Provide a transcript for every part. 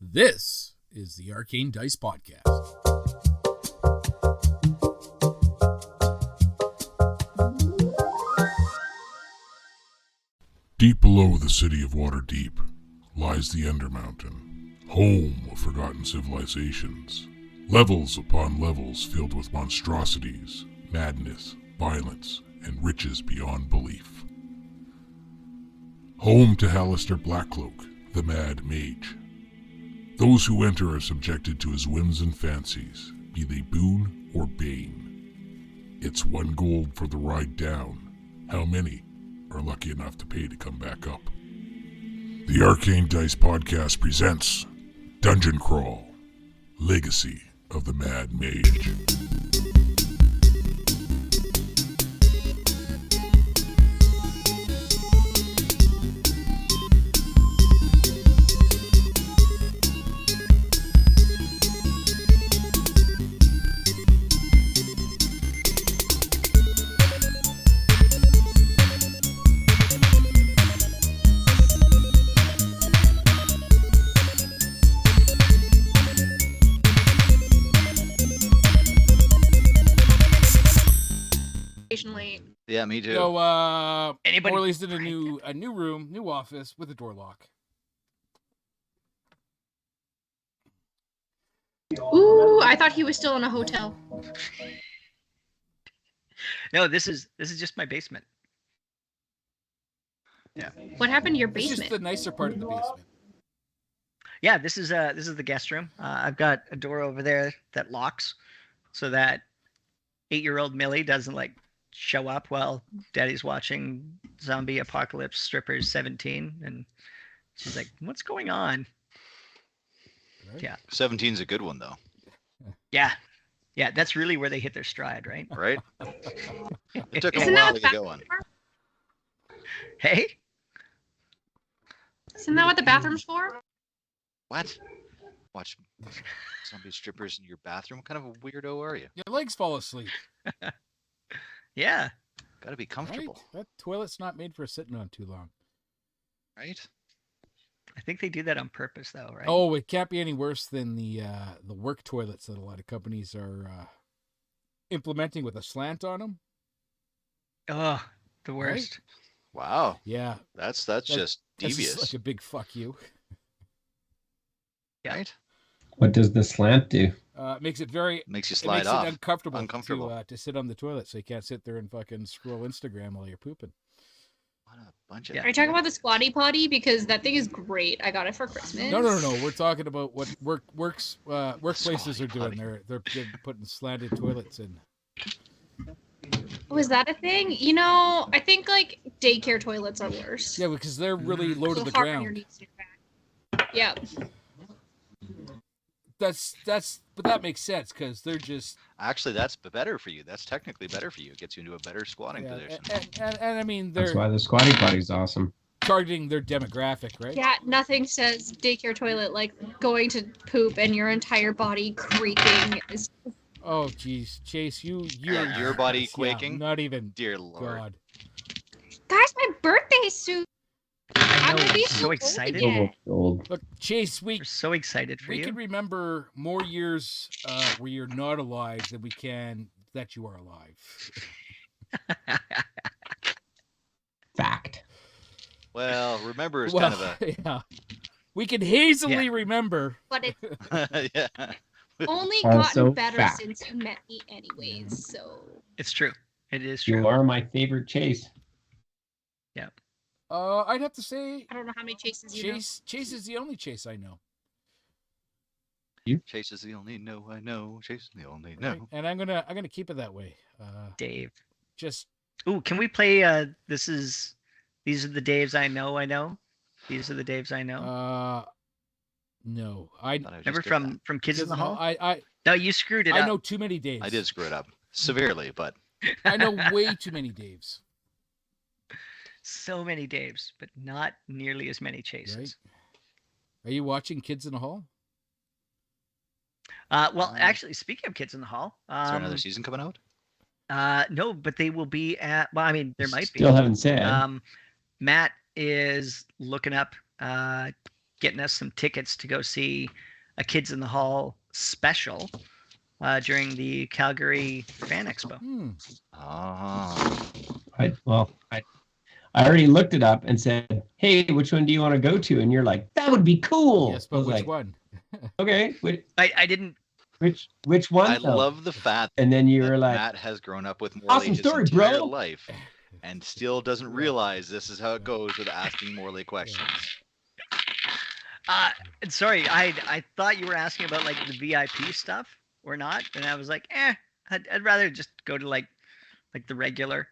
This is the Arcane Dice Podcast. Deep below the city of Waterdeep lies the Ender Mountain, home of forgotten civilizations. Levels upon levels filled with monstrosities, madness, violence, and riches beyond belief. Home to Halaster Blackcloak, the Mad Mage. Those who enter are subjected to his whims and fancies, be they boon or bane. It's 1 gold for the ride down. How many are lucky enough to pay to come back up? The Arcane Dice Podcast presents Dungeon Crawl, Legacy of the Mad Mage. Yeah, me too. So, Anybody? Morley's in a new room, new office with a door lock. Ooh, I thought he was still in a hotel. No, this is just my basement. Yeah. What happened to your It's just basement? the nicer part of the basement. Yeah, this is the guest room. I've got a door over there that locks, so that 8-year-old Millie doesn't show up while Daddy's watching Zombie Apocalypse Strippers 17, and she's like, "What's going on?" Right? Yeah. 17's a good one though, Yeah, that's really where they hit their stride, right? right? It took them Isn't a that while what to get going. Hey, Isn't that what the bathroom's for? What? Watch zombie strippers in your bathroom? What kind of a weirdo are you? Your legs fall asleep. yeah, Gotta be Right? comfortable, That toilet's not made for sitting on too long. right? I think they do that on purpose, though, right? Oh, it can't be any worse than the work toilets that a lot of companies are implementing with a slant on them. Oh, the worst. Wow, Yeah, that's That- just that's devious, just like a big fuck you. Yeah. right? What does the slant do? Makes it very Makes you it slide makes off. it uncomfortable, Uncomfortable. to sit on the toilet, so you can't sit there and fucking scroll Instagram while you're pooping. What a bunch of. Yeah. Are you talking about the squatty potty? Because that thing is great. I got it for Christmas. No. We're talking about what workplaces Squatty are doing. potty. They're putting slanted toilets in. Was that a thing? You know, I think daycare toilets are worse. Yeah, because they're really low to So the hard on your ground. knees and your back. Yeah. But that makes sense because they're just Actually, that's better for you. That's technically better for you. It gets you into a better squatting yeah, position. and I mean That's they're why the squatty potty's awesome. targeting their demographic, right? Yeah, nothing says daycare toilet like going to poop and your entire body creaking. Oh geez, Chase, you Yeah, your body yeah, quaking? not even. Dear Lord. God. Guys, my birthday suit. I I'm know, gonna be we're so old excited. again. Gold. Look, Chase, We're so excited for we you. can remember more years where you're not alive than we can that you are alive. Fact. Well, remember is kind of a yeah. We can hazily remember. But it's yeah. only Also gotten better fact. since you met me anyways, so. It's true. It is true. You are my favorite Chase. I'd have to say I don't know how many chases you know. Chase is the only Chase I know. Chase is the only no I know. Chase is the only Right? no. And I'm gonna keep it that way. Dave. Just Ooh, can we play these are the Daves I know. These are the Daves I know. no. Thought I Remember just did from Kids in the Hall? I No, you screwed it I up. know too many Daves. that. I did screw it up severely, but I know way too many Daves. So many Daves, but not nearly as many Chases. Right? Are you watching Kids in the Hall? Well, actually, speaking of Kids in the Hall, is there another season coming out? no, but they will be at. Well, I mean, there might be. Still haven't said. Matt is looking up getting us some tickets to go see a Kids in the Hall special during the Calgary Fan Expo. I already looked it up and said, "Hey, which one do you want to go to?" And you're like, "That would be cool." Yes, but which one? Okay, I didn't. Which one? I though? love the fact And then you that were like, Matt has grown up with Morley Awesome his story, entire bro. life and still doesn't realize this is how it goes with asking Morley questions. Sorry, I thought you were asking about like the VIP stuff or not, and I was like, I'd rather just go to like the regular.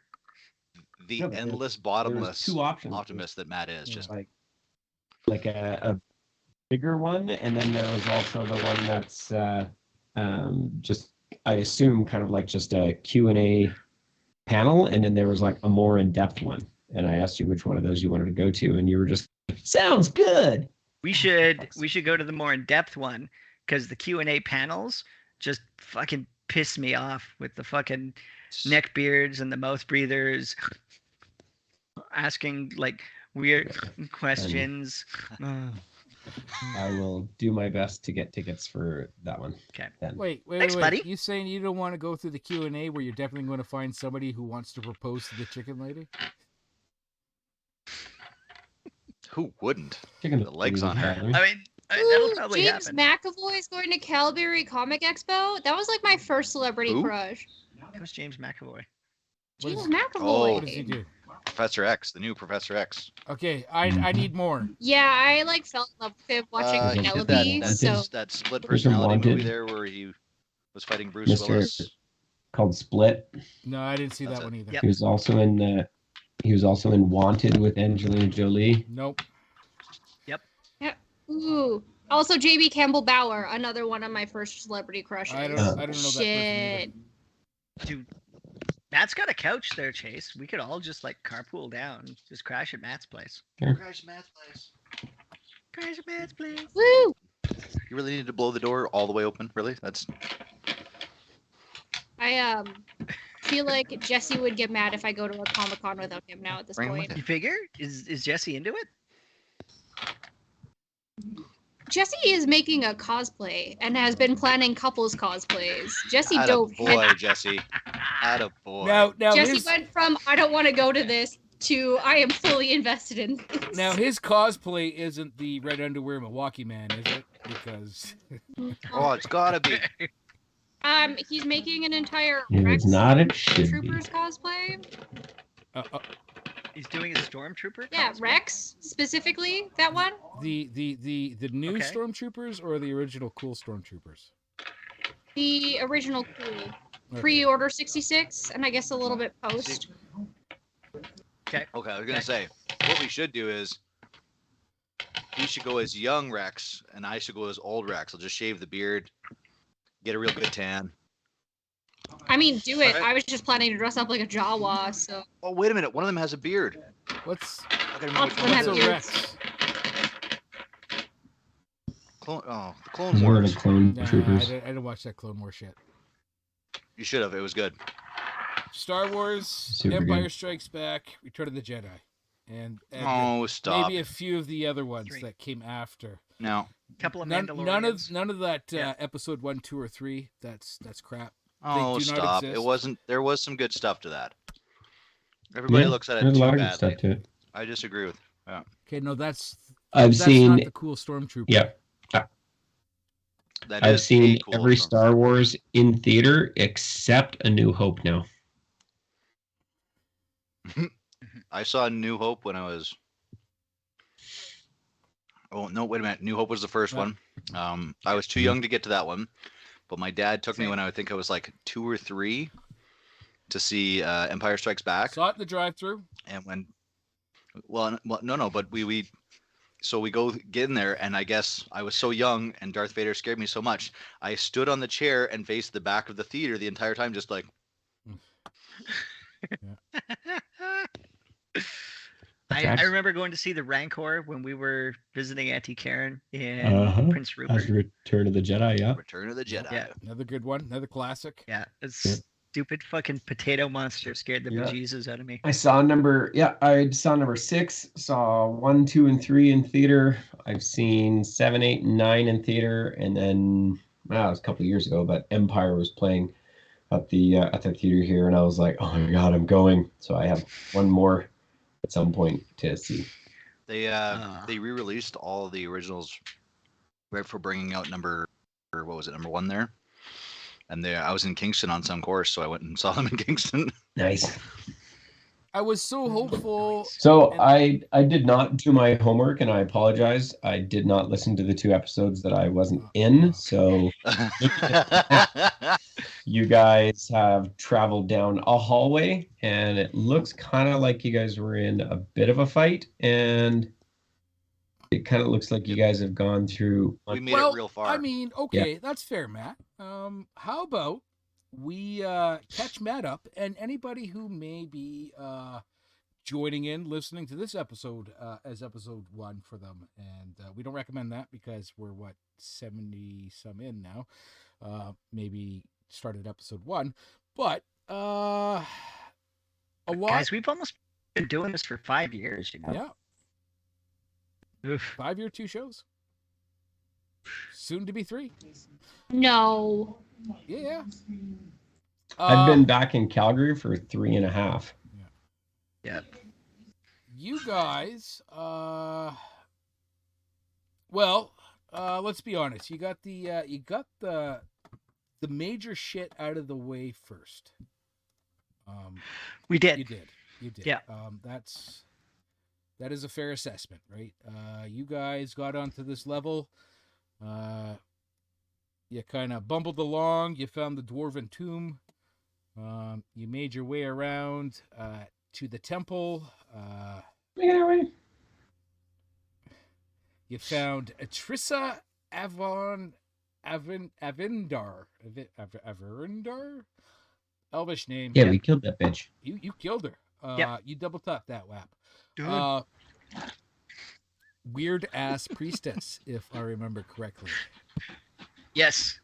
The Yeah, but endless, there was bottomless two options. optimist that Matt is. Just like a bigger one, and then there was also the one that's just, I assume, kind of like just a Q&A panel, and then there was like a more in-depth one. And I asked you which one of those you wanted to go to, and you were just, sounds good. We should go to the more in-depth one, because the Q&A panels just fucking piss me off with the fucking neck beards and the mouth breathers asking like weird questions. I will do my best to get tickets for that one. Okay. Then. Wait, Thanks, buddy. You saying you don't want to go through the Q&A where you're definitely going to find somebody who wants to propose to the chicken lady? who wouldn't? Chicken The legs on her. Tyler. I mean, that'll Ooh, probably James happen. McAvoy is going to Calgary Comic Expo. That was like my first celebrity Who? crush. Who's James McAvoy? What James is- McAvoy. Oh. What does he do? Professor X, the new Professor X. Okay, I need more. Yeah, I like fell in love with him watching he did Penelope. that split Mr. personality movie Wanted. there where he was fighting Bruce Mr. Willis. Called Split. No, I didn't see That's that it. one either. Yep. He was also in Wanted with Angelina Jolie. Nope. Ooh. Also, JB Campbell Bauer, another one of my first celebrity crushes. I don't know that person Shit. either. Dude, Matt's got a couch there, Chase. We could all just like carpool down, just crash at Matt's place. Crash Matt's place. Crash at Matt's place. Woo! You really need to blow the door all the way open? Really? That's I feel like Jesse would get mad if I go to a Comic Con without him now at this Bring him point. with You figure? Is Jesse into it? Jesse is making a cosplay and has been planning couples cosplays. Jesse dove boy, head- Jesse. Atta boy. Now Jesse his went from I don't want to go to this to I am fully invested in this. now his cosplay isn't the red underwear Milwaukee man, is it? Because Oh, it's gotta be. He's making an entire If Rex it's not, it should be. Troopers cosplay. He's doing a stormtrooper? Yeah, cosplay? Rex specifically, that one. the new Okay. stormtroopers or the original cool stormtroopers? The original cool. Okay. Pre-order 66, and I guess a little bit post. Okay. Okay, I was gonna say, what we should do is he should go as young Rex and I should go as old Rex. I'll just shave the beard, get a real good tan. I mean, do it. Alright. I was just planning to dress up like a Jawa, so. Oh, wait a minute. One of them has a beard. What's I gotta remember which Lots of one them it have is. what's a beards. The He's Clone one of Wars. the clone Nah, troopers. I didn't watch that Clone Wars shit. You should have. It was good. Star Wars, Super Empire good. Strikes Back, Return of the Jedi, and Oh, stop. maybe a few of the other ones 3. that came after. No. Couple of None Mandalorians. of that Yeah. episode 1, 2, or 3. That's crap. Oh, do not stop. It exist. wasn't. There was some good stuff to that. Everybody Yeah, looks at it there's a too lot of good stuff badly. to it. I disagree with. Okay, no, that's I've that's seen, not the cool stormtrooper. yeah, That I've is seen a cool every storm. Star Wars in theater except A New Hope now. I saw New Hope when I was. Oh no! Wait a minute. New Hope was the first Yeah. one. I was too young to get to that one, but my dad took me Same. when I think I was like 2 or 3 to see Empire Strikes Back. Saw it in the drive-through. And when, well, no, but so we go get in there, and I guess I was so young, and Darth Vader scared me so much, I stood on the chair and faced the back of the theater the entire time, just like. I remember going to see the Rancor when we were visiting Auntie Karen in Uh-huh. Prince Rupert. Return of the Jedi, yeah. Return of the Jedi. Yeah. Another good one. Another classic. Yeah, it's Yeah. stupid fucking potato monster scared the Yeah. bejesus out of me. I saw number 6, saw 1, 2, and 3 in theater. I've seen 7, 8, and 9 in theater, and then it was a couple of years ago, but Empire was playing at the theater here, and I was like, oh my god, I'm going. So I have one more at some point to see. They re-released all of the originals right for bringing out number 1 there. And I was in Kingston on some course, so I went and saw them in Kingston. Nice. I was so hopeful. So I did not do my homework, and I apologize. I did not listen to the 2 episodes that I wasn't in. So you guys have traveled down a hallway, and it looks kind of like you guys were in a bit of a fight, and it kind of looks like you guys have gone through. We made it real far. I mean, okay, that's fair, Matt. How about we catch Matt up, and anybody who may be joining in, listening to this episode as episode 1 for them, and we don't recommend that because we're 70 some in now. Maybe started episode 1, but a lot. Guys, we've almost been doing this for 5 years. You know. Yeah. Oof. 5-year, 2 shows. Soon to be 3. No. Yeah. I've been back in Calgary for 3.5. Yeah. You guys, let's be honest. You got the major shit out of the way first. We did. You did. Yeah. That is a fair assessment, right? You guys got onto this level. You kind of bumbled along. You found the dwarven tomb. You made your way around to the temple. You found Trissa Avindar. Elvish name. Yeah, we killed that bitch. You killed her. Yep. You double tapped that WAP. Dude. Weird ass priestess, if I remember correctly. Yes.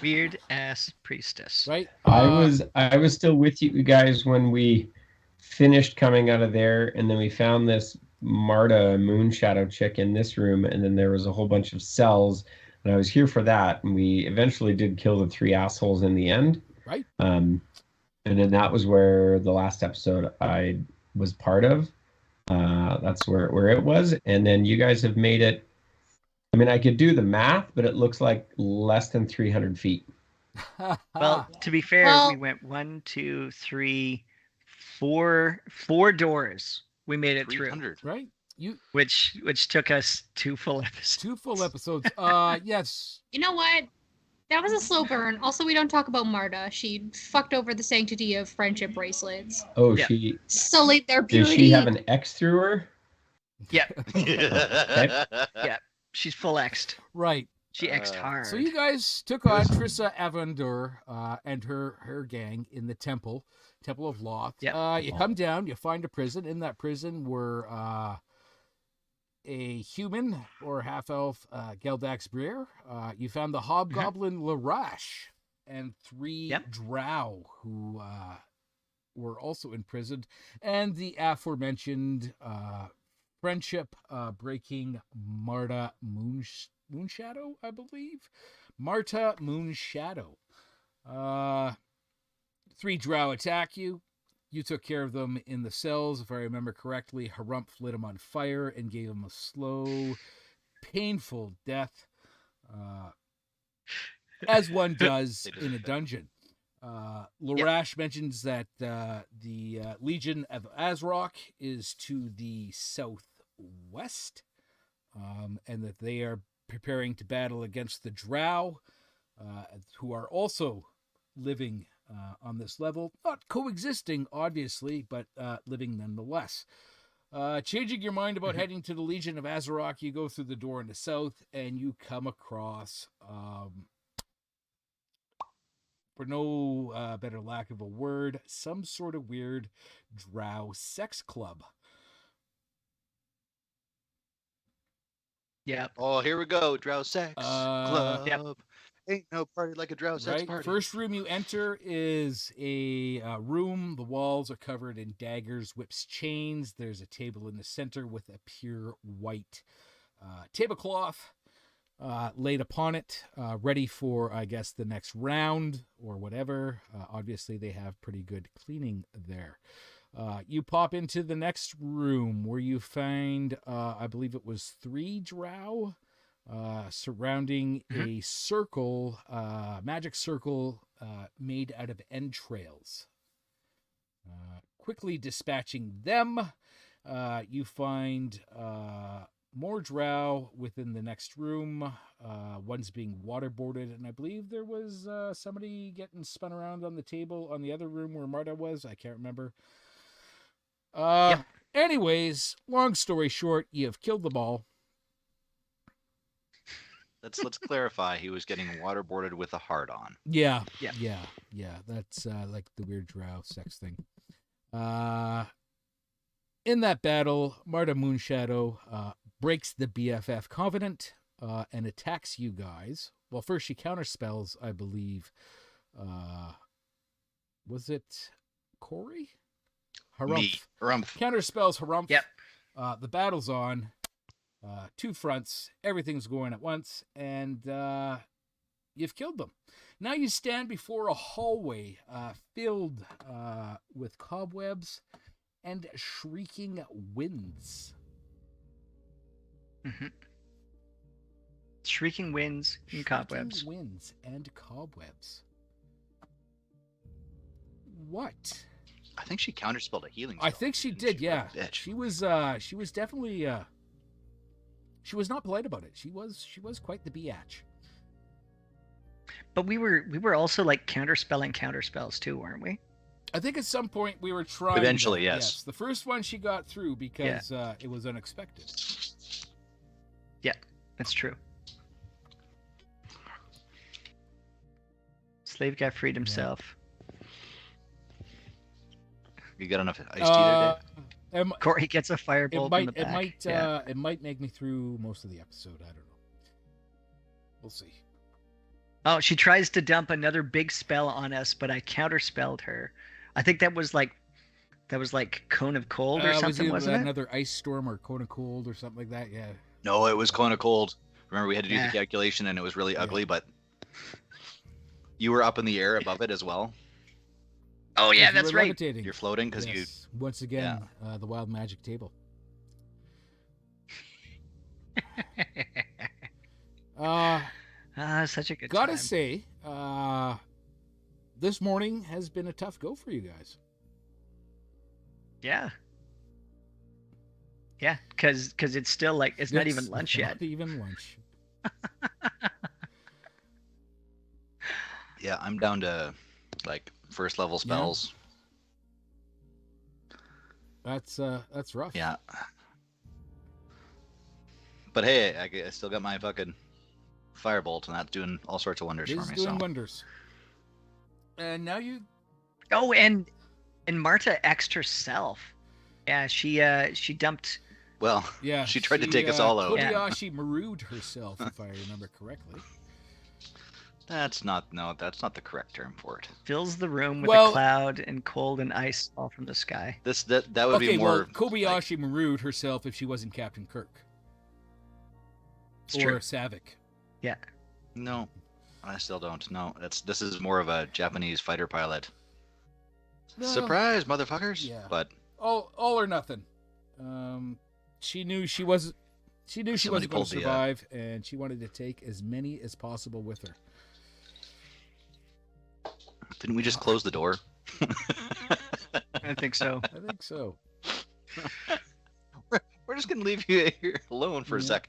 Weird ass priestess. Right? I was still with you guys when we finished coming out of there, and then we found this Marta Moonshadow chick in this room, and then there was a whole bunch of cells, and I was here for that, and we eventually did kill the 3 assholes in the end. Right. And then that was where the last episode I was part of. That's where it was. And then you guys have made it. I mean, I could do the math, but it looks like less than 300 feet. Well, to be fair, we went 1, 2, 3, 4 doors. We made it through. Right? Which took us 2 full episodes. 2 full episodes. Yes. You know what? That was a slow burn. Also, we don't talk about Marta. She fucked over the sanctity of friendship bracelets. Oh, Yeah. she Sullied their did beauty. she have an X through her? Yeah. Yeah. Yeah. She's full X'd. Right. She X'd hard. So you guys took on Trissa Avandur and her gang in the temple of Loth. Yeah. You come down, you find a prison. In that prison were a human or half-elf Geldax Breer. You found the hobgoblin Larash and 3 drow who were also imprisoned, and the aforementioned friendship breaking Marta Moonshadow, I believe. Marta Moonshadow. 3 drow attack you. You took care of them in the cells, if I remember correctly. Harumph lit them on fire and gave them a slow, painful death, as one does in a dungeon. Larash mentions that the Legion of Azrock is to the southwest, and that they are preparing to battle against the drow, who are also living on this level, not coexisting obviously, but living nonetheless. Changing your mind about heading to the Legion of Azarok, you go through the door in the south, and you come across, for no better lack of a word, some sort of weird drow sex club. Yeah. Oh, here we go. Drow sex club. Yep. Ain't no party like a drought sex Right. party. First room you enter is a room. The walls are covered in daggers, whips, chains. There's a table in the center with a pure white tablecloth laid upon it, ready for, I guess, the next round or whatever. Obviously, they have pretty good cleaning there. You pop into the next room where you find, I believe it was 3 drow surrounding a circle, magic circle made out of entrails. Quickly dispatching them, you find more drow within the next room. One's being waterboarded, and I believe there was somebody getting spun around on the table on the other room where Marta was. I can't remember. Yep. Anyways, long story short, you have killed them all. Let's clarify. He was getting waterboarded with a hard on. Yeah. Yeah. That's like the weird drow sex thing. In that battle, Marta Moonshadow breaks the BFF covenant and attacks you guys. Well, first she counterspells, I believe. Was it Corey? Me. Harumph. Counterspells Harumph. Yep. The battle's on. 2 fronts. Everything's going at once. And you've killed them. Now you stand before a hallway filled with cobwebs and shrieking winds. Mm-hmm. Shrieking winds and cobwebs. Shrieking winds and cobwebs. What? I think she counterspelled a healing I spell, think she didn't did, yeah. What a bitch. She was definitely she was not polite about it. She was quite the biatch. But we were also like counterspelling counterspells too, weren't we? I think at some point we were trying. Eventually, that, yes. The first one she got through because it was unexpected. Yeah, that's true. Slave guy freed himself. You got enough iced tea there, Dave? Corey gets a firebolt in the It back. might Yeah. it might make me through most of the episode. I don't know. We'll see. Oh, she tries to dump another big spell on us, but I counterspelled her. I think that was like Cone of Cold or something, wasn't it? Another ice storm or cone of cold or something like that. Yeah. No, it was kind of cold. Remember, we had to do the calculation, and it was really ugly, but you were up in the air above it as well. Oh yeah, You that's were right. levitating. You're floating because Yes. Once again, the wild magic table. Such a good Gotta time. say, this morning has been a tough go for you guys. Yeah. Yeah, because it's still like it's not even lunch yet. Not even lunch. Yeah, I'm down to like first level spells. That's rough. Yeah. But hey, I still got my fucking firebolt, and that's doing all sorts of wonders It for is me. doing So wonders. And now you. Oh, and Marta X'd herself. Yeah, she dumped. well, Yeah. she tried to take us all out. Kobayashi Maru'd herself, if I remember correctly. That's not the correct term for it. Fills the room with Well- a cloud and cold and ice fall from the sky. That would Okay, be more. well, Kobayashi Maru'd herself if she wasn't Captain Kirk. It's or true. Savick. Yeah. No, I still don't. No, this is more of a Japanese fighter pilot. No. Surprise, motherfuckers! Yeah. But All or nothing. She knew she wasn't. She knew she Somebody wasn't going to pulled the, survive, and she wanted to take as many as possible with her. didn't we just close the door? I think so. I think so. We're just gonna leave you here alone for a Yeah. sec.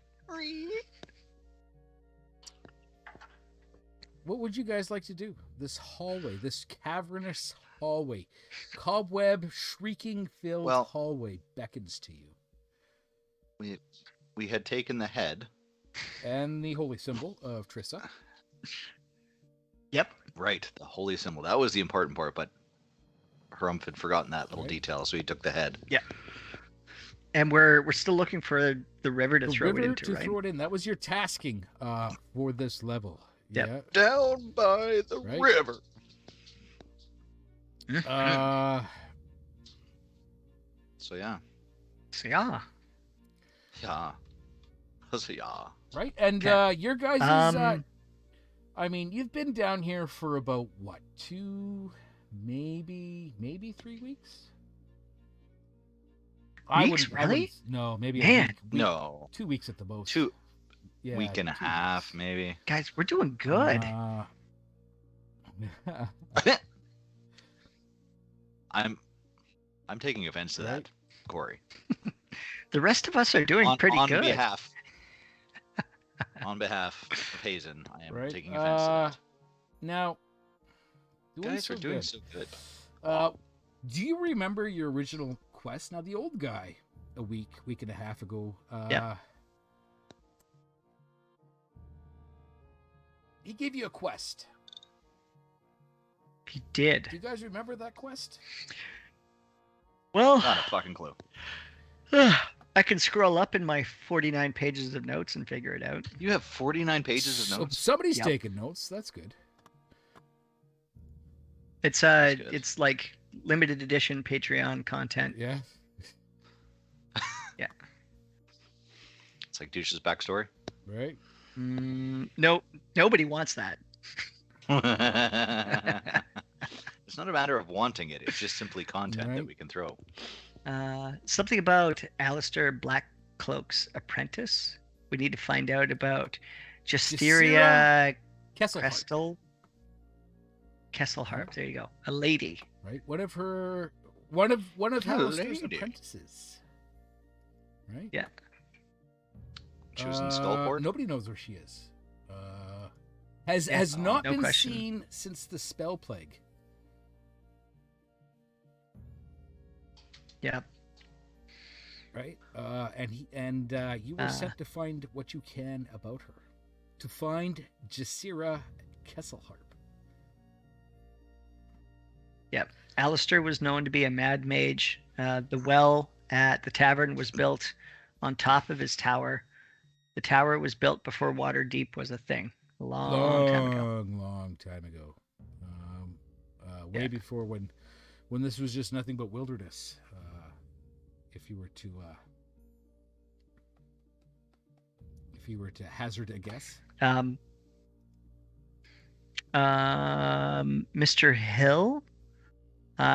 What would you guys like to do? This hallway, this cavernous hallway, cobweb, shrieking filled Well- hallway beckons to you. We had taken the head. And the holy symbol of Trissa. Yep. Right, the holy symbol. That was the important part, but Harumph had forgotten that little Right. detail, so he took the head. And we're still looking for the river to The throw river it into, to right? throw it in. That was your tasking for this level. Yep. Yeah. Down by the Right. river. So yeah. So, yeah. Yeah. So yeah. Right. And Okay. your guys' I mean, you've been down here for about what, 2, maybe 3 weeks? Weeks, really? No, maybe a Man. week. No. 2 weeks at the most. Yeah, Week and a 2 half, weeks. maybe. Guys, we're doing good. I'm taking offense to Right. that, Corey. The rest of us are doing pretty on good. On behalf of Hazen, I am Right. taking offense to that. Now, You doing guys so are doing good. so good. Do you remember your original quest? Now, the old guy, a week and a half ago, Yeah. he gave you a quest. He Do did. you guys remember that quest? Well, Not a fucking clue. I can scroll up in my 49 pages of notes and figure it out. You have 49 pages of So notes. somebody's Yep. taking notes. That's good. It's That's good. it's like limited edition Patreon content. Yeah. It's like Douche's backstory. Right. No, nobody wants that. It's not a matter of wanting it. It's just simply content that Right. we can throw. Something about Alistair Blackcloak's apprentice. We need to find out about Justeria Kesselhart. Kesselharp. There you go. A lady. Right. One of Alistair's lady. apprentices. Right. Yeah. She was in Skullport. Nobody knows where she is. Has not no been question. seen since the spell plague. Yeah. Right. You were sent to find what you can about her. To find Justeria Kesselharp. Yep. Alistair was known to be a mad mage. The well at the tavern was built on top of his tower. The tower was built before Waterdeep was a thing. A long time ago. Long time ago. Way before when this was just nothing but wilderness. If you were to hazard a guess. Mr. Hill,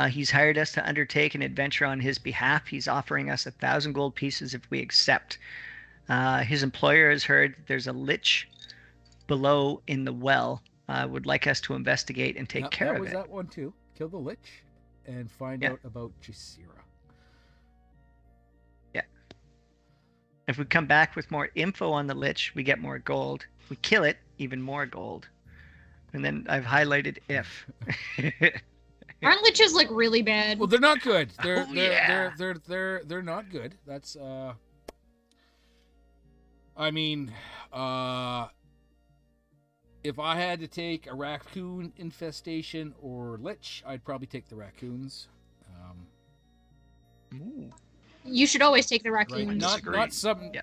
he's hired us to undertake an adventure on his behalf. He's offering us 1,000 gold pieces if we accept. His employer has heard that there's a lich below in the well. Would like us to investigate and take care of it. That one too. Kill the lich and find Yeah. out about Justeria. Yeah. If we come back with more info on the lich, we get more gold. If we kill it, even more gold. And then I've highlighted if. Aren't liches like really bad? Well, they're not good. They're yeah. they're not good. That's I mean, if I had to take a raccoon infestation or lich, I'd probably take the raccoons. Ooh. You should always take the Right, raccoons. disagree. not something Yeah.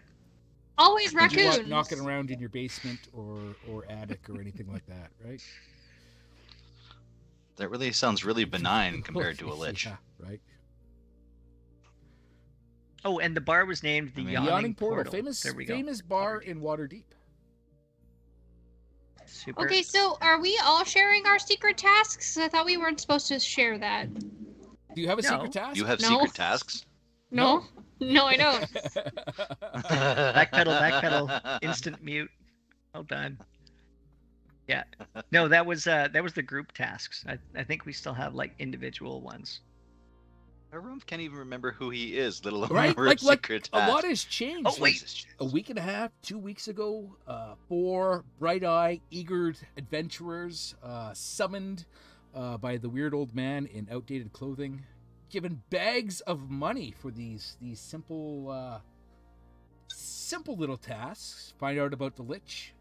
Always that you want raccoons. knocking around in your basement or attic or anything like that, right? That really sounds really benign compared to a lich. Yeah, right. Oh, and the bar was named the I mean, Yawning, Portal, Portal. famous There we go. famous bar in Waterdeep. Super. Okay, so are we all sharing our secret tasks? I thought we weren't supposed to share that. Do you have a No. secret task? You have No. secret tasks? No? No, I don't. Backpedal, instant mute. Well done. Yeah. No, that was the group tasks. I think we still have like individual ones. Rumpf can't even remember who he is, let alone Right? remember Like his secret a lot task. has changed. Oh, wait. Jesus. A week and a half, 2 weeks ago, 4 bright-eyed, eager adventurers summoned by the weird old man in outdated clothing, given bags of money for these simple little tasks. Find out about the lich,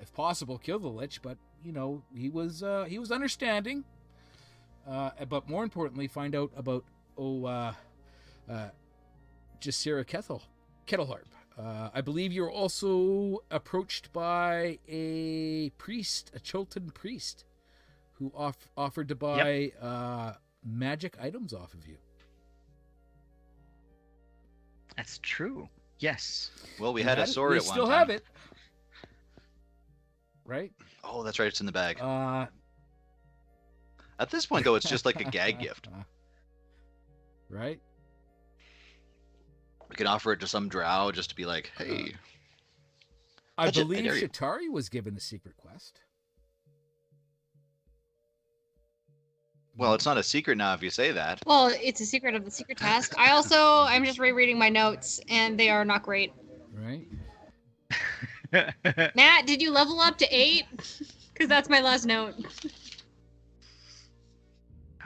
if possible, kill the lich. But you know he was understanding. But more importantly, find out about Justeria Kettleharp. I believe you're also approached by a a priest, a Chilton priest, who offered to buy magic items off of you. That's true. Yes. Well, we had a sword at one time. We still have it. Right? Oh, that's right. It's in the bag. At this point, though, it's just like a gag gift. Right? We can offer it to some drow just to be like, hey. I believe Shatari was given a secret quest. Well, it's not a secret now if you say that. Well, it's a secret of the secret task. I'm just rereading my notes, and they are not great. Right? Matt, did you level up to 8? Because that's my last note.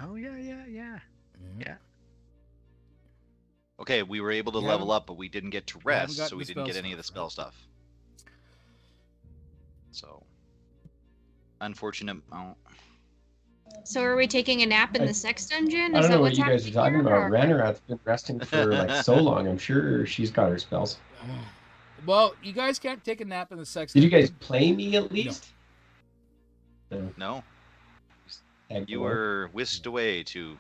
Oh, yeah. Okay, we were able to level up, but we didn't get to rest, so we didn't get any of the spell stuff. So, unfortunate. So are we taking a nap in the sex dungeon? I don't know what you guys are talking about. Rennerat's been resting for like so long. I'm sure she's got her spells. Well, you guys can't take a nap in the sex Did you dungeon. guys play me at least? No. You were whisked away to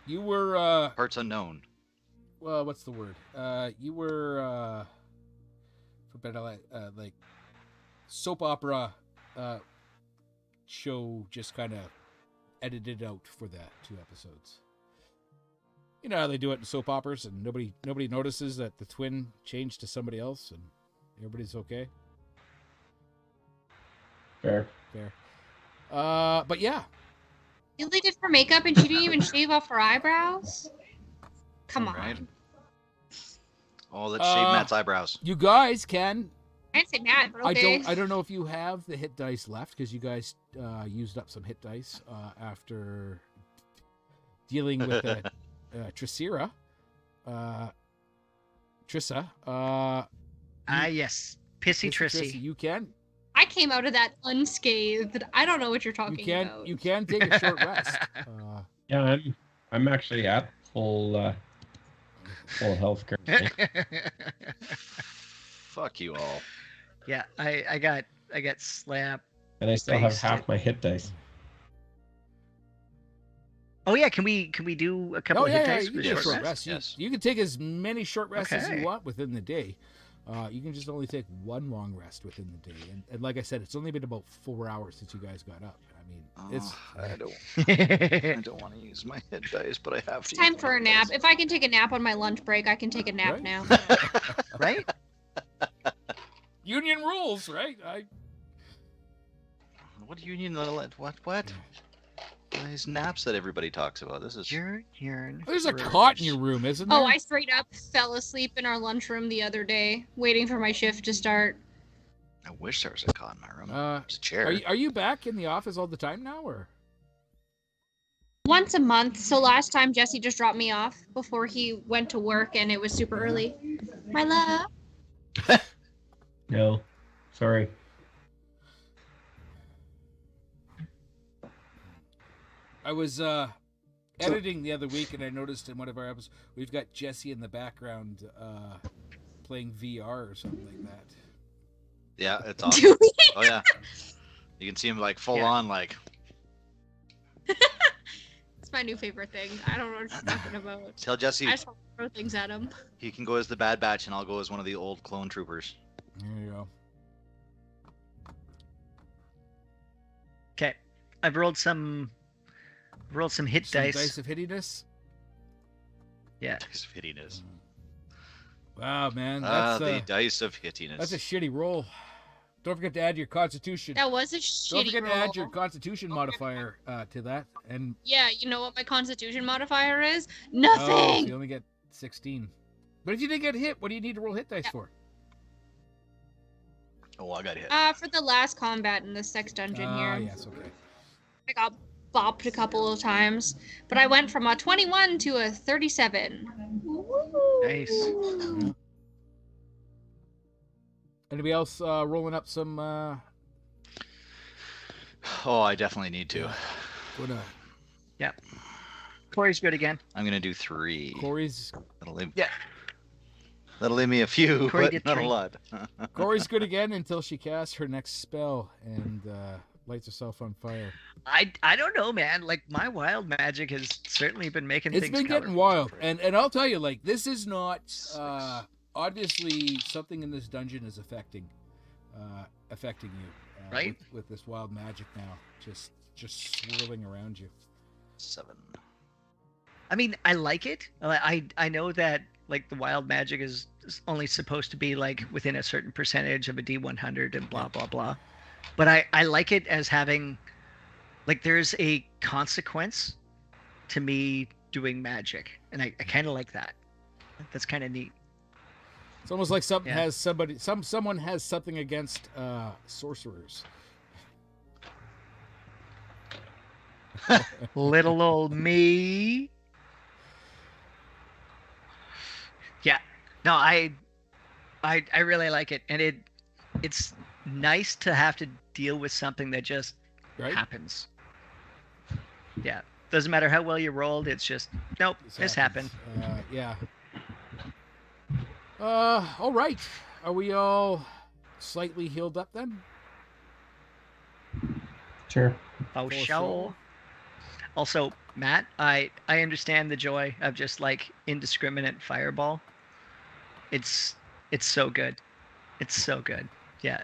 You were parts unknown. well, what's the word? You were for better like soap opera show just kind of edited out for that 2 episodes. You know how they do it in soap operas and nobody notices that the twin changed to somebody else and everybody's okay. Fair. But yeah. You only did for makeup and she didn't even shave off her eyebrows? Come on. Right. Oh, let's shave Matt's eyebrows. Oh, You guys can. I didn't say Matt, but okay. I don't know if you have the hit dice left because you guys used up some hit dice after dealing with Trissa. Yes. Pissy Trissy. You can. I came out of that unscathed. I don't know what you're talking about. You can take a short rest. Yeah, I'm actually at full health currently. Fuck you all. Yeah, I got slapped. And I still have half my hit dice. Oh yeah, can we do a couple of hit dice you can with take a short short rest? rest. You can take as many short rests as Okay. you want within the day. You can just only take 1 long rest within the day. And like I said, it's only been about 4 hours since you guys got up. I mean, it's... I don't want to use my hit dice, but I have to. It's time for a nap. If I can take a nap on my lunch break, I can take a nap Right? now. Right? Union rules, right? What union? What? These naps that everybody talks about. This is. There's a cot in your room, isn't there? Oh, I straight up fell asleep in our lunchroom the other day, waiting for my shift to start. I wish there was a cot in my room. It's a chair. Are you back in the office all the time now, or? Once a month. So last time Jesse just dropped me off before he went to work, and it was super early. My love. No, sorry. I was editing the other week, and I noticed in one of our episodes we've got Jesse in the background playing VR or something like that. Yeah, it's awesome. Do we? Oh yeah, you can see him like full on like. It's my new favorite thing. I don't know what you're talking about. Tell Jesse I just want to throw things at him. he can go as the Bad Batch, and I'll go as one of the old clone troopers. There you go. Okay, I've rolled some hit Some dice. dice of hittiness. Yeah. Dice of hittiness. Wow, man, The dice of hittiness. that's a shitty roll. Don't forget to add your Constitution. That was a shitty Don't forget roll. to add your Constitution modifier to that. And Yeah, you know what my Constitution modifier is? oh, Nothing. so you only get 16. But if you didn't get hit, what do you need to roll hit dice for? Oh, I got hit. For the last combat in the sex dungeon here, Yes, okay. I got bopped a couple of times, but I went from a 21 to a 37. Nice. Yeah. Anybody else rolling up some? Oh, I definitely need to. Corey's good again. I'm gonna do 3. Corey's. That'll leave. Yeah. That'll leave me a few, Corey but did not a three. lot. Corey's good again until she casts her next spell and lights herself on fire. I don't know, man. Like my wild magic has certainly been making It's things been getting colorful. wild, and I'll tell you, like, this is not obviously something in this dungeon is affecting you, Right. with this wild magic now, just swirling around you. 7. I mean, I like it. I know that like the wild magic is only supposed to be like within a certain percentage of a D100 and blah blah blah. But I like it as having like there's a consequence to me doing magic, and I kind of like that. That's kind of neat. It's almost like something Yeah. has someone has something against sorcerers. Little old me. Yeah. No, I really like it, and it's nice to have to deal with something that just Right? happens. Yeah. Doesn't matter how well you rolled, it's just nope, this happened. Yeah. All right. Are we all slightly healed up then? Sure. Oh, For show. sure. Also, Matt, I understand the joy of just like indiscriminate fireball. It's so good. It's so good. Yeah.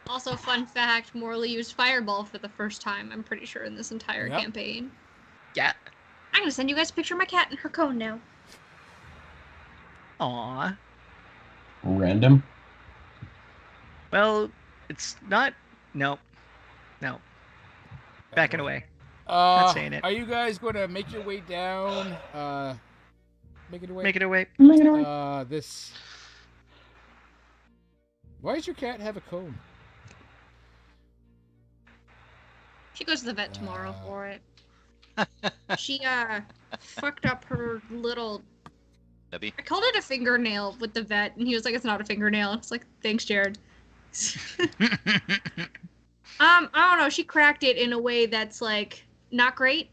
Also, fun fact, Morley used Fireball for the first time, I'm pretty sure, in this entire Yep. campaign. Yeah. I'm gonna send you guys a picture of my cat and her cone now. Aw. Random. Well, it's not. No. Backing away. Not saying it. Are you guys going to make your way down? Make it away. Make it away. This. Why does your cat have a cone? She goes to the vet tomorrow Uh. for it. She fucked up her little. Debbie? I called it a fingernail with the vet, and he was like, "It's not a fingernail." It's like, "Thanks, Jared." I don't know. She cracked it in a way that's like not great.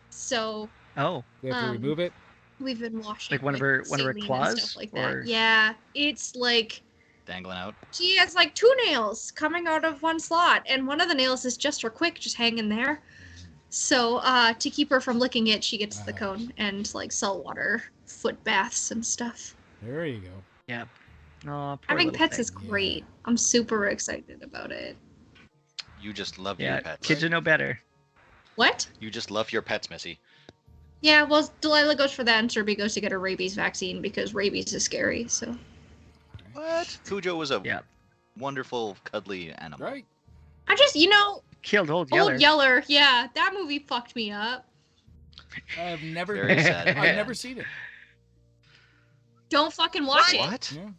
So Oh, They have to Um, remove it. we've been washing. Like one of with her saline and claws, stuff like or- that. Yeah, it's like Dangling out. she has like 2 nails coming out of one slot, and one of the nails is just for quick, just hanging there. So to keep her from licking it, she gets the cone and like saltwater foot baths and stuff. There you go. yeah. Oh, poor Having little pets thing. is great. I'm super excited about it. You just love Yeah, your pets. kids know better. What? You just love your pets, Missy. Yeah, well, Delilah goes for that, and Serby goes to get a rabies vaccine because rabies is scary. So What? Cujo was a Yeah. wonderful, cuddly animal. Right. I just, Killed Old Yeller. Old Yeller, yeah, that movie fucked me up. I've never. Very sad. I've never seen it. Don't fucking watch it. What? Yeah.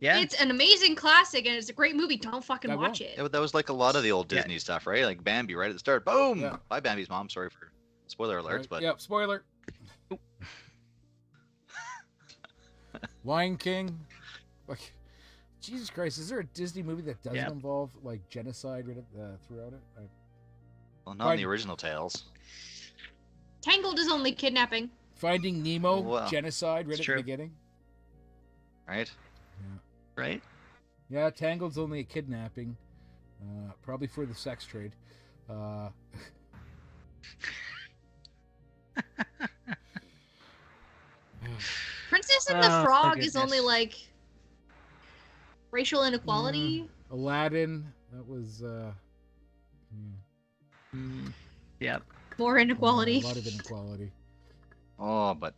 Yeah. It's an amazing classic, and it's a great movie. Don't fucking I watch won't. it. That was like a lot of the old Yeah. Disney stuff, right? Like Bambi, right at the start. Boom! Yeah. Bye, Bambi's mom. Sorry for spoiler alerts, Right. but Yep. Spoiler. Lion King. Like, Jesus Christ, is there a Disney movie that doesn't Yep. involve like genocide throughout it? well, not in the original tales. Tangled is only kidnapping. Finding Nemo, Wow. genocide right It's at true. the beginning. Right? Right? Yeah, Tangled's only a kidnapping, probably for the sex trade. Princess and the Oh, Frog my is only goodness. like racial inequality. Aladdin, that was Yeah. More inequality. a lot of inequality. Oh, but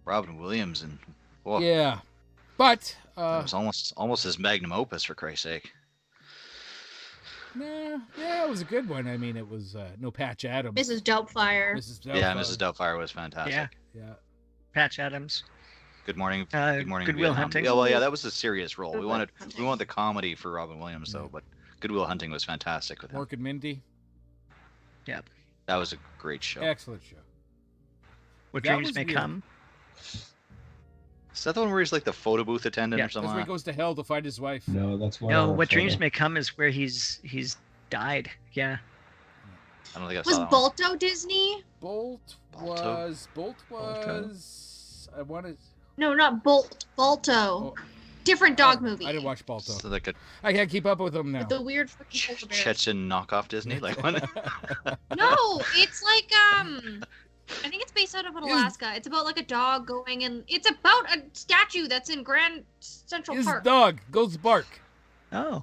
Robin Williams and oh, Yeah, but it was almost his magnum opus, for Christ's sake. nah, yeah, it was a good one. I mean, it was no Patch Adams. Mrs. Doubtfire. Mrs. Yeah, Doubtfire. Mrs. Doubtfire was fantastic. Yeah. Yeah, Patch Adams. Good morning. Uh, Good morning. Good Will Vietnam. Hunting. Yeah, well, yeah, that was a serious role. Good We Will wanted Hunting. the comedy for Robin Williams though, but Good Will Hunting was fantastic with him. Mork and Mindy, That was a great show. excellent show. What That dreams was may weird. come. Is that the one where he's like the photo booth attendant Yeah, or That's something? where he like that? goes to hell to find his wife. No, that's one. No, of what the dreams photo. may come is where he's died. Yeah. I don't think I Was saw that one. Balto Disney? Bolt Balto? was. I wanted. No, not Balto. Oh. Different dog movie. I didn't watch Balto. So like a I can't keep up with them now. With the weird fucking polar bear. Chechen knockoff Disney, like what? No, it's like I think it's based out of Alaska. It's about like a dog going and it's about a statue that's in Grand Central His Park. dog goes bark. Oh.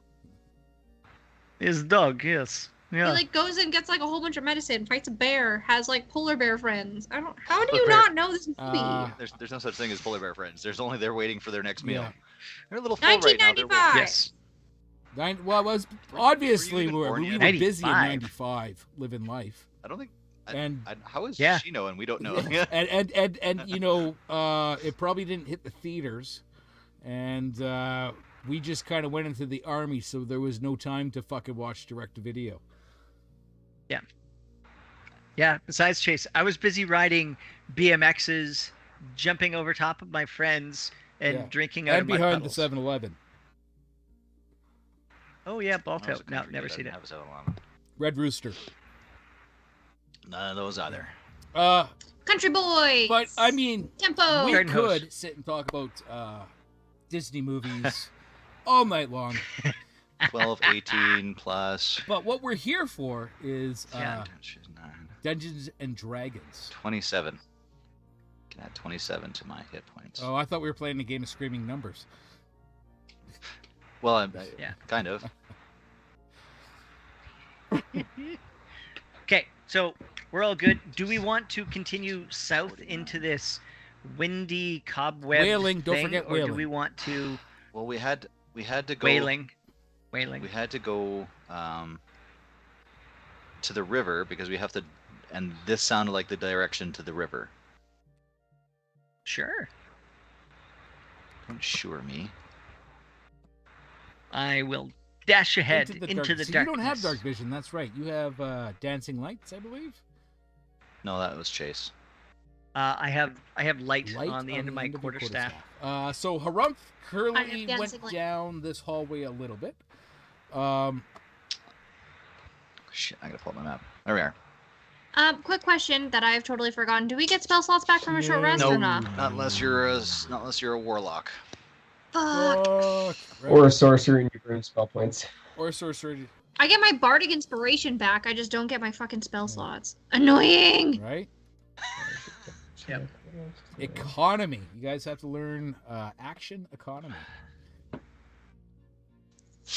His dog, yes. Yeah. He like goes and gets like a whole bunch of medicine, fights a bear, has like polar bear friends. I don't. How do you Polar bear. not know this movie? There's no such thing as polar bear friends. There's only they're waiting for their next meal. Yeah. They're a little full right now. They're 1995. waiting. Yes. Well, it was obviously even born we yet? were busy in 95. '95, living life. I don't think. And how is Yeah. she knowing? We don't know. and you know, it probably didn't hit the theaters, and we just kind of went into the army, so there was no time to fucking watch direct to video. Yeah, besides Chase, I was busy riding BMXs, jumping over top of my friends, and Yeah. drinking out And of my behind the puddles. 7-Eleven, Oh yeah, I Balto. was a No, country never kid. I seen didn't it. have a 7-Eleven. Red Rooster. None of those either. Country Boys. But I mean, Tempo. we Garden Hose. could sit and talk about Disney movies all night long. 12, 18 plus. But what we're here for is Yeah. 9, Dungeons and Dragons. 27. Can add 27 to my hit points. Oh, I thought we were playing a game of screaming numbers. Well, Yeah. kind of. Okay, so we're all good. Do we want to continue south into this windy cobweb Wailing, don't thing, forget or do wailing. we want to Well, we had to go. wailing? We had to go to the river because we have to, and this sounded like the direction to the river. Sure. Don't sure me. I will dash ahead into the dark- so darkness. you don't have dark vision. That's right. You have dancing lights, I believe. No, that was Chase. I have light, Light on the end of my your quarterstaff. So Harumph I currently have dancing went light. down this hallway a little bit. Shit, I gotta pull up my map. There we are. Quick question that I've totally forgotten. Do we get spell slots back from a short rest No, or not? not unless you're a warlock. Fuck. Right. Or a sorcerer and you burn spell points. Or sorcery, I get my bardic inspiration back. I just don't get my fucking spell slots. Annoying. right? Yep. Economy. You guys have to learn action economy.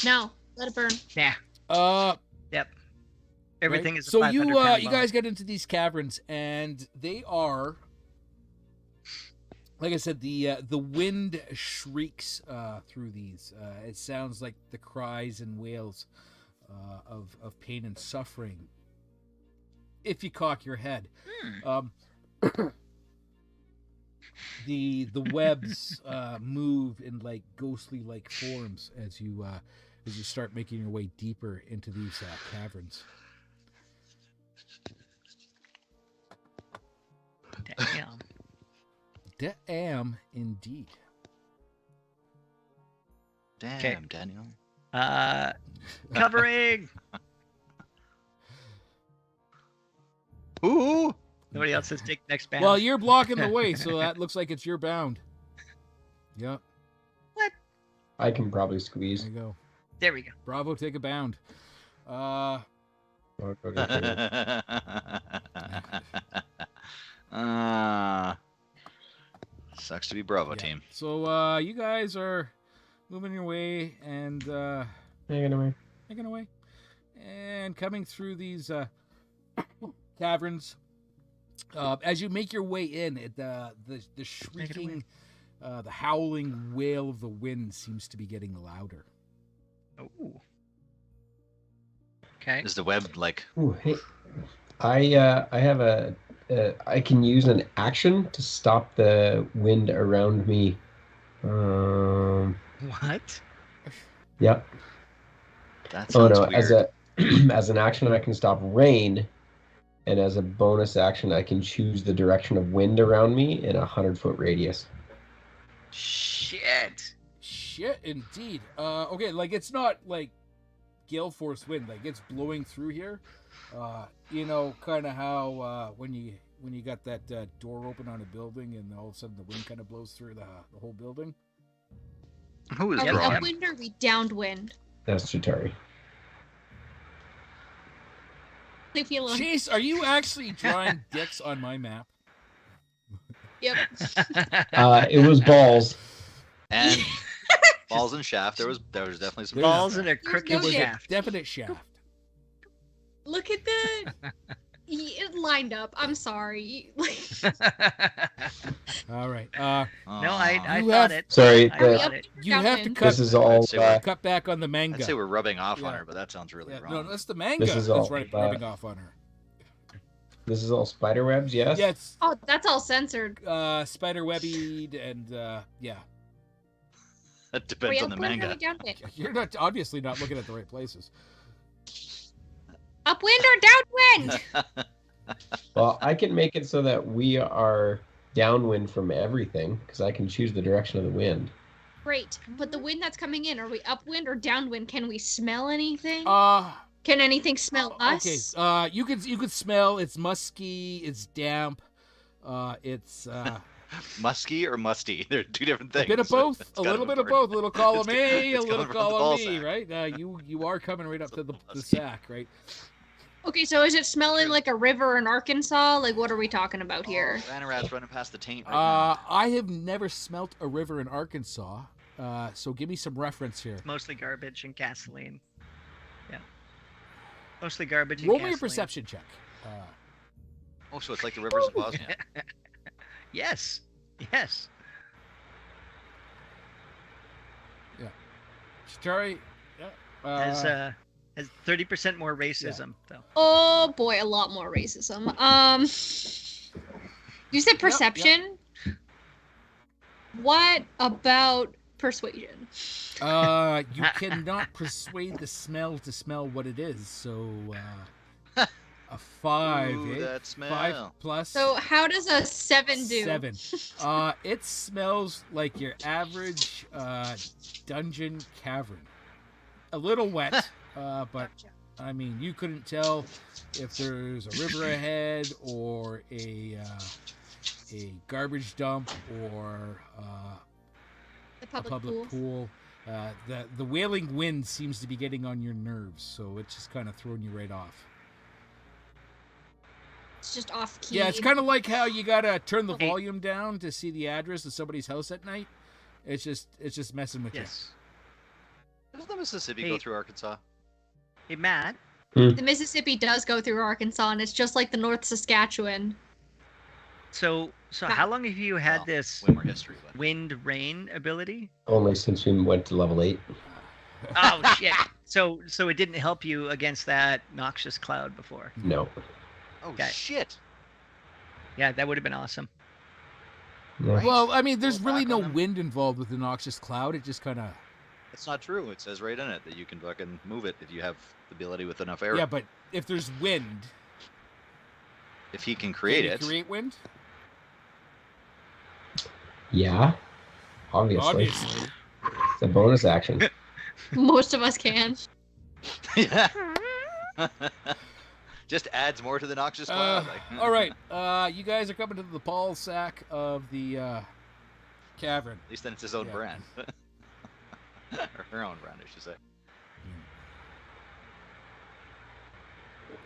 No, let it burn. Nah. Yep. Everything Right? is a So 500 you pound you bone. guys get into these caverns, and they are, like I said, the wind shrieks through these. It sounds like the cries and wails of pain and suffering. If you cock your head, the webs move in like ghostly like forms as you start making your way deeper into these caverns. Damn. Damn, indeed. Damn, Okay. Daniel. Covering. Ooh. Nobody else says take next bound. Well, you're blocking the way, so that looks like it's your bound. Yep, I can probably there squeeze. you go. There we go. Bravo, take a bound. Oh, okay. Sucks to be Bravo Yeah. team. So you guys are moving your way and Hanging away. making away and coming through these caverns. As you make your way in, the shrieking, the howling wail of the wind seems to be getting louder. Oh. Okay. Is the web like? Ooh, hey. I have I can use an action to stop the wind around me. What? Yep. That Oh sounds no, weird. as an action I can stop rain, and as a bonus action I can choose the direction of wind around me in a 100-foot radius. Shit. Shit, indeed. Okay, like it's not like gale force wind, like it's blowing through here. You know, kind of how when when you got that door open on a building and all of a sudden the wind kind of blows through the whole building? Who is Are we drawing? upwind or are we downwind? That's Chitari. Leave me alone. Chase, are you actually drawing dicks on my map? Yep. It was balls. And balls and shaft. There was definitely some Balls and a There's crooked no It was dick. shaft. a definite shaft. Look at the. It lined up. I'm sorry. All right. No, I You thought have- it. Sorry, I the- thought it. You have to Downwind. cut. this is all. I'd say we're- Cut back on the manga. I'd say we're rubbing off on Yeah. her, but that sounds really Yeah, wrong. no, that's the manga. This is that's all, rubbing off on her. This is all spider webs, yes? Yeah, it's Oh, that's all censored. spider webbied and yeah. That Are depends we on the upwind or are manga. we downwind? You're not obviously not looking at the right places. Upwind or downwind? Well, I can make it so that we are downwind from everything because I can choose the direction of the wind. Great. But the wind that's coming in, are we upwind or downwind? Can we smell anything? Uh Can anything smell okay. us? You could smell it's musky, it's damp, it's Musky or musty? They're two different things. a bit of both, It's a kind little bit of important. both, a little column It's A, a coming little from the column ball B, sack. right? You are coming right up to the musky. sack, right? Okay, so is it smelling like a river in Arkansas? Like, what are we talking about here? Oh, Ranarat's running past the taint right now. I have never smelt a river in Arkansas, so give me some reference here. Mostly garbage and gasoline. Yeah. Mostly garbage and Roll me gasoline. a perception check. Oh, so it's like the rivers of Bosnia. Yes. Yes. Chitari, yeah, Has 30% more racism though. Oh boy, a lot more racism. You said perception? What about persuasion? you cannot persuade the smell to smell what it is, so a 5, Ooh, eh? that smell. 5 plus So how does a 7 do? 7. It smells like your average dungeon cavern. A little wet, but Gotcha. I mean, you couldn't tell if there's a river ahead or a garbage dump or The a public, public pool. pool. The wailing wind seems to be getting on your nerves, so it's just kind of throwing you right off. It's just off key. Yeah, it's kind of like how you gotta turn the Okay. volume down to see the address of somebody's house at night. It's just messing with Yes. Doesn't the Mississippi go Hey. through Arkansas? Hey Matt. The Mississippi does go through Arkansas, and it's just like the North Saskatchewan. So how long have you had Well, this Way more history, but wind rain ability? Only since we went to level 8. Oh shit. So it didn't help you against that noxious cloud before. No. oh Okay. shit! Yeah, that would have been awesome. No. Well, I mean, there's Go really back no on them. wind involved with the noxious cloud. It just kind of That's not true. It says right in it that you can fucking move it if you have the ability with enough air. yeah. But if there's wind, If he can can create you it. create wind. Yeah. Obviously. Obviously. It's a bonus action. Most of us can. Yeah. Just adds more to the noxious cloud. All right, you guys are coming to the ball sack of the cavern. At least then it's his own Yeah. brand. Or her own brand, I should say.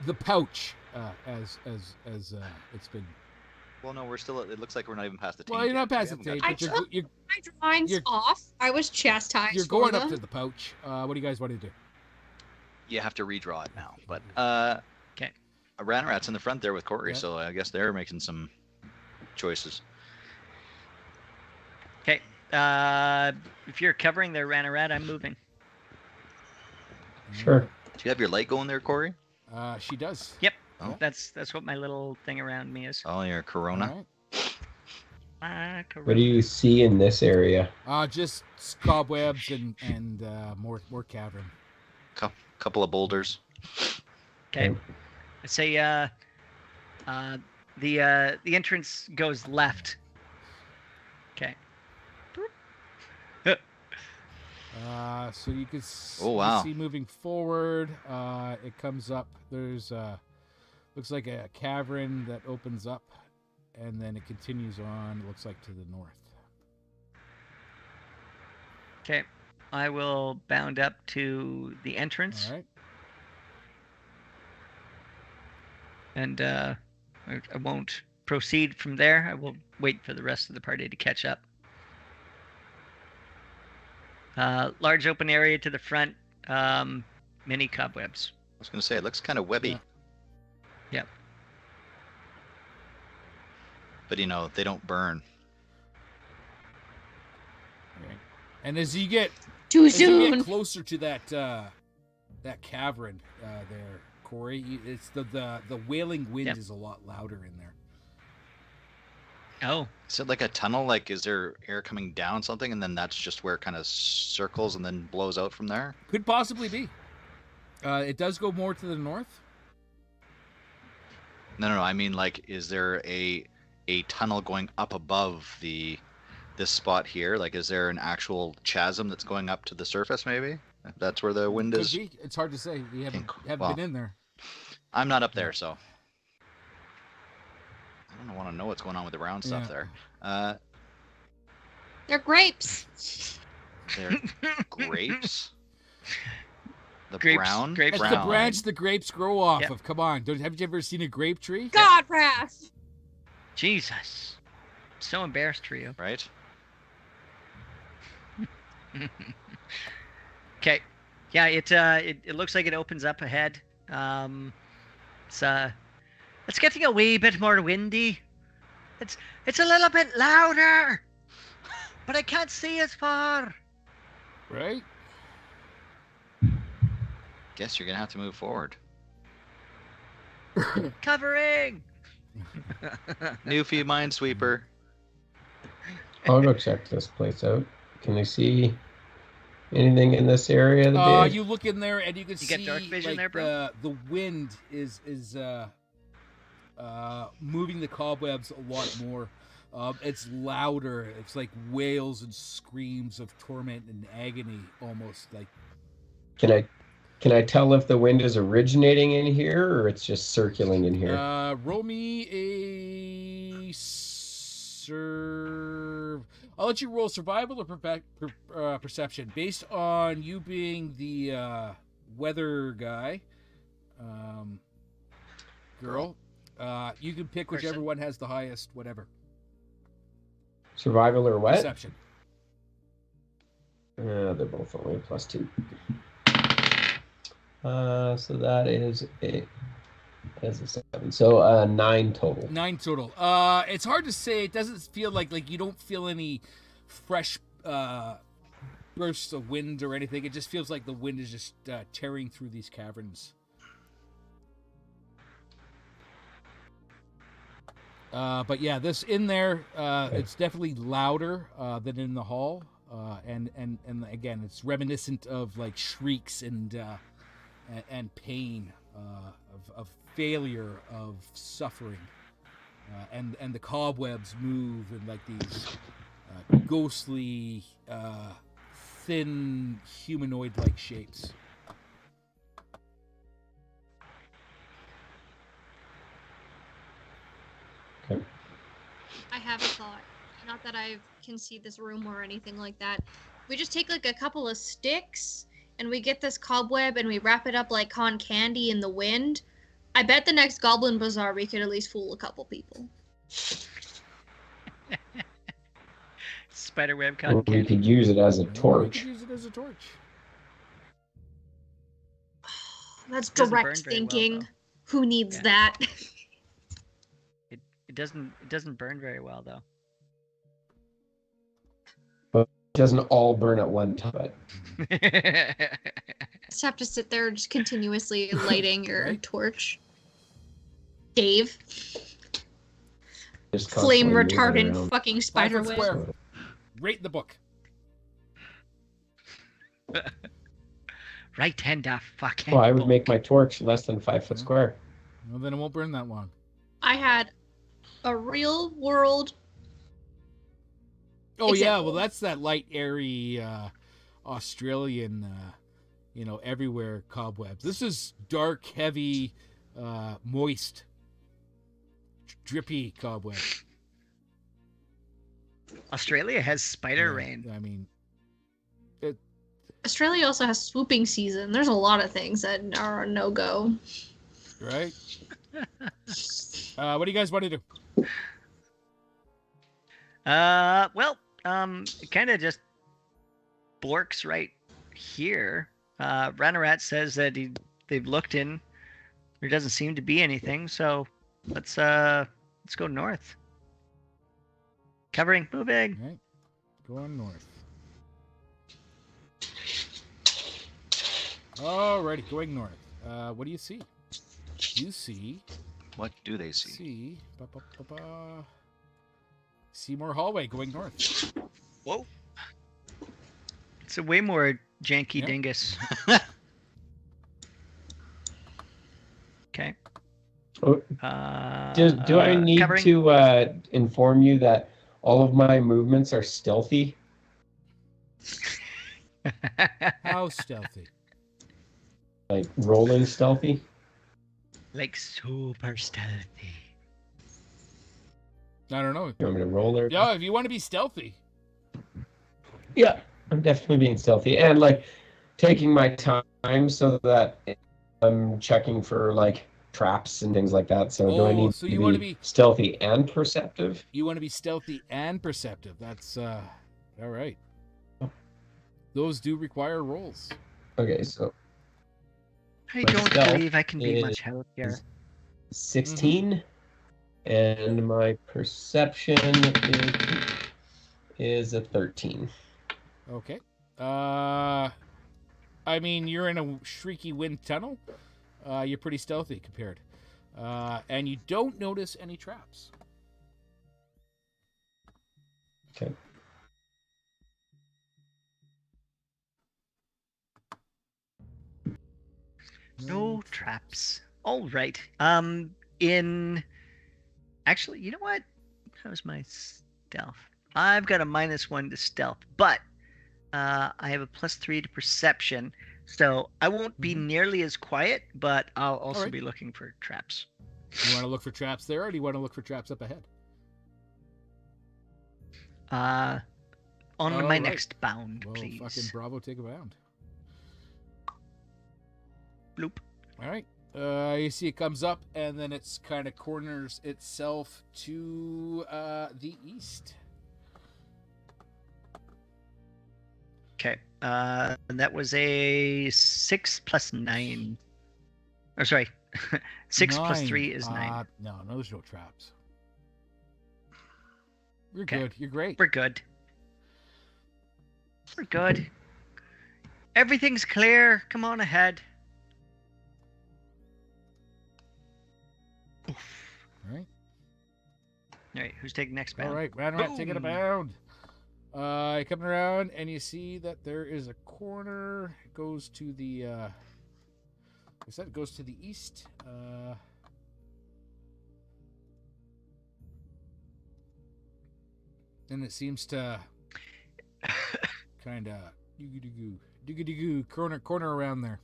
The pouch, as it's been. Well, no, we're still. It looks like we're not even past the taint. Well, you're not yet. past the We tape, haven't but got- you're My drawings You're- off. I was chastised. you're for going up them. to the pouch. What do you guys want to do? You have to redraw it now. But Okay. Ranarat's in the front there with Corey, Yeah. so I guess they're making some choices. Okay. If you're covering their Ranarat, I'm moving. Sure. Do you have your light going there, Corey? She does. Yep. Oh. That's what my little thing around me is. Oh, your Corona. All right. What do you see in this area? Just cobwebs and more cavern. Couple of boulders. Okay. I say the entrance goes left. Okay. So you can Oh, wow. see moving forward. It comes up. There's looks like a cavern that opens up and then it continues on. It looks like to the north. Okay. I will bound up to the entrance. All right. And I won't proceed from there. I will wait for the rest of the party to catch up. Large open area to the front. Many cobwebs. I was going to say, it looks kind of webby. Yeah. Yep. But, they don't burn. Okay. And as you get Too as you soon. get closer to that cavern there, Corey, it's the wailing wind Yep. is a lot louder in there. Oh, Is it like a tunnel? Like, is there air coming down something, and then that's just where it kind of circles and then blows out from there? Could possibly be. It does go more to the north. No. I mean, like, is there a tunnel going up above this spot here? Like, is there an actual chasm that's going up to the surface? Maybe that's where the wind Could is. be. It's hard to say. You haven't Well, been in there. I'm not up there, so I don't want to know what's going on with the round stuff Yeah. there. They're grapes. They're grapes. The Grapes- brown. grapes- That's brown. the branch the grapes grow off Yep. of. Come on, have you ever seen a grape tree? God, Raph. Jesus. So embarrassed for you. Right. Okay. Yeah, it looks like it opens up ahead. It's getting a wee bit more windy. It's a little bit louder, but I can't see as far. Right? Guess you're gonna have to move forward. Covering. Newfie Minesweeper. I'll go check this place out. Can I see anything in this area of the day? You look in there and you can You see get dark vision like, there, bro? the wind is moving the cobwebs a lot more. It's louder. It's like wails and screams of torment and agony, almost like. Can I tell if the wind is originating in here or it's just circling in here? Roll me a serve. I'll let you roll survival or perception based on you being the weather guy, girl. You can pick whichever Person. one has the highest, whatever. Survival or what? Perception. They're both only a +2. So that is a 7. So 9 total. 9 total. It's hard to say. It doesn't feel like you don't feel any fresh bursts of wind or anything. It just feels like the wind is just tearing through these caverns. But yeah, this in there, it's definitely louder than in the hall, and again, it's reminiscent of like shrieks and pain, of failure, of suffering, and the cobwebs move in like these ghostly, thin humanoid-like shapes. Okay. I have a thought. Not that I can see this room or anything like that. We just take like a couple of sticks and we get this cobweb and we wrap it up like cotton candy in the wind. I bet the next Goblin Bazaar we could at least fool a couple people. Spiderweb Or cotton we candy. could use it as a Or you torch. could use it as a torch. That's Doesn't burn direct very well, thinking. though. Who needs Yeah. that? It doesn't burn very well though. It doesn't all burn at one time. Just have to sit there just continuously lighting your Right. torch. Dave, Just flame constantly moving retardant around. fucking 5 spider foot web. square. Rate the book. Right hand off fucking. Oh, I would bolt. make my torch less than 5 foot square. Well, then it won't burn that long. I had a real world. Oh yeah, well Example. that's that light, airy, Australian, everywhere cobwebs. This is dark, heavy, moist, drippy cobweb. Australia has spider rain. I mean, Australia also has swooping season. There's a lot of things that are a no-go. right? What do you guys want to do? It kind of just Blork's right here. Ranarat says that they've looked in. There doesn't seem to be anything, so let's go north. Covering, moving. All right. Going north. Alrighty, going north. What do you see? You see. What do they see? See more hallway going north. Whoa. It's a way more janky Yep. dingus. Okay. Oh, do I need covering? to inform you that all of my movements are stealthy? How stealthy? Like rolling stealthy? Like super stealthy. I don't know. You want me to roll or? Yeah, if you want to be stealthy. Yeah, I'm definitely being stealthy and like taking my time so that I'm checking for like traps and things like that. So do I need so to you be, want to be stealthy and perceptive? You want to be stealthy and perceptive. That's all right. Those do require rolls. Okay, so I My don't stealth believe I can be is- much help here. 16 and my perception is a 13. Okay. I mean, you're in a shrieky wind tunnel. You're pretty stealthy compared. And you don't notice any traps. Okay. No traps. All right. Actually, you know what? How's my stealth? I've got a -1 to stealth, but I have a +3 to perception, so I won't be nearly as quiet, but I'll also Alright. be looking for traps. You want to look for traps there, or do you want to look for traps up ahead? On my Alright. next bound, Well, please. fucking bravo, take a bound. Bloop. All right. You see it comes up, and then it's kind of corners itself to the east. Okay. And that was a 6 + 9. Or sorry, 6 + 3 is 9. No, there's no traps. You're Okay. good. You're great. We're good. We're good. Everything's clear. Come on ahead. All right. All right, who's taking next bound? All right, Ranrat, taking a Boom. bound. You're coming around, and you see that there is a corner. It goes to the. I said it goes to the east. And it seems to kind of corner around there.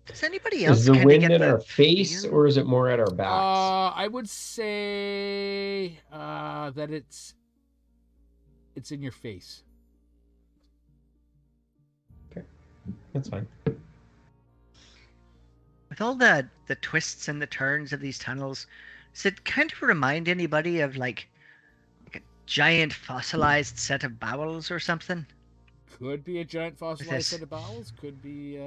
Does anybody else Is the kinda wind get in the our face feel- or is it more at our backs? I would say that it's in your face. That's fine. With all the twists and the turns of these tunnels, does it kind of remind anybody of like a giant fossilized set of bowels or something? Could be a giant fossilized This- set of bowels. Could be.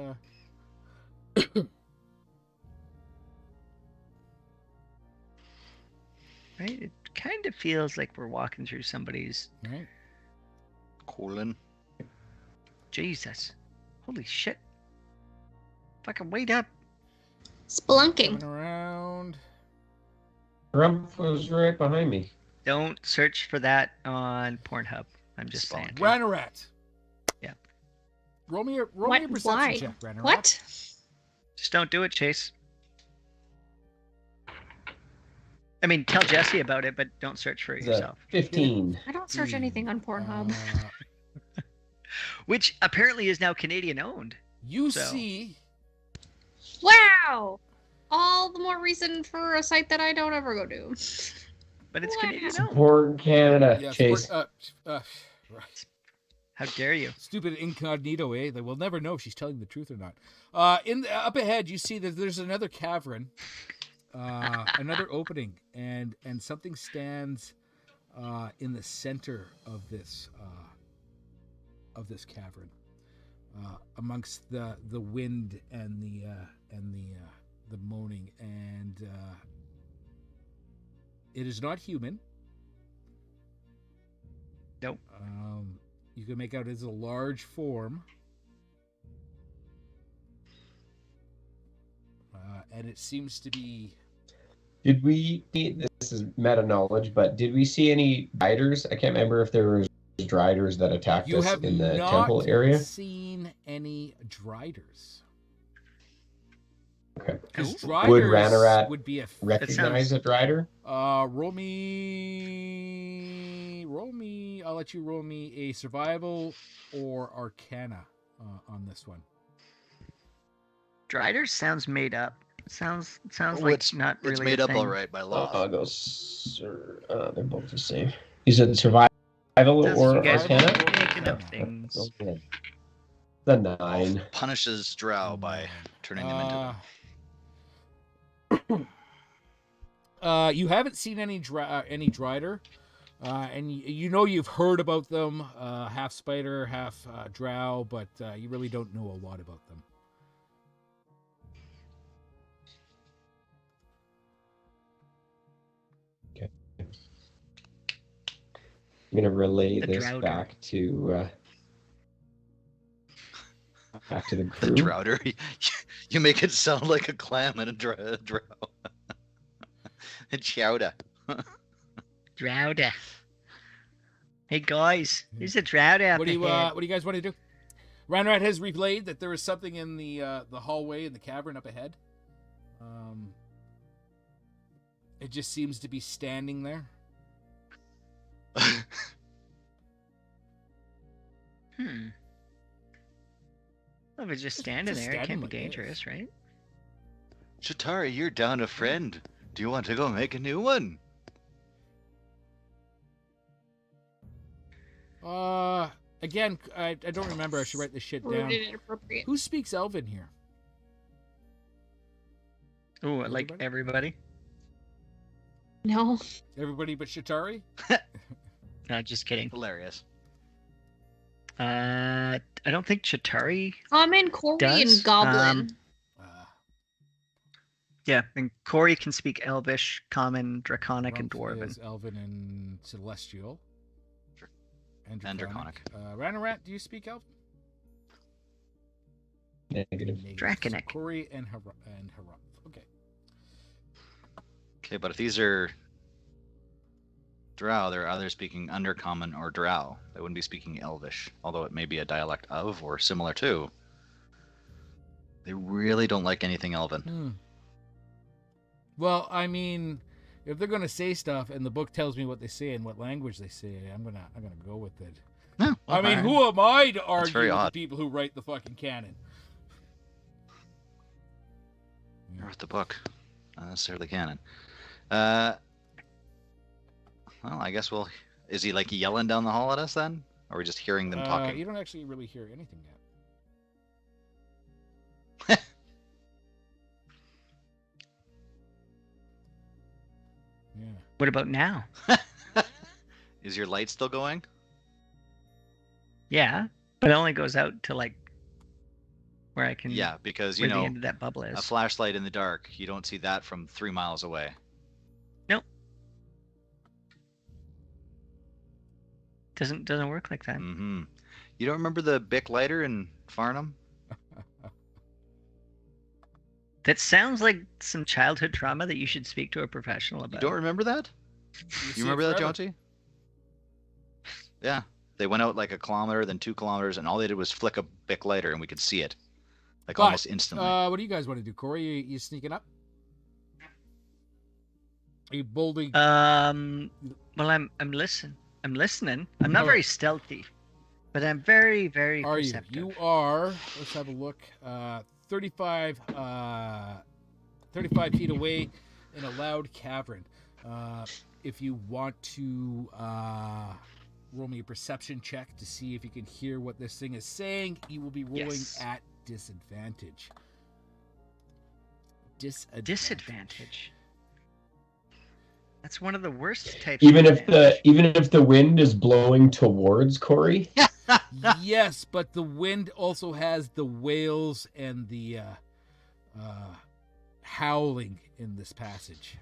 Right? It kind of feels like we're walking through somebody's. Right. Colon. Jesus. Holy shit. Fucking wait up. Spelunking. Coming around. Grump was right behind me. Don't search for that on Pornhub. I'm just saying. Ranarat. Yeah. Roll me a What? perception Why? check, Ranarat. What? Just don't do it, Chase. I mean, tell Jesse about it, but don't search for it It's a yourself. 15. I don't search anything on Pornhub. Which apparently is now Canadian owned. You So. see Wow! all the more reason for a site that I don't ever go to. But it's Wow. Canadian owned. Support Canada, Yeah, Chase. right. How dare you? Stupid incognito, eh? They will never know if she's telling the truth or not. Up ahead, you see that there's another cavern, another opening, and something stands in the center of this cavern, amongst the wind and the moaning, and it is not human. Nope. You can make out it's a large form. And it seems to be... Did we, this is meta knowledge, but did we see any Driders? I can't remember if there was Driders that attacked You us have in the not temple area. seen any Driders. Okay. Because Ooh. Driders Would Ranarat would be a... Recognize a Drider? Roll me. I'll let you roll me a survival or Arcana on this one. Drider sounds made up. Sounds Oh, like it's not really It's made a up thing. all right by law. I'll go. They're both the same. Is it survival or You guys Arcana? are making up things. Okay. The 9. Punishes Drow by turning them into them. You haven't seen any Drider, and you know you've heard about them, half spider, half drow, but you really don't know a lot about them. I'm gonna relay The this Drowder. back to the crew. The Drowder. You make it sound like a clam and a drow. A chowder. Drowder. Hey guys, there's a Drowder out What do there. you guys want to do? Ranrat has relayed that there is something in the hallway in the cavern up ahead. It just seems to be standing there. Well, if it's just standing Just there, it standing can't be like this. dangerous, right? Shatari, you're down a friend. Do you want to go make a new one? Again, I don't remember. I should write this shit Rude down. and inappropriate. Who speaks Elven here? Ooh, like Everybody? everybody? No. Everybody but Shatari? No, just kidding. Hilarious. I don't think Chitari. Common, Corey, Does, and Goblin. Yeah, and Corey can speak Elvish, Common, Draconic, and Rumpf Dwarven. is Elven and Celestial. Sure. And Draconic. Ranarat, do you speak Elven? Negative. Draconic. So Corey and Harumph. Okay. Okay, but if these are Drow, they're either speaking Undercommon or Drow. They wouldn't be speaking Elvish, although it may be a dialect of or similar to. They really don't like anything Elven. Well, I mean, if they're gonna say stuff and the book tells me what they say and what language they say, I'm gonna go with it. No, I mean, who am I to argue very with the odd. people who write the fucking canon? You're with the book, not necessarily canon. Well, I guess we'll. Is he like yelling down the hall at us then? Or are we just hearing them talking? You don't actually really hear anything yet. Yeah. What about now? Is your light still going? Yeah, but it only goes out to like where I can. Yeah, because where you the know end of that bubble is. a flashlight in the dark, you don't see that from 3 miles away. Nope. Doesn't work like that. Mm-hmm. You don't remember the Bic lighter in Farnham? That sounds like some childhood trauma that you should speak to a professional You about. don't remember that? You remember that, Jonty? Yeah. They went out like 1 kilometer, then 2 kilometers, and all they did was flick a Bic lighter, and we could see it, like But, almost instantly. What do you guys want to do, Corey? You sneaking up? Are you bolding? Well, I'm listening. I'm not Oh. very stealthy, but I'm very, very Are you? perceptive. You are. Let's have a look. 35 35 feet away in a loud cavern. If you want to roll me a perception check to see if you can hear what this thing is saying, you will be rolling at disadvantage. Disadvantage. That's one of the worst types. Even if the wind is blowing towards Corey. Yes, but the wind also has the wails and the howling in this passage.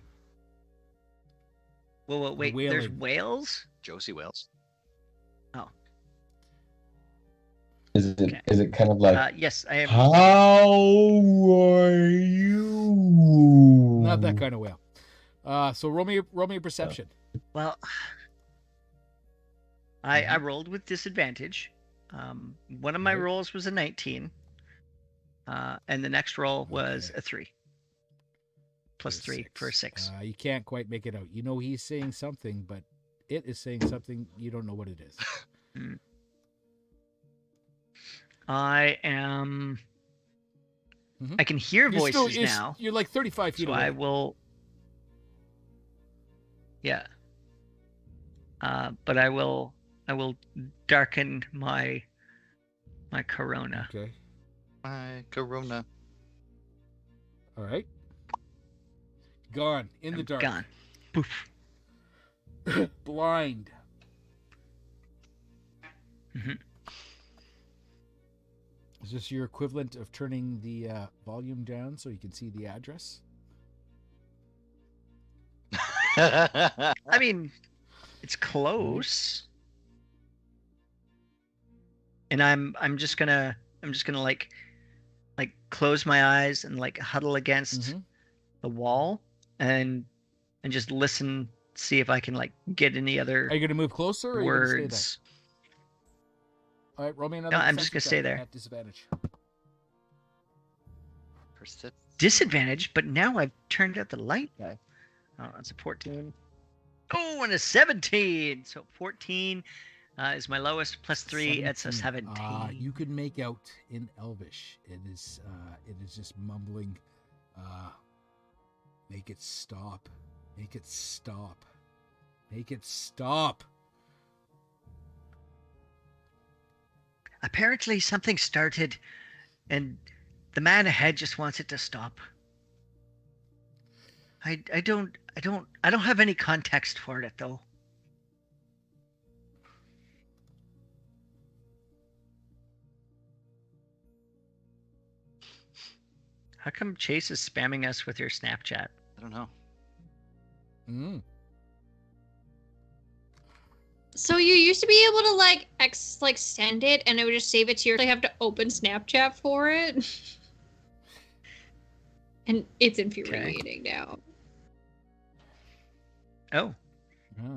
Well, wait. Wailing. There's whales. Josie Wales. Oh. Is it kind of like? Yes, I am. How are you? Not that kind of whale. So roll me a perception. Well, I rolled with disadvantage. One of my rolls was a 19, and the next roll was a 3. Plus 3 for a 6. You can't quite make it out. You know he's saying something, but it is saying something. You don't know what it is. I am. I can hear voices now. You're like 35 feet so away. I will. Yeah. But I will darken my corona. Okay. My corona. All right. Gone in the dark. Gone. Poof. Blind. Mm-hmm. Is this your equivalent of turning the volume down so you can see the address? I mean, it's close. And I'm just gonna like close my eyes and like huddle against the wall and just listen, see if I can like get any other Are you gonna move closer or words. Are you gonna stay there? All right, roll me another. No, I'm just gonna perception stay check there. At disadvantage. Disadvantage, but now I've turned out the light guy. Oh, that's a 14. Oh, and a 17. So 14 is my lowest. Plus 3, it's a 17. You could make out in Elvish. It is just mumbling. Make it stop. Make it stop. Make it stop. Apparently something started and the man ahead just wants it to stop. I don't have any context for it though. How come Chase is spamming us with your Snapchat? I don't know. So you used to be able to like send it, and it would just save it to your. I have to open Snapchat for it, and it's infuriating now. Oh,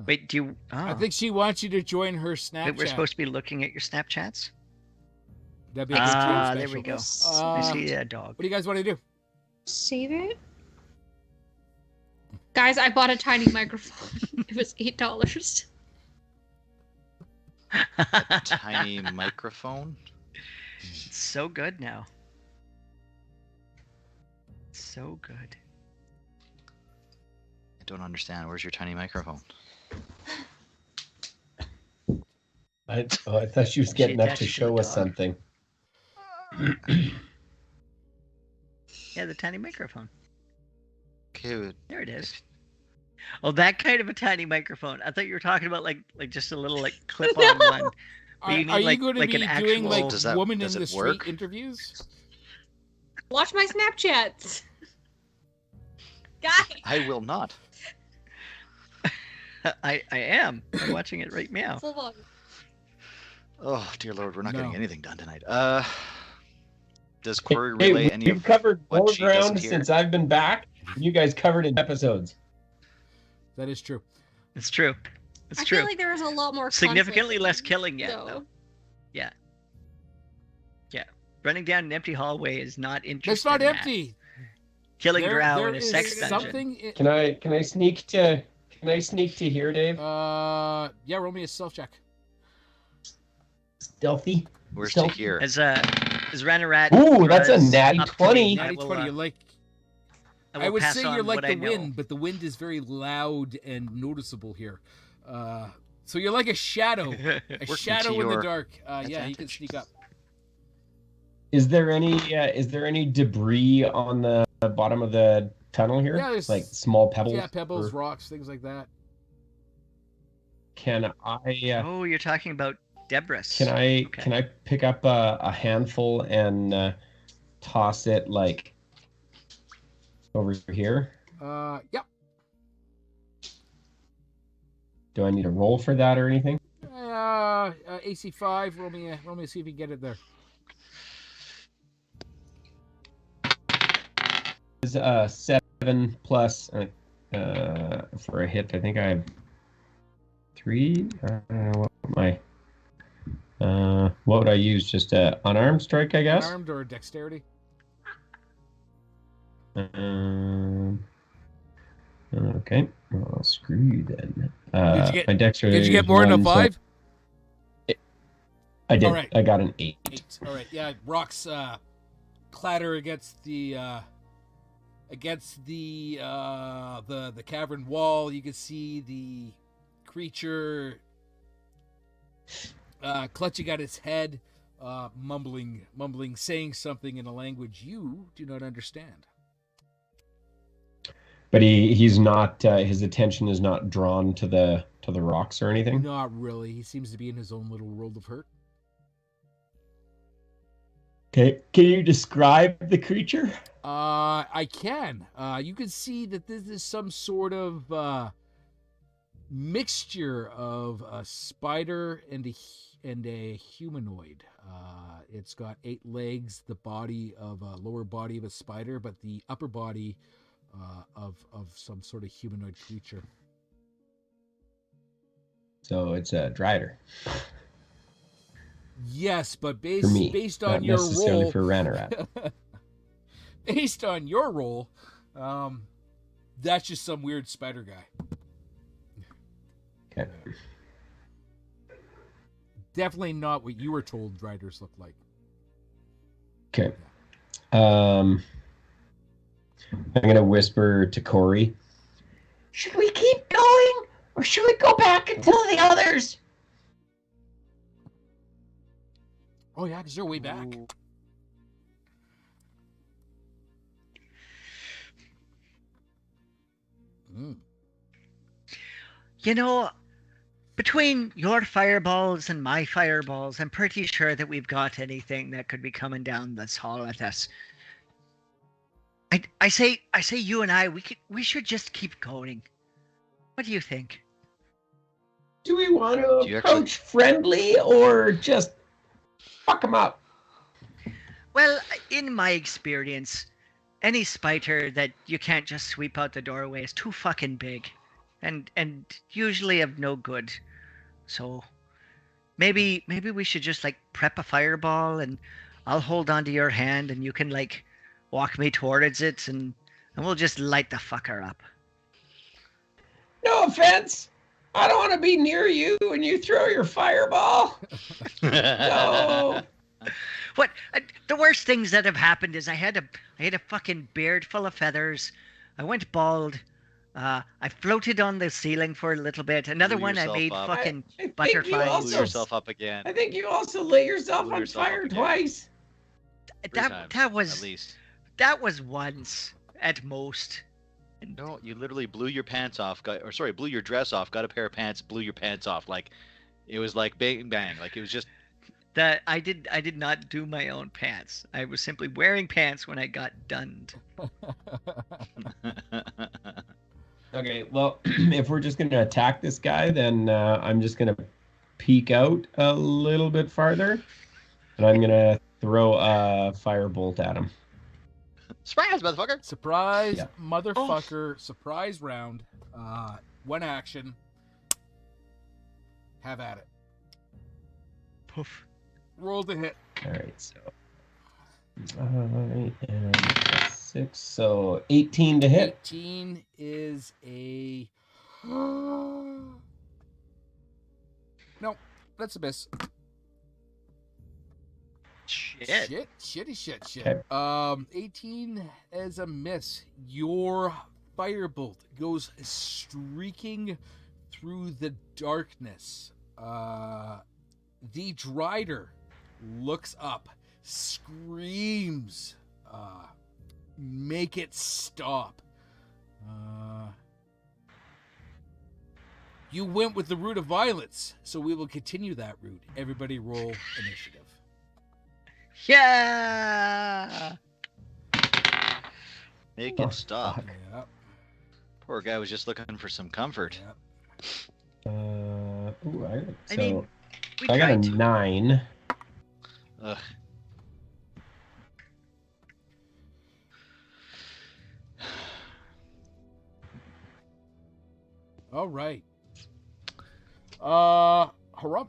wait, do you? Oh. I think she wants you to join her Snapchat. Wait, we're supposed to be looking at your Snapchats. That'd be a good time there special. we go. I see a dog. What do you guys want to do? Save it. Guys, I bought a tiny microphone. It was $8. A tiny microphone? It's so good now. So good. I don't understand. Where's your tiny microphone? I thought she was getting up to show us something. Yeah, the tiny microphone. Okay. There it is. Oh, that kind of a tiny microphone. I thought you were talking about like just a little like clip-on one. Are you going to be doing like woman in the street interviews? Watch my Snapchats. Guys. I will not. I am. I'm watching it right now. Oh dear Lord, we're not getting anything done tonight. Does Corey relay any of We've covered what more she doesn't ground hear? since I've been back. You guys covered in episodes. That is true. It's true. I feel like there was a lot more significantly conflict less killing yet, though. though. Yeah. Yeah. Running down an empty hallway is not interesting. It's not empty. Killing Drow there in a is sex dungeon. something. Can I sneak to here, Dave? Yeah, roll me a stealth check. Stealthy. Where's to here? As Ranarat. Ooh, that's a runs natty up to 20. me, I Natty will, 20. You like? I would pass say on you're like what the I know. wind, but the wind is very loud and noticeable here. So you're like a shadow, a Working shadow to in the your dark. Yeah, you can advantage. sneak up. Is there any debris on the bottom of the tunnel here? Yeah, there's like small pebbles. Yeah, pebbles, or rocks, things like that. Can I Oh, you're talking about debris. can I Okay. can I pick up a handful and toss it like over here? Yep. Do I need a roll for that or anything? AC 5. Roll me see if you can get it there. Is 7 plus for a hit. I think I have 3. I don't know what would I use? Just a unarmed strike, I guess. Unarmed or dexterity? Okay. Well, screw you then. My dexterity. Did you get more than a 1, 5? I did. All right. I got an 8. 8. All right. Yeah, rocks clatter against the cavern wall. You can see the creature clutching at its head, mumbling, saying something in a language you do not understand. But he's not. His attention is not drawn to the rocks or anything. Not really. He seems to be in his own little world of hurt. Okay. Can you describe the creature? I can. You can see that this is some sort of mixture of a spider and a humanoid. It's got 8 legs, the body of a lower body of a spider, but the upper body of some sort of humanoid creature. So it's a Drider. Yes, but For me, based on not your necessarily roll, for Ranarat. based on your roll, that's just some weird spider guy. Okay. Definitely not what you were told Driders look like. Okay. I'm gonna whisper to Corey. Should we keep going, or should we go back and tell the others? Oh yeah, because they're way back. You know, between your fireballs and my fireballs, I'm pretty sure that we've got anything that could be coming down this hall at us. I say you and I, we should just keep going. What do you think? Do we want to Do you approach friendly or just fuck them up? Well, in my experience, any spider that you can't just sweep out the doorway is too fucking big, and usually of no good. So maybe we should just like prep a fireball, and I'll hold onto your hand, and you can like walk me towards it, and we'll just light the fucker up. No offense. I don't want to be near you when you throw your fireball. No. What the worst things that have happened is I had a fucking beard full of feathers. I went bald. I floated on the ceiling for a little bit. Another Blew one I yourself made up. fucking I think butterflies. you also- Blew yourself up again. I think you also lit yourself Blew on yourself fire up again. twice. Three times, That was at least. that was once at most. No, you literally blew your pants off. Blew your dress off. Got a pair of pants. Blew your pants off. Like it was like bang bang. Like it was just. That I did not do my own pants. I was simply wearing pants when I got done. Okay, well, if we're just going to attack this guy, then I'm just going to peek out a little bit farther, and I'm going to throw a firebolt at him. Surprise, motherfucker! Surprise, Yeah. motherfucker! Surprise round. One action. Have at it. Poof. Roll to hit. All right, so I am 6, so 18 to hit. 18 is a. No, that's a miss. Shit. Shit. Okay. 18 as a miss. Your firebolt goes streaking through the darkness. The Drider looks up, screams, make it stop. You went with the route of violence, so we will continue that route. Everybody roll initiative. Yeah. Make it stop. fuck. Yep. Poor guy was just looking for some comfort. Yep. Ooh, I mean, we I got a tried to. 9. Ugh. All right. Harumph.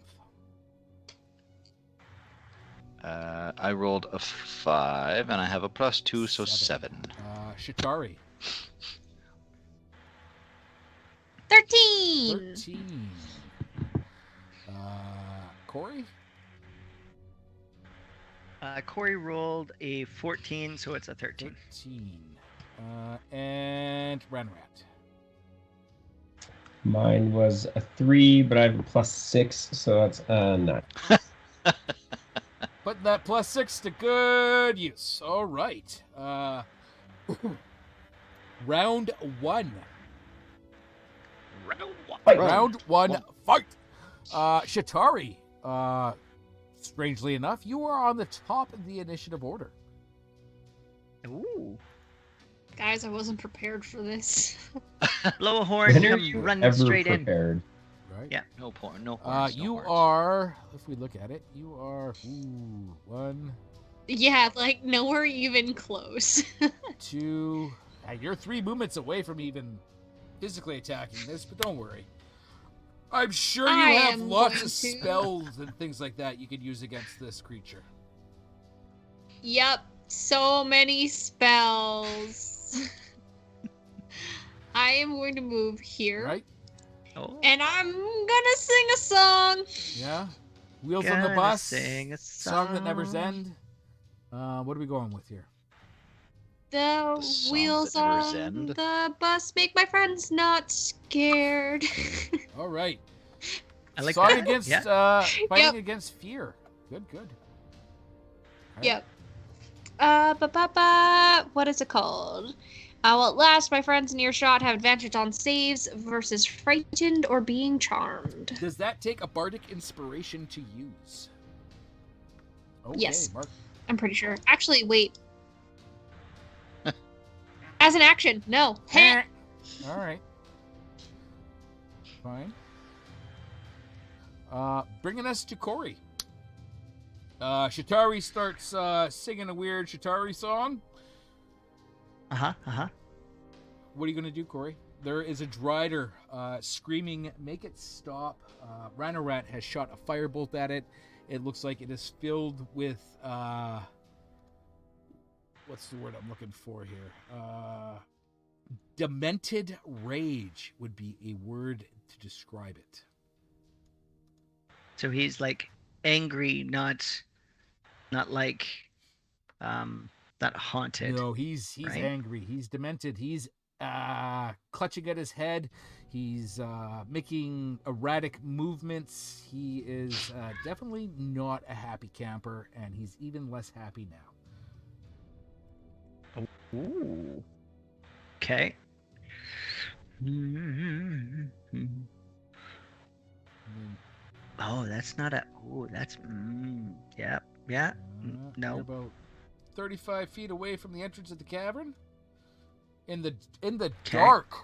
I rolled a 5, and I have a +2, so 7. Shatari. 13. 13. Corey. Corey rolled a 14, so it's a 13. 13. And Ranrat. Mine was a 3, but I have a +6, so that's a 9. Putting that +6 to good use. All right. Round 1. Round 1, fight. Shatari. Strangely enough, you are on the top of the initiative order. Ooh. Guys, I wasn't prepared for this. Blow a horn, When are come you running ever straight in. prepared? Right. Yeah. No point. No horns, no You horns. are, if we look at it, you are 1, Yeah, like nowhere even close. 2. You're 3 movements away from even physically attacking this, but don't worry. I'm sure you I have am lots going of to. spells and things like that you could use against this creature. Yep, so many spells. I am going to move here. Right? Oh. And I'm gonna sing a song. Yeah. Wheels on the Gonna bus. sing a Song that never song. end. What are we going with here? The songs wheels that never on end. the bus make my friends not scared. All right. I like Song that. against Yeah. fighting Yep. against fear. Good. All right. Yep. What is it called? While at last, my friends in earshot have advantage on saves versus frightened or being charmed. Does that take a bardic inspiration to use? Okay, Yes. Mark. I'm pretty sure. Actually, wait. As an action, no. Heh. All right. Fine. Bringing us to Corey. Shatari starts singing a weird Shatari song. What are you going to do, Corey? There is a Drider screaming, make it stop. Ranarat has shot a firebolt at it. It looks like it is filled with, what's the word I'm looking for here? Demented rage would be a word to describe it. So he's like angry, not like not haunted. No, he's right? angry. He's demented. He's clutching at his head. He's making erratic movements. He is definitely not a happy camper, and he's even less happy now. Ooh. Okay. Oh, that's not a. Oh, that's. Yeah. Yeah. No. You're about 35 feet away from the entrance of the cavern. In the dark.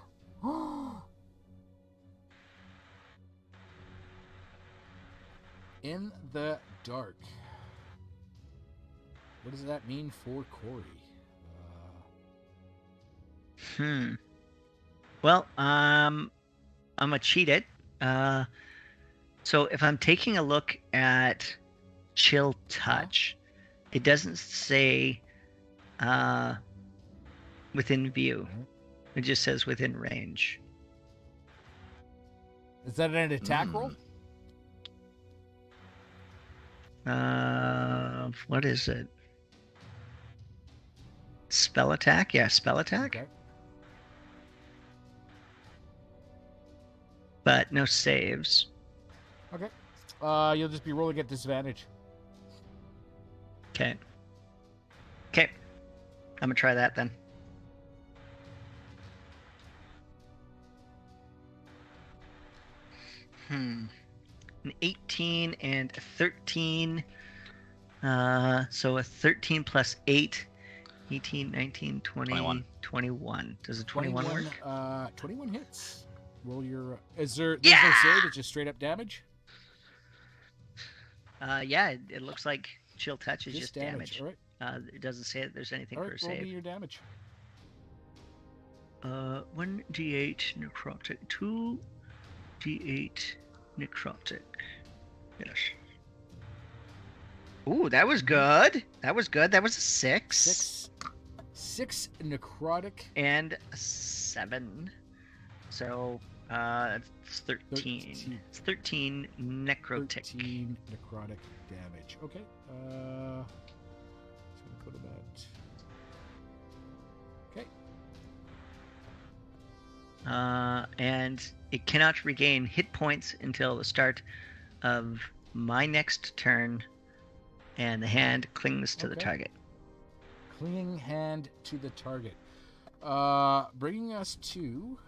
In the dark. What does that mean for Corey? Well, I'm gonna cheat it. So if I'm taking a look at Chill Touch, it doesn't say within view. It just says within range. Is that an attack roll? What is it? Spell attack? Yeah, spell attack. Okay. But no saves. Okay. You'll just be rolling at disadvantage. Okay. I'm gonna try that then. An 18 and a 13. So a 13 plus 8. 18, 19, 20, 21. Does a 21 work? 21 hits. Roll your... There's no save, it's just straight up damage? Yeah, it looks like chill touch is just damage. All right. It doesn't say that there's anything All for a right, roll save. me your damage. 1d8 necrotic, 2d8 necrotic. Yes. Ooh, that was good. That was a 6. 6 necrotic. And a 7. So, it's 13. It's 13 necrotic. 13 necrotic damage. Okay. So I'm gonna put about... Okay. And it cannot regain hit points until the start of my next turn, and the hand clings to the target. Clinging hand to the target. Bringing us to...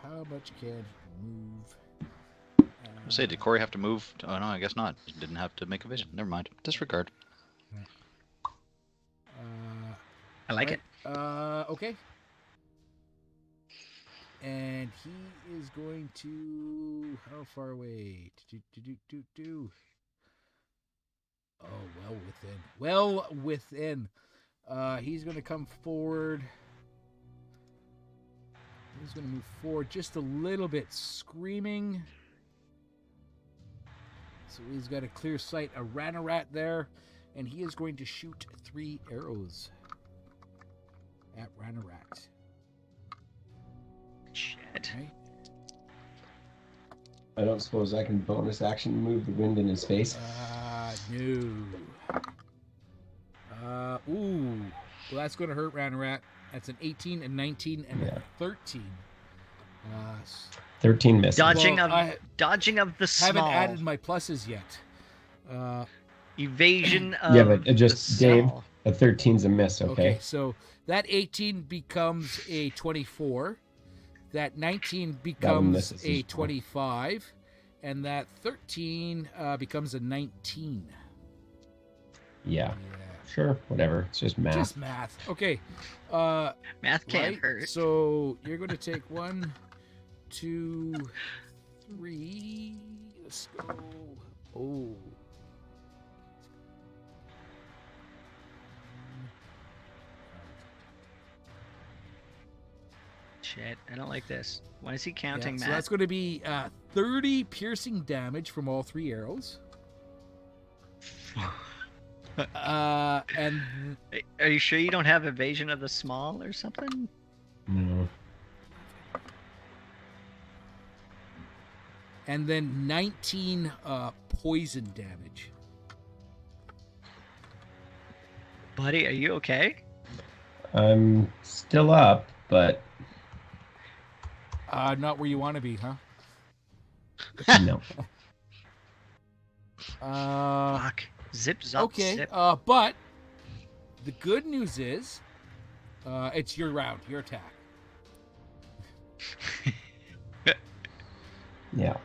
How much can he move? I say, did Corey have to move? Oh no, I guess not. He didn't have to make a vision. Never mind. Disregard. I like it. Okay. And he is going to... How far away? Oh, well within. He's going to come forward. He's going to move forward just a little bit, screaming. So he's got a clear sight, a Ranarat there, and he is going to shoot 3 arrows at Ranarat. Shit. Okay. I don't suppose I can bonus action move the wind in his face. No. Well, that's going to hurt Ranarat. That's an 18, a 19, and a 13. 13 misses. Dodging of the small. Haven't added my pluses yet. Evasion of Yeah, but just the Dave, small. a 13's a miss, okay? So that 18 becomes a 24. That 19 becomes a 25. And that 13 becomes a 19. Yeah. Sure, whatever. It's just math. Just math. Okay. Math can't hurt. So you're going to take 1, 2, 3. Let's go. Oh. Shit, I don't like this. Why is he counting, So Matt? that's going to be 30 piercing damage from all 3 arrows. And Are you sure you don't have evasion of the small or something? No. and then 19 poison damage. Buddy, are you okay? I'm still up, but Not where you want to be, huh? no. Fuck. Zip, zop, Okay, zip. but the good news is it's your round, your attack. Yeah.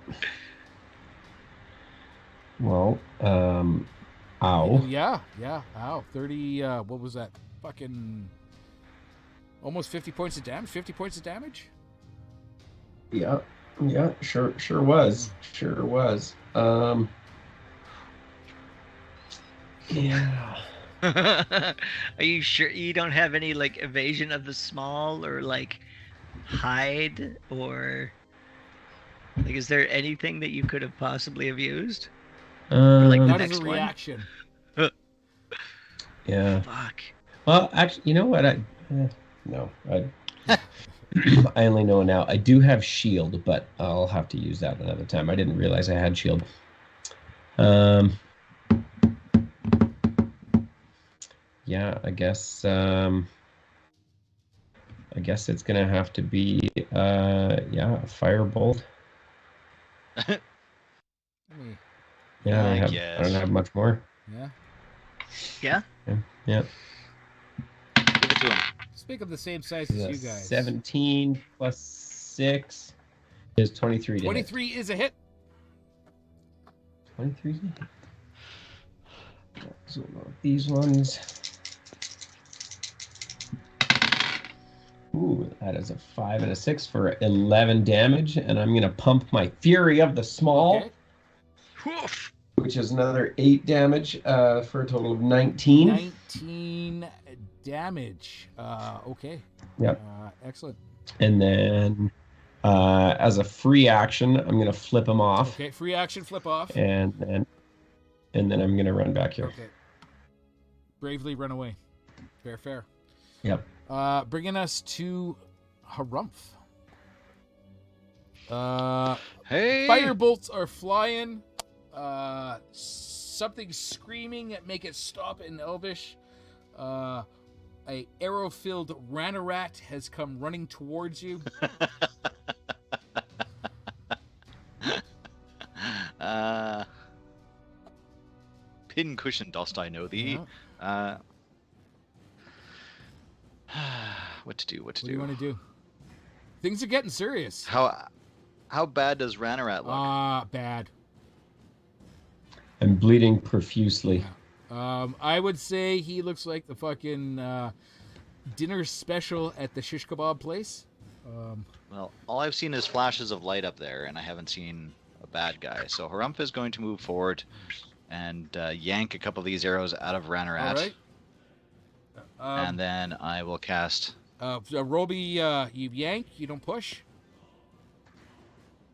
Well, ow. Yeah, ow. 30, what was that? Fucking almost 50 points of damage? 50 points of damage? Yeah, sure was. Yeah. Are you sure you don't have any like evasion of the small or like hide or like is there anything that you could have possibly have used? Like Not next as a one? reaction. Yeah. Fuck. Well, actually, you know what? I I only know now. I do have shield, but I'll have to use that another time. I didn't realize I had shield. Yeah, I guess it's gonna have to be a firebolt. Me. Yeah, I don't guess. have much more. Yeah. Yeah. Yeah. Give it to him. Just make them the same size as you guys. 17 plus 6 is 23 to 23 is a hit. 23 is a hit. So these ones. Ooh, that is a 5 and a 6 for 11 damage, and I'm gonna pump my Fury of the Small, Okay. Woof. which is another 8 damage for a total of 19. 19 damage. Okay. Yep. Excellent. And then as a free action, I'm gonna flip him off. Okay, free action, flip off. And then I'm gonna run back here. Okay. Bravely run away. Fair. Yep. Bringing us to Harumph. Hey! Firebolts are flying. Something screaming. Make it stop in Elvish. A arrow-filled Ranarat has come running towards you. Pincushion, dost I know thee? Yeah. What to do? What do you want to do? Things are getting serious. How bad does Ranarat look? Bad. I'm bleeding profusely. I would say he looks like the fucking dinner special at the shish kebab place. Well, all I've seen is flashes of light up there, and I haven't seen a bad guy. So Harumph is going to move forward and yank a couple of these arrows out of Ranarat. All right. And then I will cast... Roby, you yank, you don't push?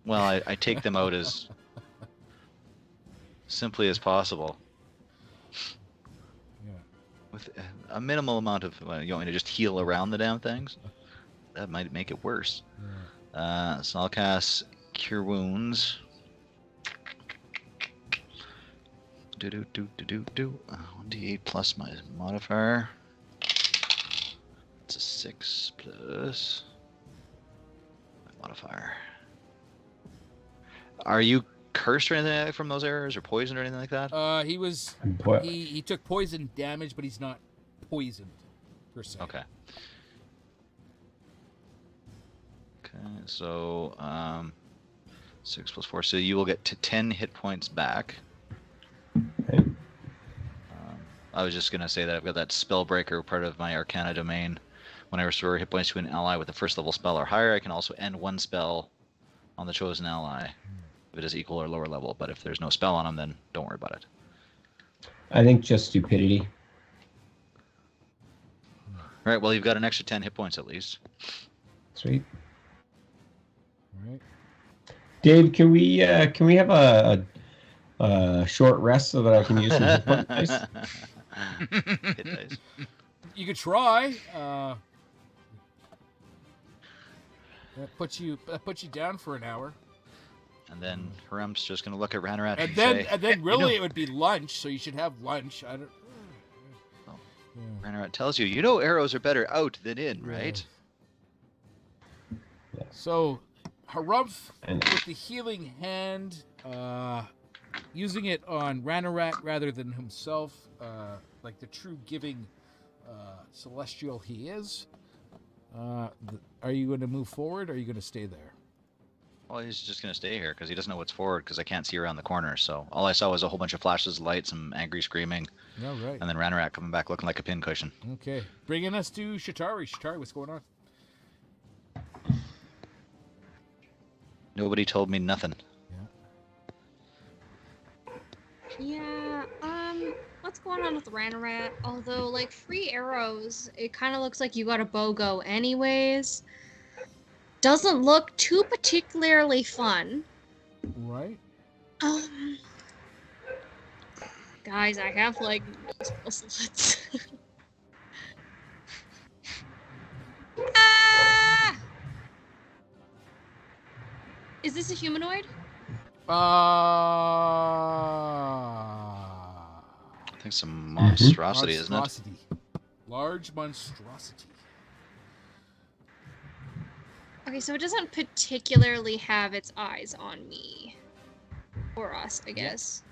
Well, I take them out as simply as possible. Yeah. With a minimal amount of... you want me to just heal around the damn things? That might make it worse. Yeah. So I'll cast Cure Wounds. 1d8 plus my modifier. It's a 6 plus my modifier. Are you cursed or anything like that from those arrows, or poisoned or anything like that? He took poison damage, but he's not poisoned per se. Okay. Okay, so 6 plus 4, so you will get to 10 hit points back. Okay. I was just gonna say that I've got that Spellbreaker part of my Arcana domain. When I restore hit points to an ally with a first level spell or higher, I can also end one spell on the chosen ally if it is equal or lower level. But if there's no spell on him, then don't worry about it. I think just stupidity. All right. Well, you've got an extra 10 hit points at least. Sweet. All right. Dave, can we have a short rest so that I can use some hit point dice? Hit dice. You could try. That puts you down for an hour. And then Harum's just gonna look at Ranarat And say, then really it would be lunch, so you should have lunch. I don't. Oh. Yeah. Ranarat tells you, you know, arrows are better out than in, right? Yeah. So, Harumph with the healing hand, using it on Ranarat rather than himself, like the true giving celestial he is. Are you going to move forward, or are you going to stay there? Well, he's just gonna stay here because he doesn't know what's forward because I can't see around the corner. So all I saw was a whole bunch of flashes of light, some angry screaming, No, right. and then Ranarat coming back looking like a pincushion. Okay, bringing us to Shatari. Shatari, what's going on? Nobody told me nothing. Yeah, what's going on with Ranarat? Although, like, free arrows, it kind of looks like you got a BOGO anyways. Doesn't look too particularly fun. Right. Guys, I have, like, no spell slots. Ah! Is this a humanoid? think it's a monstrosity, isn't it? Monstrosity. Large monstrosity. Okay, so it doesn't particularly have its eyes on me. Or us, I guess.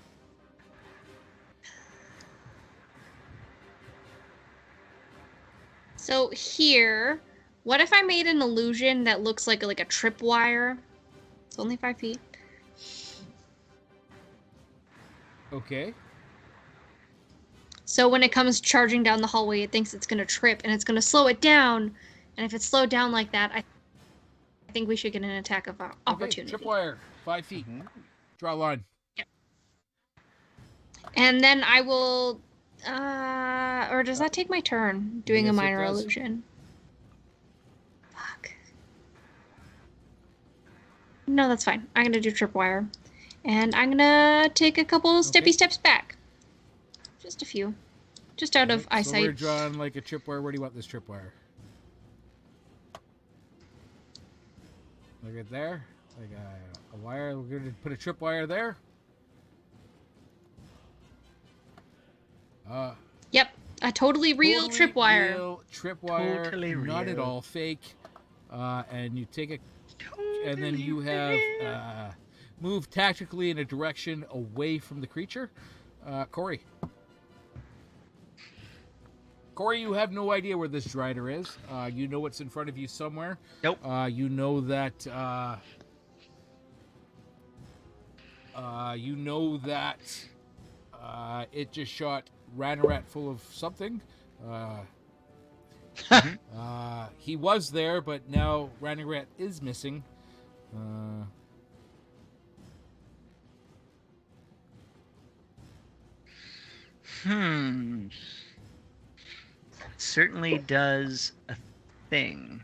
So here, what if I made an illusion that looks like a tripwire? It's only 5 feet. Okay. So when it comes charging down the hallway, it thinks it's going to trip, and it's going to slow it down. And if it's slowed down like that, I think we should get an attack of opportunity. Okay, tripwire, 5 feet. Draw a line. Yep. And then I will... or does that take my turn, doing a minor illusion? Fuck. No, that's fine. I'm going to do tripwire. And I'm going to take a couple steps back. Just a few. Just out of eyesight. So we're drawing like a tripwire. Where do you want this tripwire? Like it there? Like a wire. We're going to put a tripwire there. Yep. A totally real tripwire. Real tripwire. Totally Not real. at all fake. And you take a... And then you have... move tactically in a direction away from the creature. Corey. Corey, you have no idea where this Drider is. You know it's in front of you somewhere. Nope. You know that... it just shot Ranarat full of something. He was there, but now Ranarat is missing. Certainly does a thing.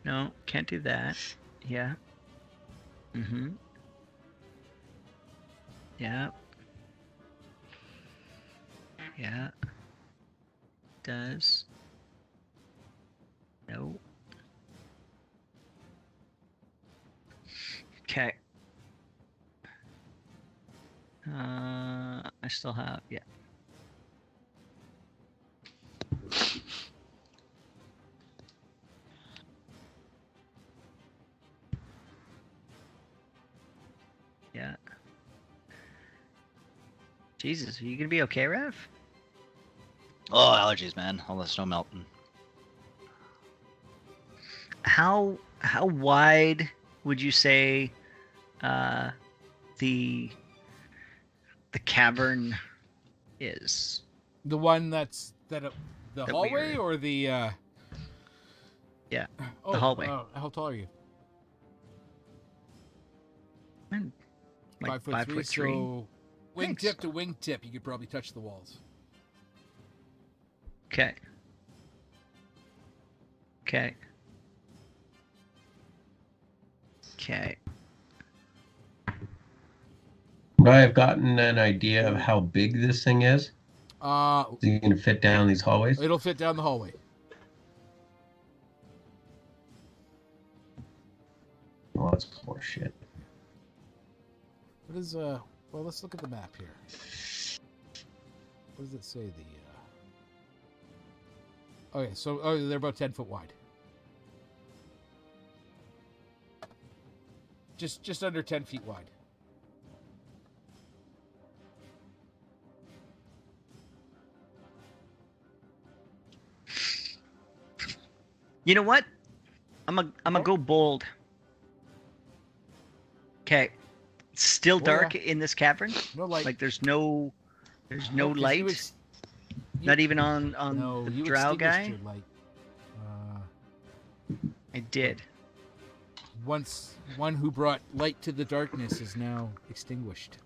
No, can't do that. Yeah. Yeah. Yeah. Does. No. Okay. I still have, yeah. Yeah. Jesus, are you gonna be okay, Rev? Oh, allergies, man. All the snow melting. How wide would you say the cavern is? The one the That hallway we're- or the... Yeah, Oh, the hallway. How tall are you? Like 5'3", 5'3". so wingtip Thanks. to wingtip, you could probably touch the walls. Okay. Okay. Okay. Would I have gotten an idea of how big this thing is? Is it going to fit down these hallways? It'll fit down the hallway. Well, that's more shit. What is well, let's look at the map here. What does it say? Okay, so they're about 10 foot wide. Just under 10 feet wide. You know what? I'm a go bold. Okay. It's still dark in this cavern. No light. Like there's no No, 'cause light. Not even on no, the you drow extinguished guy. your light. I did. Once one who brought light to the darkness is now extinguished.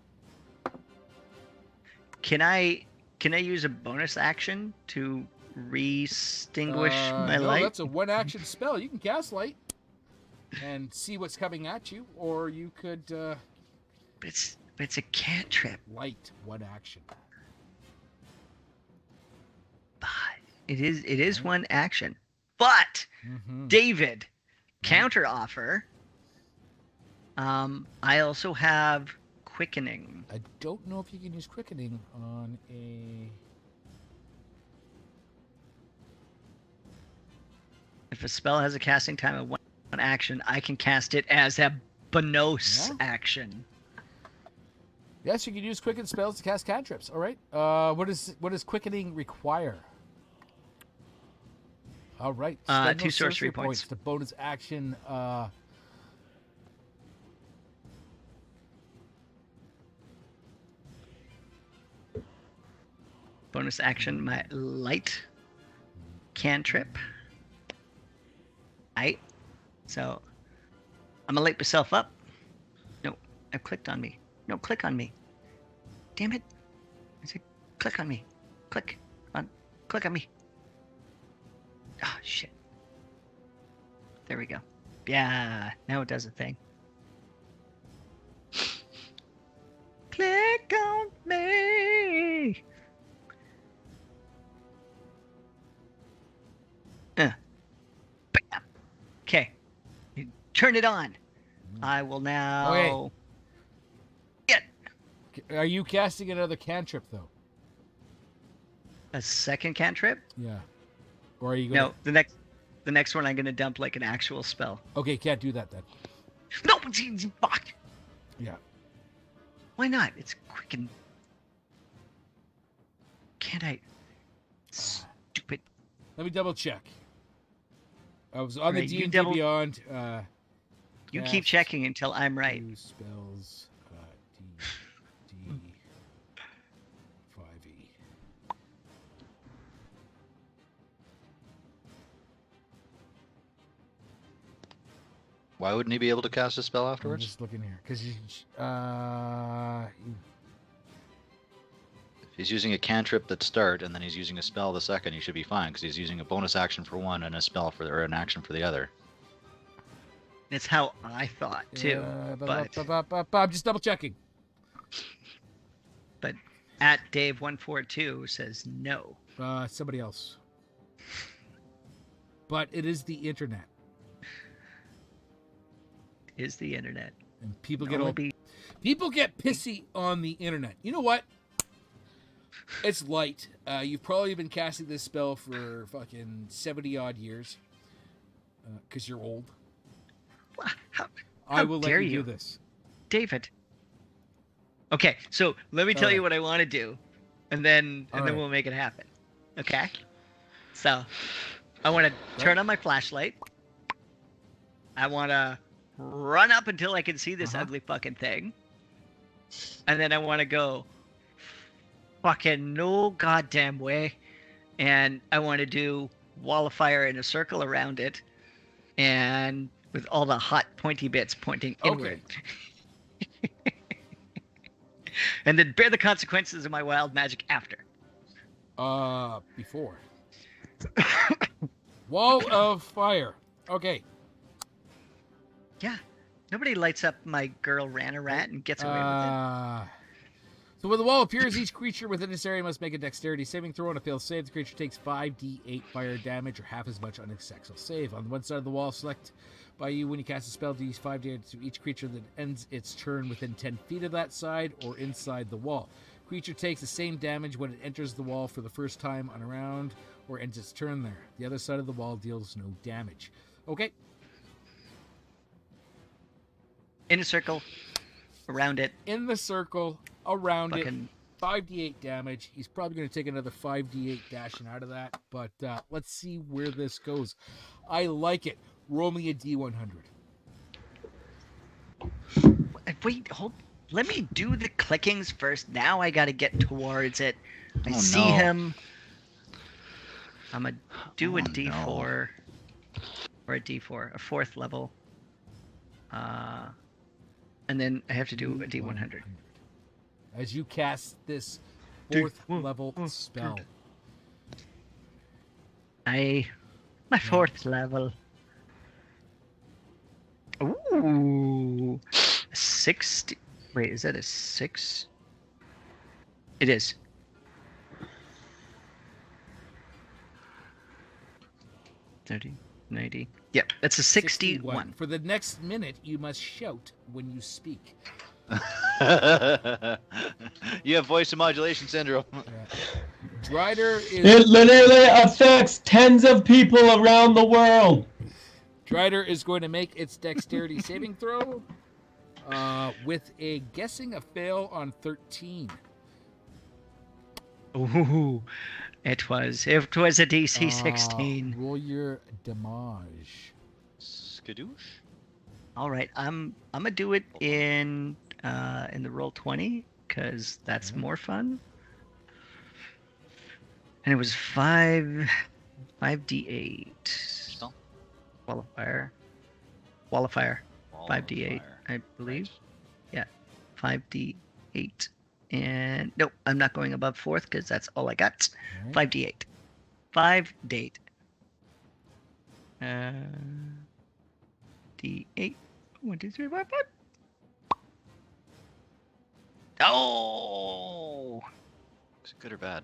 Can I use a bonus action to re-extinguish my no, light? that's a one action spell. You can cast light and see what's coming at you, or you could But it's a cantrip. light one action. But it is one action. But Mm-hmm. David, counter offer. I also have quickening. I don't know if you can use quickening on a. If a spell has a casting time of one action, I can cast it as a bonus action. Yes, you can use quicken spells to cast cantrips. All right. What does quickening require? All right. Spend 2 those sorcery points. The bonus action. Bonus action, my light cantrip. Right. So I'm gonna light myself up. No, I've clicked on me. No, click on me. Damn it. I said click on me. Click on me. Oh shit. There we go. Yeah, now it does a thing. Click on me. Bam. Okay. Turn it on. I will now. Okay. Are you casting another cantrip though? A second cantrip? Yeah. Or are you gonna... No, the next one I'm gonna dump like an actual spell. Okay, can't do that then. No, fuck. Yeah. Why not? It's quick and. Can't I? Stupid. Let me double check. I was on Right, the you D&D Beyond. You keep checking until I'm right. 2 spells. D 5e. Why wouldn't he be able to cast a spell I'm afterwards? just looking here because If he's using a cantrip at start and then he's using a spell the second, he should be fine because he's using a bonus action for one and a spell for or an action for the other. That's how I thought too. I'm just double checking. But at Dave142 says no. Somebody else. But it is the internet, Is the internet. and people Only get be- people get pissy on the internet. You know what? It's light. You've probably been casting this spell for fucking 70 odd years. Because you're old. How I will let dare you you do this. David. Okay, so let me tell you Alright. what I want to do, and then Alright. we'll make it happen. Okay. So, I want to turn on my flashlight. I want to run up until I can see this ugly fucking thing, and then I want to go fucking no goddamn way, and I want to do wall of fire in a circle around it, and with all the hot pointy bits pointing inward. And then bear the consequences of my wild magic after. Before. Wall of fire. Okay. Yeah. Nobody lights up my girl Rat and gets away with it. So when the wall appears, each creature within this area must make a dexterity saving throw. On a failed save, the creature takes 5d8 fire damage or half as much on a successful save. On one side of the wall, select by you when you cast a spell, these 5d8 to each creature that ends its turn within 10 feet of that side or inside the wall. Creature takes the same damage when it enters the wall for the first time on a round or ends its turn there. The other side of the wall deals no damage. Okay. In a circle, around it. In the circle, around Fucking... it, 5d8 damage. He's probably going to take another 5d8 dashing out of that, but let's see where this goes. I like it. Roll me a d100. Wait, hold. Let me do the clickings first. Now I got to get towards it. I see no. him. I'm going to do a Oh, D4 no. or a D4, a 4th level. And then I have to do a D100. As you cast this 4th level spell. My 4th level. Ooh. 60. Wait, is that a 6? It is. 90. Yep, that's a 61. For the next minute, you must shout when you speak. You have voice modulation syndrome. Drider is It literally affects tens of people around the world. Drider is going to make its dexterity saving throw with a fail on 13. Ooh, it was a DC 16. Roll your damage. Skadoosh. All right, I'm gonna do it in the roll 20 because that's more fun. And it was 5d8 Still? qualifier, 5d8, I believe. Yeah, 5d8. And nope, I'm not going above fourth because that's all I got. Right. 5d8. 5d8. D8. 1, 2, 3, 4, 5. Oh! Is it good or bad?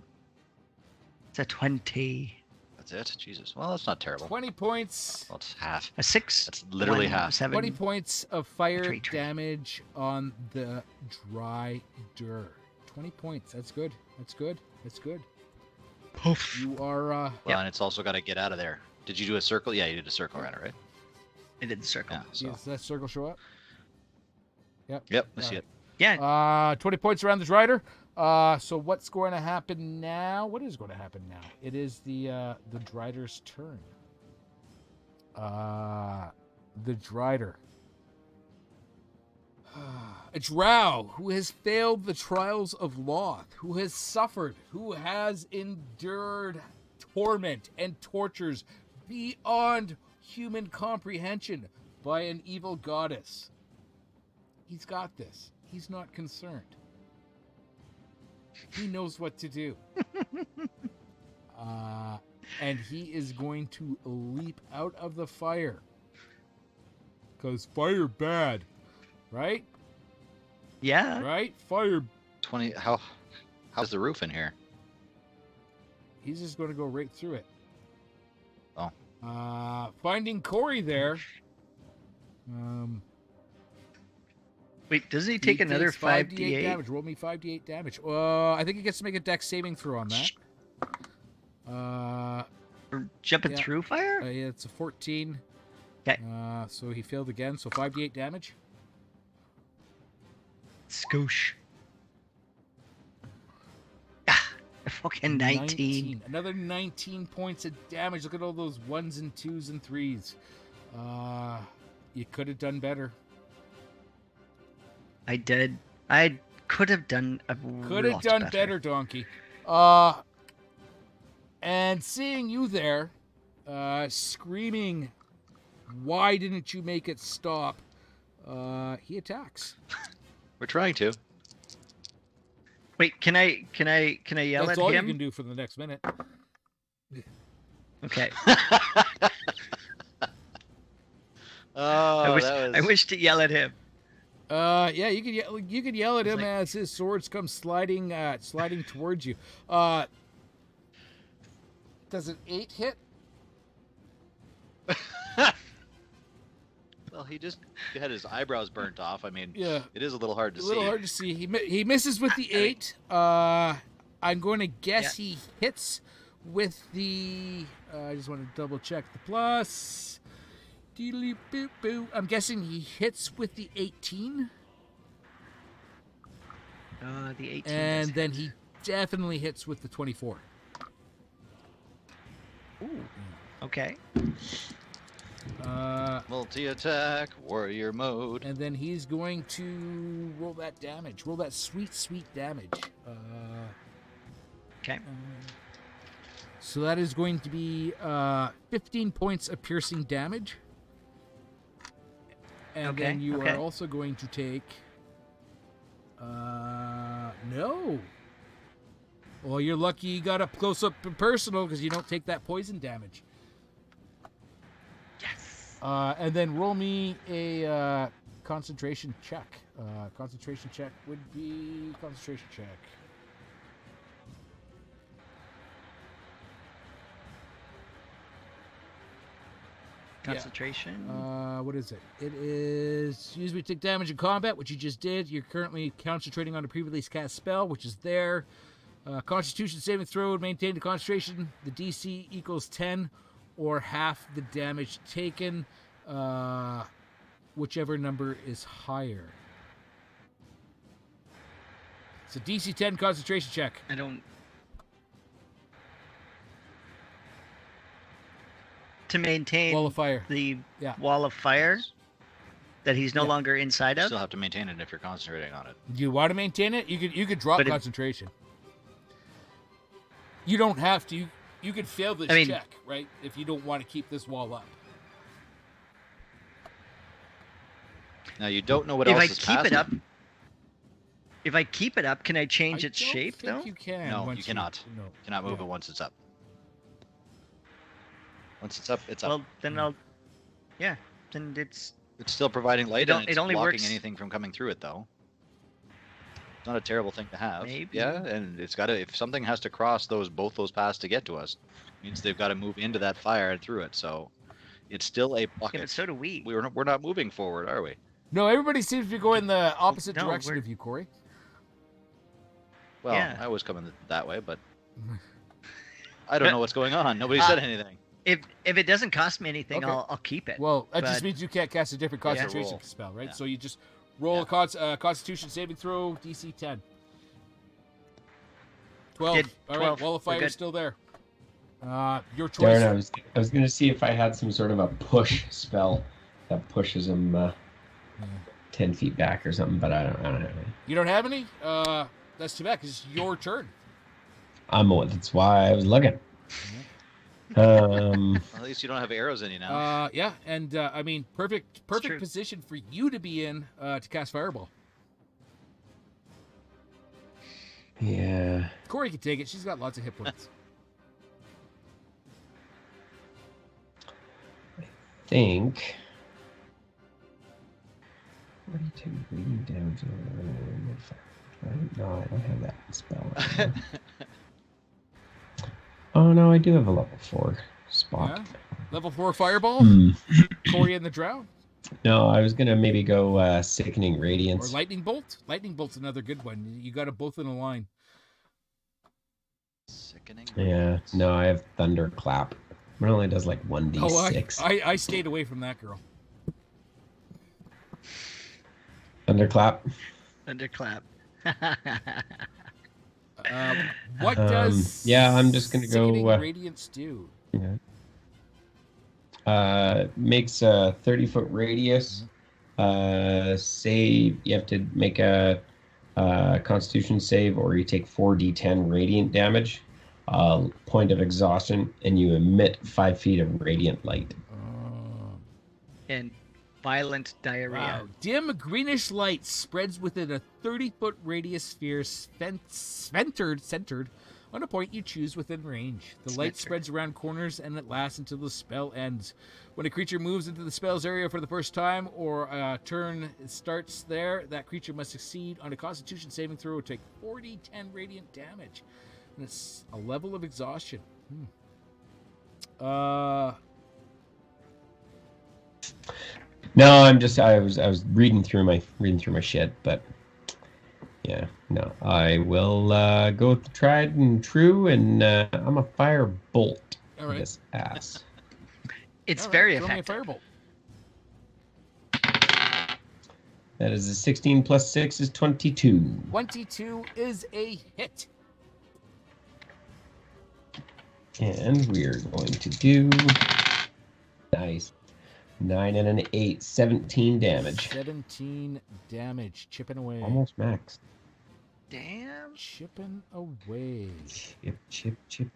It's a 20. That's it? Jesus. Well, that's not terrible. 20 points. Well, it's half. A 6. That's literally half. 7. 20 points of fire Tree. damage on the Drider. 20 points. That's good. That's good. That's good. Poof. You are. Well, and it's also got to get out of there. Did you do a circle? Yeah, you did a circle around it, right? I did the circle. Yeah. So. Does that circle show up? Yep. Yep. I see it. Yeah. 20 points around the Drider. So what's going to happen now? What is going to happen now? It is the Drider's turn. The Drider. It's Rao, who has failed the trials of Loth, who has suffered, who has endured torment and tortures beyond human comprehension by an evil goddess. He's got this. He's not concerned. He knows what to do. And he is going to leap out of the fire. Because fire bad. Right? Yeah. Right? Fire. 20. How's the roof in here? He's just going to go right through it. Oh. Finding Corey there. Wait, doesn't he take another takes 5d8 damage? Roll me 5d8 damage. I think he gets to make a dex saving throw on that. for jumping Yeah. through fire? Yeah, it's a 14. Okay. So he failed again. So 5d8 damage. Scoosh. Ah, a fucking 19. Another 19 points of damage. Look at all those 1s and 2s and 3s. You could have done better. I did. I could have done a Could have lot done better, Donkey. And seeing you there, screaming, "Why didn't you make it stop?" He attacks. We're trying to. Wait, can I yell That's at all him? you can do for the next minute. Okay. Oh, I wish to yell at him. Yeah, you could yell at It's him like- as his swords come sliding towards you. Does an 8 hit? Well, he just had his eyebrows burnt off. I mean, Yeah. it is a little hard to A see. little hard to see. He misses with the 8. I'm going to guess he hits with the. I just want to double check the plus. Deedly boop boo. I'm guessing he hits with the 18. The 18. And does then hit. he definitely hits with the 24. Ooh. Okay. Multi-attack, warrior mode. And then he's going to roll that damage. Roll that sweet, sweet damage. Okay. So that is going to be 15 points of piercing damage. And then you are also going to take... no. Well, you're lucky you got up close up and personal because you don't take that poison damage. Yes. And then roll me a concentration check. Concentration check would be concentration check. Concentration. What is it? It is usually take damage in combat, which you just did. You're currently concentrating on a previously cast spell, which is there. Constitution saving throw, maintain the concentration. The DC equals 10 or half the damage taken, whichever number is higher. It's a DC 10 concentration check. I don't. To maintain Wall of fire. the Yeah. wall of fire that he's no Yeah. longer inside You of. still have to maintain it if you're concentrating on it. Do you want to maintain it? You could drop But concentration. You don't have to. You could fail this I mean- check, right? If you don't want to keep this wall up. Now you don't know what If else I is keep past it up, can I I change its don't shape think though? you can. No, once you cannot. No. You cannot move Yeah. it once it's up. Once it's up, it's up. Well, then then it's It's still providing light, don't- and it's it only blocking works- anything from coming through it, though. It's not a terrible thing to have. Maybe. Yeah, and it's got to. If something has to cross both those paths to get to us, it means they've got to move into that fire and through it. So, it's still a yeah, bucket. but so do we. We're not moving forward, are we? No, everybody seems to be going the opposite No, direction we're- of you, Corey. Well, Yeah. I was coming that way, but I don't know what's going on. Nobody said anything. If it doesn't cost me anything, Okay. I'll keep it. Well, that just But- means you can't cast a different Yeah. concentration Roll. spell, right? Yeah. So you just roll a Constitution saving throw, DC 10. 12. Did All right, 12. wall of We're fire good. is still there. Your choice. Darn, I was gonna see if I had some sort of a push spell that pushes him 10 feet back or something, but I don't have any. You don't have any? That's too bad because it's your turn. That's why I was looking. Well, at least you don't have arrows in you now. Yeah, and I mean, perfect true. position for you to be in to cast Fireball. Yeah. Corey can take it. She's got lots of hit points. Think. 42 bleeding damage. No, I don't have that spell. Oh no, I do have a level 4 spot. Yeah? Level 4 Fireball? Hmm. Corey in the Drow? No, I was gonna maybe go Sickening Or Radiance. Lightning Bolt? Lightning Bolt's another good one. You got them both in a line. Sickening. Yeah, no, I have Thunderclap. It only does like 1d6. I stayed away from that girl. Thunderclap. Thunderclap. What does yeah, I'm just gonna go, Sickening Radiance do? Yeah. Makes a 30-foot radius. Save. You have to make a Constitution save, or you take 4d10 radiant damage. Point of exhaustion, and you emit 5 feet of radiant light. And violent diarrhea. Wow. Dim greenish light spreads within a 30-foot radius sphere centered on a point you choose within range. The light Centered. spreads around corners and it lasts until the spell ends. When a creature moves into the spell's area for the first time or a turn starts there, that creature must succeed on a Constitution saving throw or take 4d10 radiant damage. And it's a level of exhaustion. No, I was reading through my shit, but yeah, no, I will go with the tried and true, and I'm a fire bolt. All right. This ass. It's All right, very throw me a effective. firebolt. That is a 16 plus 6 is 22. 22 is a hit. And we're going to do nice 9 and an 8, 17 damage. 17 damage. Chipping away. Almost max. Damn. Chipping away. Chip. Chip.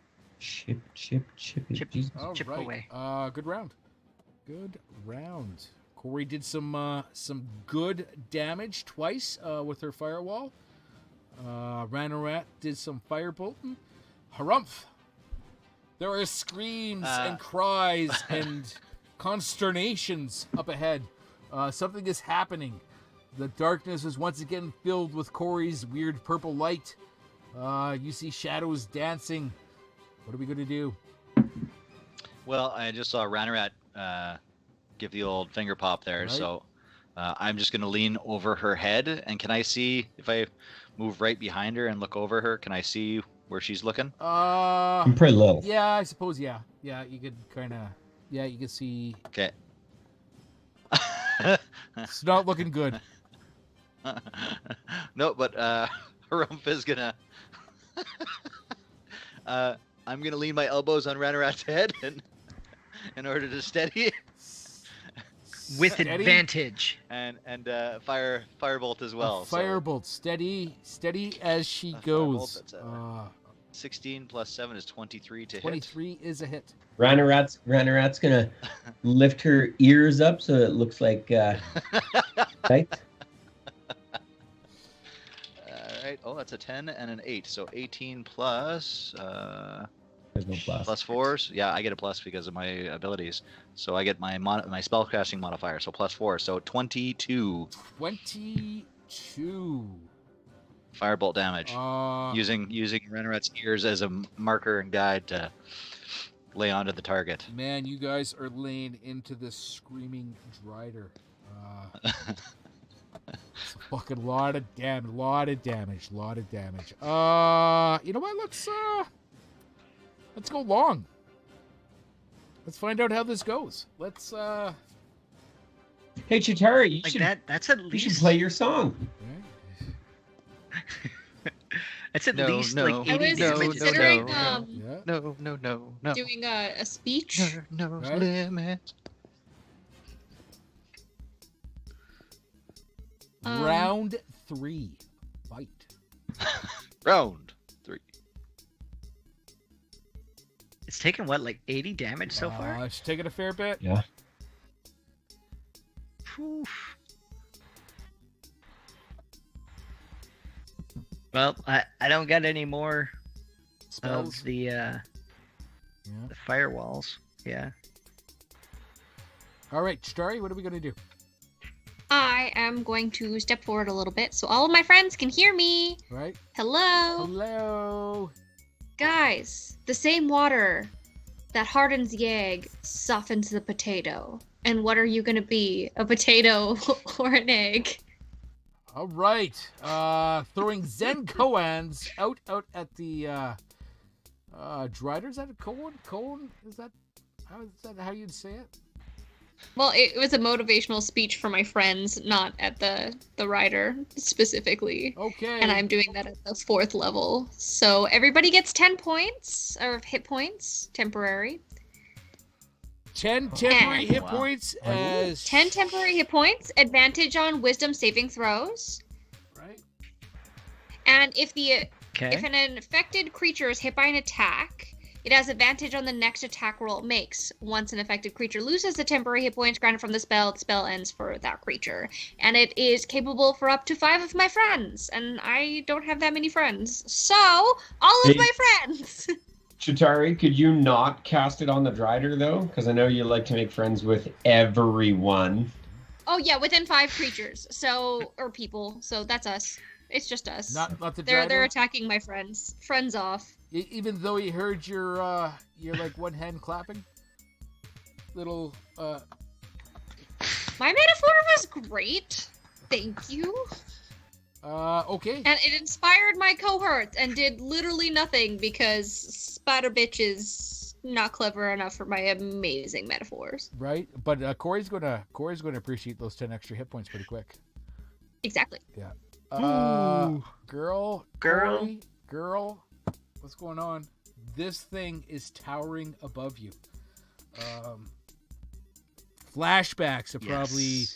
Jesus. All Chip right. away. Good round. Good round. Corey did some good damage twice with her firewall. Ranarat did some firebolting. Harumph. There are screams and cries and consternations up ahead. Something is happening. The darkness is once again filled with Corey's weird purple light. You see shadows dancing. What are we going to do? Well, I just saw Ranarat give the old finger pop there. Right. So I'm just gonna lean over her head, and can I see if I move right behind her and look over her? Can I see where she's looking? I'm pretty little. Yeah, I suppose. Yeah, you could kind of. Yeah, you can see. Okay. It's not looking good. No, but Harumph is gonna. I'm gonna lean my elbows on Ranarat's head and in order to steady With Steady. advantage. and firebolt as well. A firebolt, steady as she goes. Firebolt, that's 16 plus 7 is 23 to hit. 23 is a hit. Ranarat's gonna lift her ears up so it looks like right? Alright, oh, that's a 10 and an 8. So 18 plus... There's no plus. plus 4s? Yeah, I get a plus because of my abilities. So I get my my spellcasting modifier, so plus 4. So 22 22. firebolt damage. Using Ranarat's ears as a marker and guide to lay onto the target. Man, you guys are laying into this screaming Drider. It's a fucking lot of damage. You know what? Let's go long. Let's find out how this goes. Let's Hey Chitari, you Like should that's at you should least play your song. that's at No, least no. like I 80 was damage. considering Yeah. No. doing a speech. No Right. limit. Round 3. Fight. Round 3. It's taken what, like 80 damage so far? It's taking a fair bit. Yeah. Oof. Well, I don't got any more Spells. of the Yeah. firewalls. Yeah. All right, Starry, what are we going to do? I am going to step forward a little bit so all of my friends can hear me. Right? Hello. Hello. Guys, the same water that hardens the egg softens the potato. And what are you going to be? A potato or an egg? All right. Throwing Zen koans out at the Drider. Is that a koan? Koan? Is that how you'd say it? Well, it was a motivational speech for my friends, not at the rider specifically. Okay. And I'm doing that at the 4th level. So everybody gets 10 points of hit points, temporary. 10 temporary And- hit points as 10 temporary hit points, advantage on wisdom saving throws. Right. And if Okay. an infected creature is hit by an attack, it has advantage on the next attack roll it makes. Once an affected creature loses the temporary hit points granted from the spell ends for that creature. And it is capable for up to 5 of my friends. And I don't have that many friends. So, all of Hey. my friends! Chitari, could you not cast it on the Drider though? Because I know you like to make friends with everyone. Oh yeah, within 5 creatures. So, or people. So that's us. It's just us. Not the They're Drider. attacking my friends. Friends off. Even though he heard your like one hand clapping. Little My metaphor was great. Thank you. okay. And it inspired my cohorts and did literally nothing because Spider Bitch is not clever enough for my amazing metaphors. Right, but Corey's gonna appreciate those 10 extra hit points pretty quick. Exactly. Ooh. Girl, Corey, girl, what's going on? This thing is towering above you. Flashbacks of probably,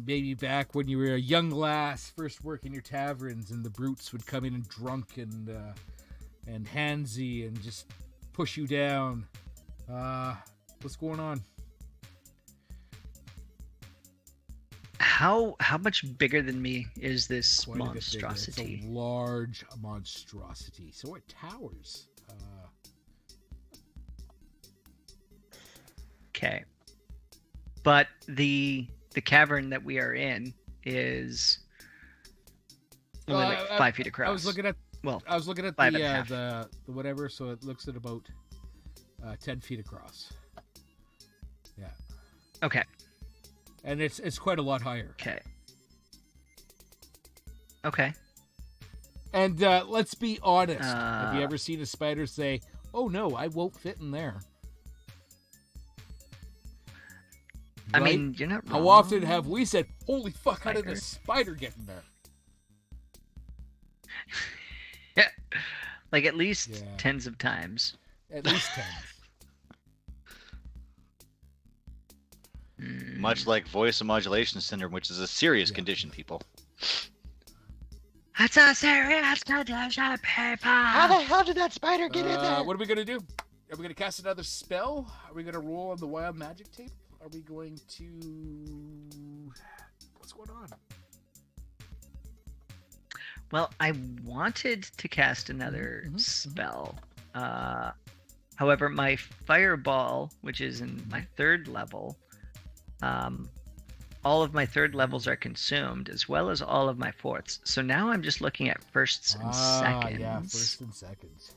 maybe back when you were a young lass, first working your taverns, and the brutes would come in and drunk and handsy and just push you down. What's going on? How much bigger than me is this Quite a bit bigger. monstrosity? It's a large monstrosity. So it towers. Okay. But the cavern that we are in is only like 5 feet across. I was looking at well, I was looking at 5.5. the whatever, so it looks at about 10 feet across. Okay. And it's quite a lot higher. Okay. Okay. And let's be honest. Have you Uh, ever seen a spider say, "Oh no, I won't fit in there"? I Right? mean, you're not wrong. How often have we said, "Holy fuck, how did Spider. a spider get in there?" Yeah. Like at least Yeah. tens of times. At least 10. Much like voice modulation syndrome, which is a serious Yeah. condition, people. That's a serious condition, people. hell did that spider What are we gonna do? Are we gonna cast another spell? Are we gonna roll on the wild magic tape? Are we going to? What's going on? Well, I wanted to cast another Mhm, mhm. spell. However, my fireball, which is in my third level, all of my third levels are consumed, as well as all of my fourths. So now I'm just looking at firsts and seconds. Yeah, first and seconds.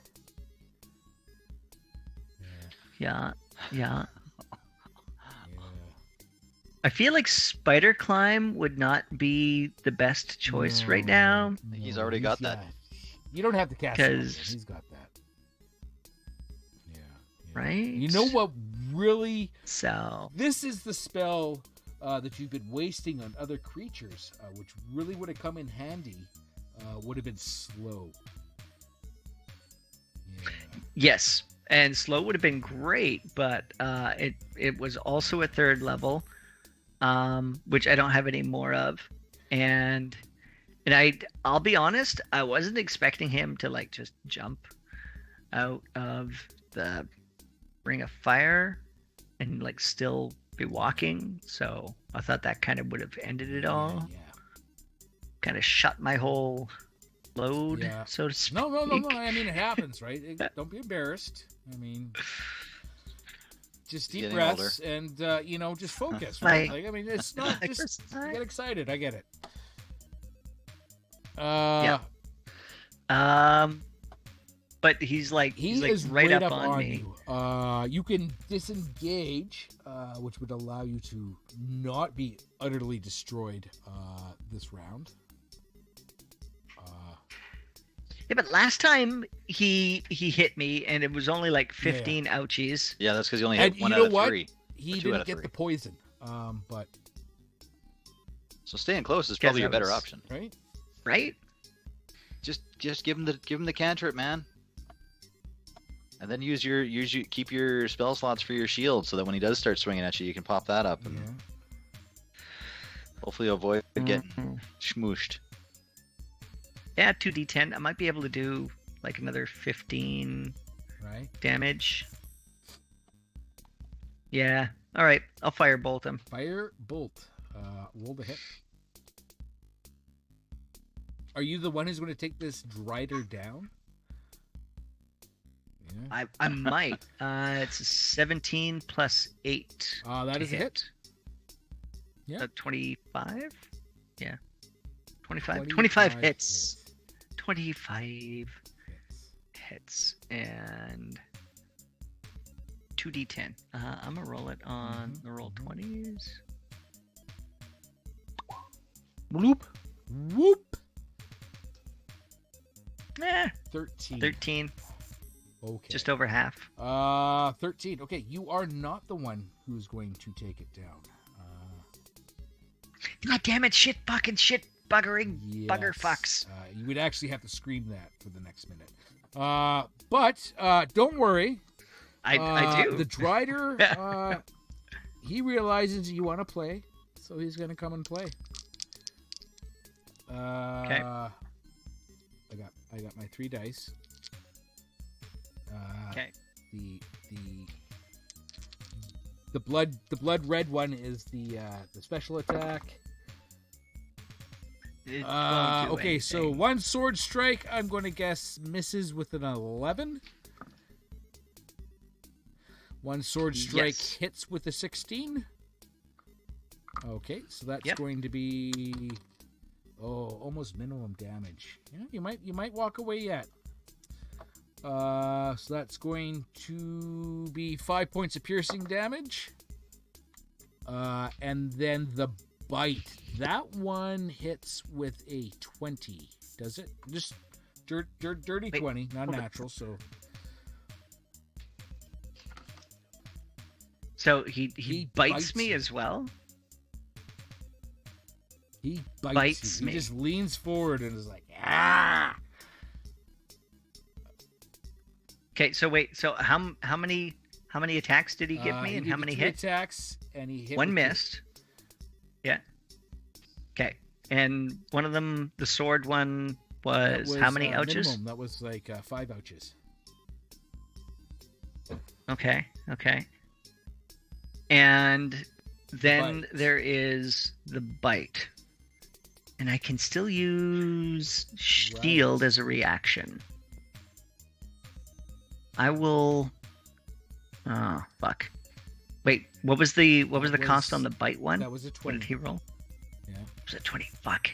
Yeah, yeah. Yeah. I feel like spider climb would not be the best choice right now. He's already got that. You don't have to cast it on him. 'Cause- He's got that. Yeah. Right? You know what really? So, This is the spell that you've been wasting on other creatures, which really would have come in handy. Would have been slow. Yeah. yes. And slow would have been great, but it was also a third level, which I don't have any more of. And I'll be honest, I wasn't expecting him to like just jump out of the ring of fire and like still be walking. So I thought that kind of would have ended it all. Yeah. Kind of shut my whole load, Yeah. so to speak. No. I mean, it happens, right? Don't be embarrassed. I mean, just deep Getting breaths and just focus, right? Like- Like, I mean, it's not Like just first you time. get excited. I get it. Yeah. But he's like He he's like is right up on me. you. You can disengage, which would allow you to not be utterly destroyed this round. Yeah, but last time he hit me and it was only like 15 ouchies. Yeah, that's because he only And had you one know out of what? 3. He Or 2 out didn't of get 3. the poison, but So staying close is Guess probably I a better was- option. right. Right? Just give him the cantrip, man. And then keep your spell slots for your shield, so that when he does start swinging at you, you can pop that up and Yeah. hopefully avoid getting Mhm. smooshed. Yeah, 2d10. I might be able to do like another 15 Right. damage. Yeah. All right. I'll firebolt him. Fire bolt. Roll the hit. Are you the one who's going to take this Drider down? Yeah. I might. It's a 17 plus 8. That to is a hit. Yeah. 25? Yeah. 25. 25 hits. 25 hits. And 2d10. I'm going to roll it on the roll 20s. Whoop. Whoop. 13. 13. Okay. Just over half. 13. Okay, you are not the one who's going to take it down. God damn it. Shit, fucking shit, buggering, bugger Yes. fucks. You would actually have to scream that for the next minute. But don't worry. I do. The Drider, he realizes you want to play, so he's going to come and play. Okay. I got my 3 dice. Okay. The blood red one is the special attack. It won't do Okay, so anything. one sword strike, I'm going to guess misses with an 11. One sword strike Yes. hits with a 16. Okay, so that's Yep. going to be almost minimum damage. Yeah, you might walk away yet. So that's going to be 5 points of piercing damage. And then the bite. That one hits with a 20. Does it? Just dirty 20, not natural. So he bites me as well. He bites me. He just leans forward and is like, ah. Okay, so wait. So how many attacks did he give me, and how many hits? Attacks, and he hit. One missed. Yeah. Okay, and one of them, the sword one, was how many ouches? Minimum. That was like 5 ouches. Okay. And then there is the bite. And I can still use shield as a reaction. I will... Oh, fuck. Wait, what was the cost on the bite one? That was a 20. What did he roll? Yeah. It was a 20. Fuck.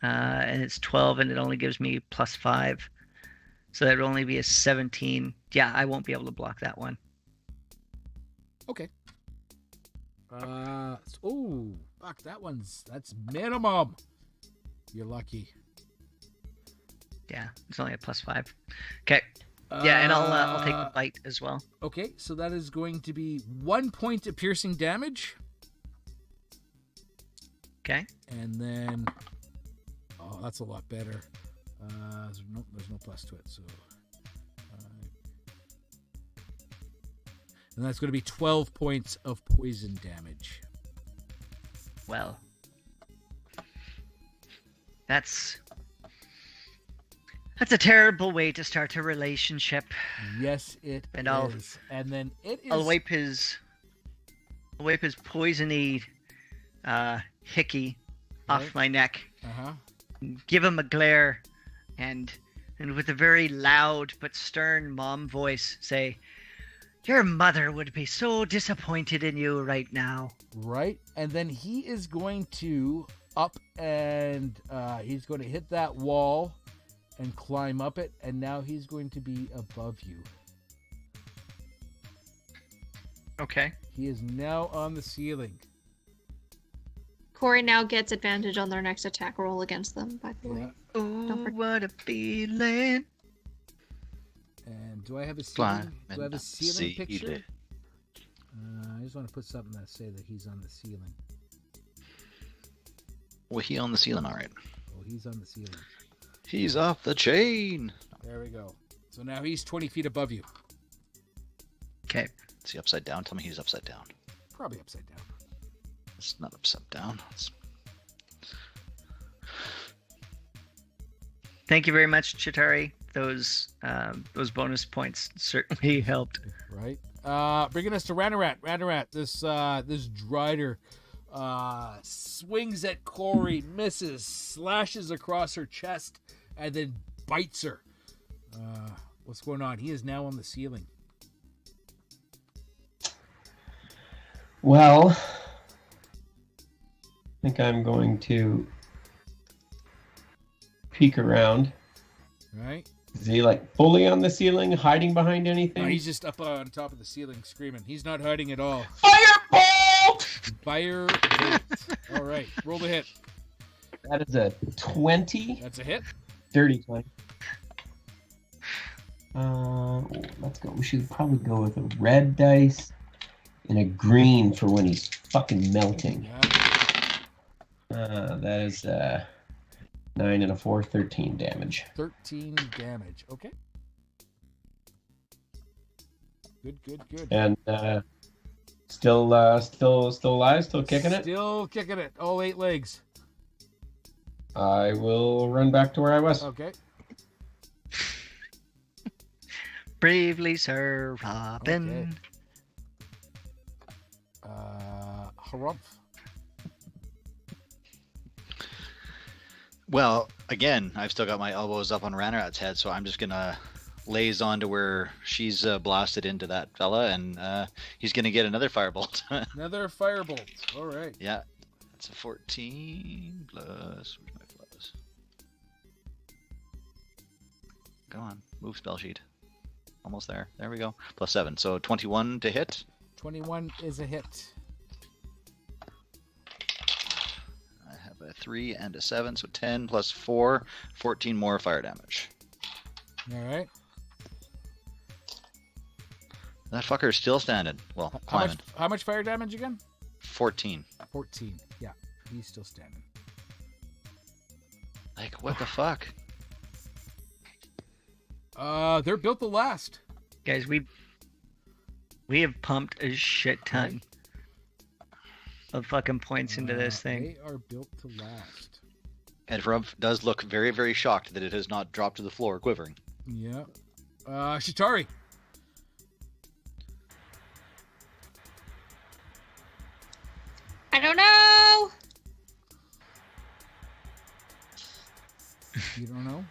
And it's 12, and it only gives me +5. So that would only be a 17. Yeah, I won't be able to block that one. Okay. Oh, fuck, that's minimum. You're lucky. Yeah, it's only a +5. Okay. Yeah, and I'll take the bite as well. Okay, so that is going to be 1 point of piercing damage. Okay. And then, oh, that's a lot better. There's no plus to it, so. And that's going to be 12 points of poison damage. Well, that's a terrible way to start a relationship. Yes, it and is. And then it is. I'll wipe his poisony hickey off my neck. Uh-huh. Give him a glare, and with a very loud but stern mom voice say, "Your mother would be so disappointed in you right now." Right, and then he is going to up and he's going to hit that wall and climb up it, and now he's going to be above you. Okay. He is now on the ceiling. Corey now gets advantage on their next attack roll against them, by the way. Oh, what a feeling. And do I have a ceiling? Do I have a ceiling picture? I just want to put something that say that he's on the ceiling. Well, he on the ceiling, all right. Oh, he's on the ceiling. He's off the chain. There we go. So now he's 20 feet above you. Okay. Is he upside down? Tell me he's upside down. Probably upside down. It's not upside down. Thank you very much, Chitari. Those bonus points certainly helped. Right. Bringing us to Ranarat. Ranarat, this Drider swings at Corey, misses, slashes across her chest, and then bites her. What's going on? He is now on the ceiling. Well, I think I'm going to peek around. Right. Is he like fully on the ceiling, hiding behind anything? No, he's just up on top of the ceiling screaming. He's not hiding at all. Firebolt! Firebolt. All right. Roll the hit. That is a 20. That's a hit. Dirty 20. Let's go. We should probably go with a red dice and a green for when he's fucking melting. Yeah. That is 9 and a 4, 13 damage. 13 damage. Okay. Good. And still alive, still kicking it. Still kicking it. All 8 legs. I will run back to where I was. Okay. Bravely, Sir Robin. Okay. Harumph. Well, again, I've still got my elbows up on Ranarat's head, so I'm just gonna laze on to where she's blasted into that fella, and he's gonna get another firebolt. Another firebolt. All right. Yeah, that's a 14 plus. Where's my plus? Come on, move spell sheet. Almost there. There we go. +7, so 21 to hit. 21 is a hit. 3 and a 7, so 10 plus 4, 14 more fire damage. All right. That fucker is still standing. Well, climbing. How much fire damage again? 14. 14. Yeah, he's still standing. Like, what the fuck? They're built to last. Guys, we have pumped a shit ton of fucking points into this thing. They are built to last. And Rumpf does look very, very shocked that it has not dropped to the floor, quivering. Yeah. Shitari. I don't know. You don't know?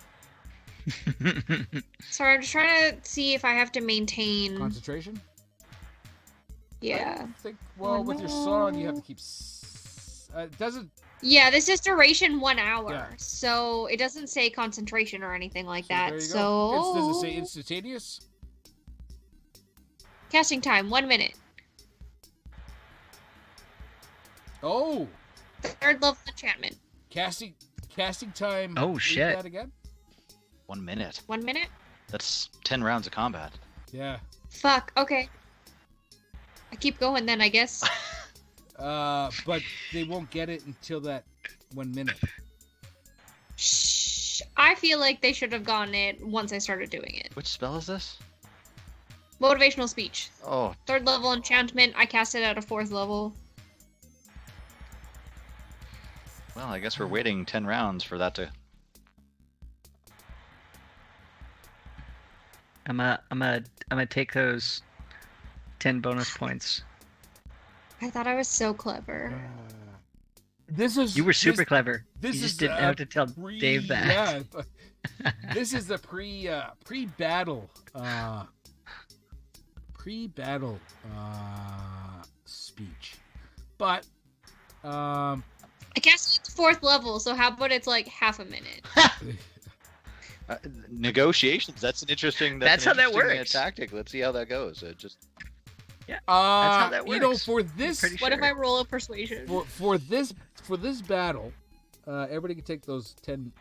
Sorry, I'm just trying to see if I have to maintain. Concentration? Yeah. I think, well, with your song, you have to keep... it doesn't... Yeah, this is duration 1 hour, Yeah. so it doesn't say concentration or anything like There that. you So go. Does it say instantaneous? casting time 1 minute. Oh! Third level enchantment. Casting time. Oh, read shit. That again? 1 minute. 1 minute? That's 10 rounds of combat. Yeah. Fuck. Okay. I keep going then, I guess. But they won't get it until that 1 minute. Shh. I feel like they should have gotten it once I started doing it. Which spell is this? Motivational speech. Oh, Third level enchantment. I cast it at a 4th level. well, I guess we're waiting 10 rounds for that to... I'm gonna take those 10 bonus points. I thought I was so clever. This is... You were super clever. This You just is, didn't have to tell Dave that. Yeah, but this is the pre-battle speech. But I cast it at the 4th level, so how about it's like half a minute? negotiations. That's an interesting... That's how that interesting, works. tactic. Let's see how that goes. That's how that you know, works. for this Pretty What if sure. I roll a persuasion? for this battle, everybody can take those 10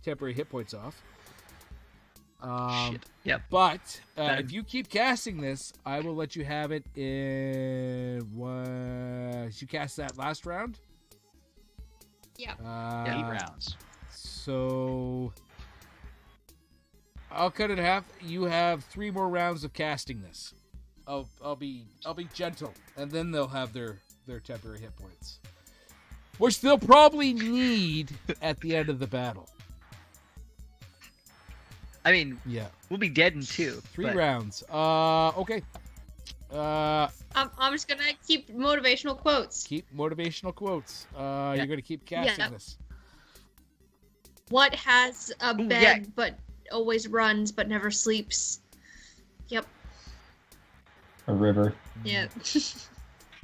temporary hit points off. Shit. Yep. But if you keep casting this, I will let you have it in you cast that last round? Yeah. 8 rounds. So I'll cut it in half. You have 3 more rounds of casting this. I'll be gentle, and then they'll have their temporary hit points, which they'll probably need at the end of the battle. I mean, Yeah, we'll be dead in 2. 3 but rounds. Okay. I'm just gonna keep motivational quotes. Keep motivational quotes. You're gonna keep casting Yeah. this. What has a Ooh, bed yeah. but always runs but never sleeps? Yep. A river. Yeah.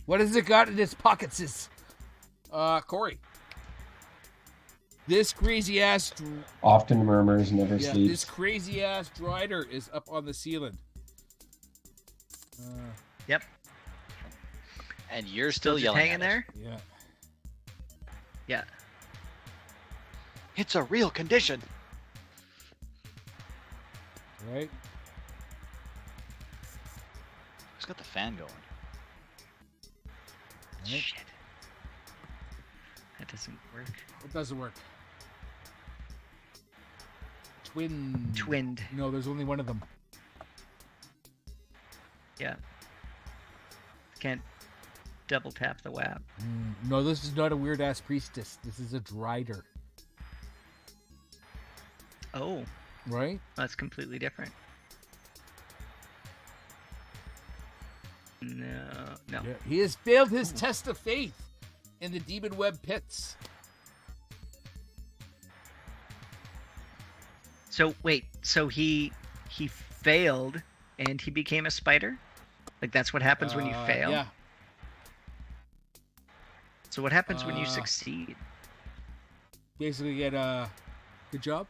What has it got in its pockets? Corey. This crazy ass. Often murmurs, never Yeah, sleeps. this crazy ass Drider is up on the ceiling. Yep. And you're Still still just yelling hanging at there. Yeah. Yeah. It's a real condition. Right. Who's got the fan going? Right. Shit. That doesn't work. It doesn't work. Twinned. No, there's only one of them. Yeah. Can't double tap the WAP. No, this is not a weird ass priestess. This is a Drider. Oh, Right? that's completely different. No. Yeah. He has failed his test of faith in the demon web pits. So wait, so he failed and he became a spider? Like that's what happens when you fail? Yeah. So what happens when you Uh, succeed? Basically get good job.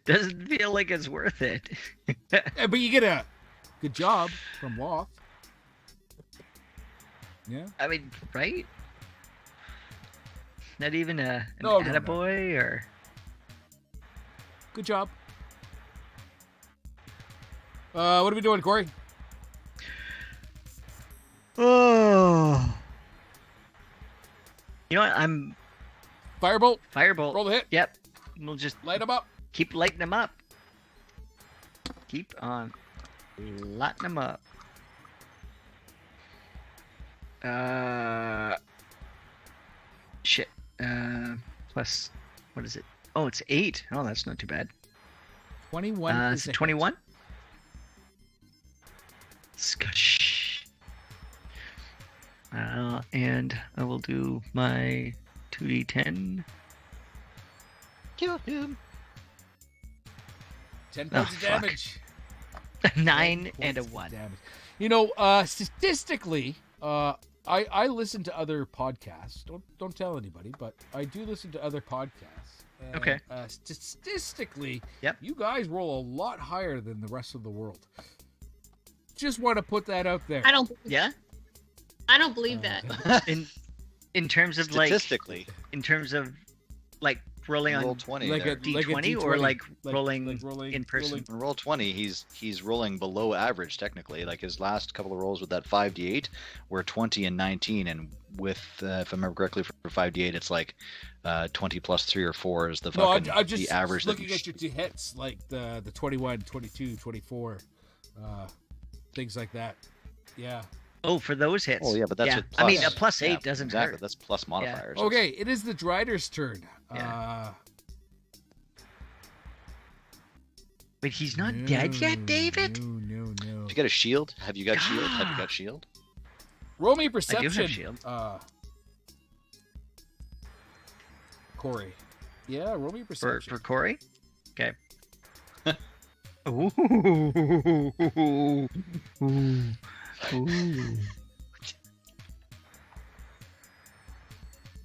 Doesn't feel like it's worth it. But you get a good job from Loth. Yeah. I mean, right? Not even an No. attaboy or... Good job. What are we doing, Corey? Oh. You know what? I'm... Firebolt. Firebolt. Roll the hit. Yep. We'll just Light them up. keep lighting them up. Keep on lighting them up. Shit. Plus, what is it? Oh, it's 8. Oh, that's not too bad. 21. It's is a 21. Scush. And I will do my 2d10. Kill him. 10 Oh, points of fuck. damage. 9 10 and a points of 1. damage. You know, statistically, I listen to other podcasts. Don't tell anybody, but I do listen to other podcasts. And, Okay. Statistically, Yep. you guys roll a lot higher than the rest of the world. Just want to put that out there. I don't. Yeah? I don't believe that. In terms of like Statistically, rolling roll on 20 like there. a D20 D20, or like like rolling rolling in person? In roll 20, he's rolling below average technically. Like his last couple of rolls with that 5d8 were 20 and 19, and with if I remember correctly for 5d8, it's like 20 plus 3 or 4 is the No, fucking I'm just the average. that looking you at your two hits, like the 21, 22, 24, things like that. Yeah. Oh, for those hits. Oh yeah, but that's yeah. with I mean, a plus. plus 8 Yeah, doesn't exactly. hurt. That's plus modifiers. Okay, it is the Drider's turn. Yeah. But he's not dead yet, David? No. Have you got a shield? Have you got shield? Have you got shield? Roll me I perception. do have shield. Corey. Yeah, roll me perception. For Corey? Okay. Ooh. Ooh.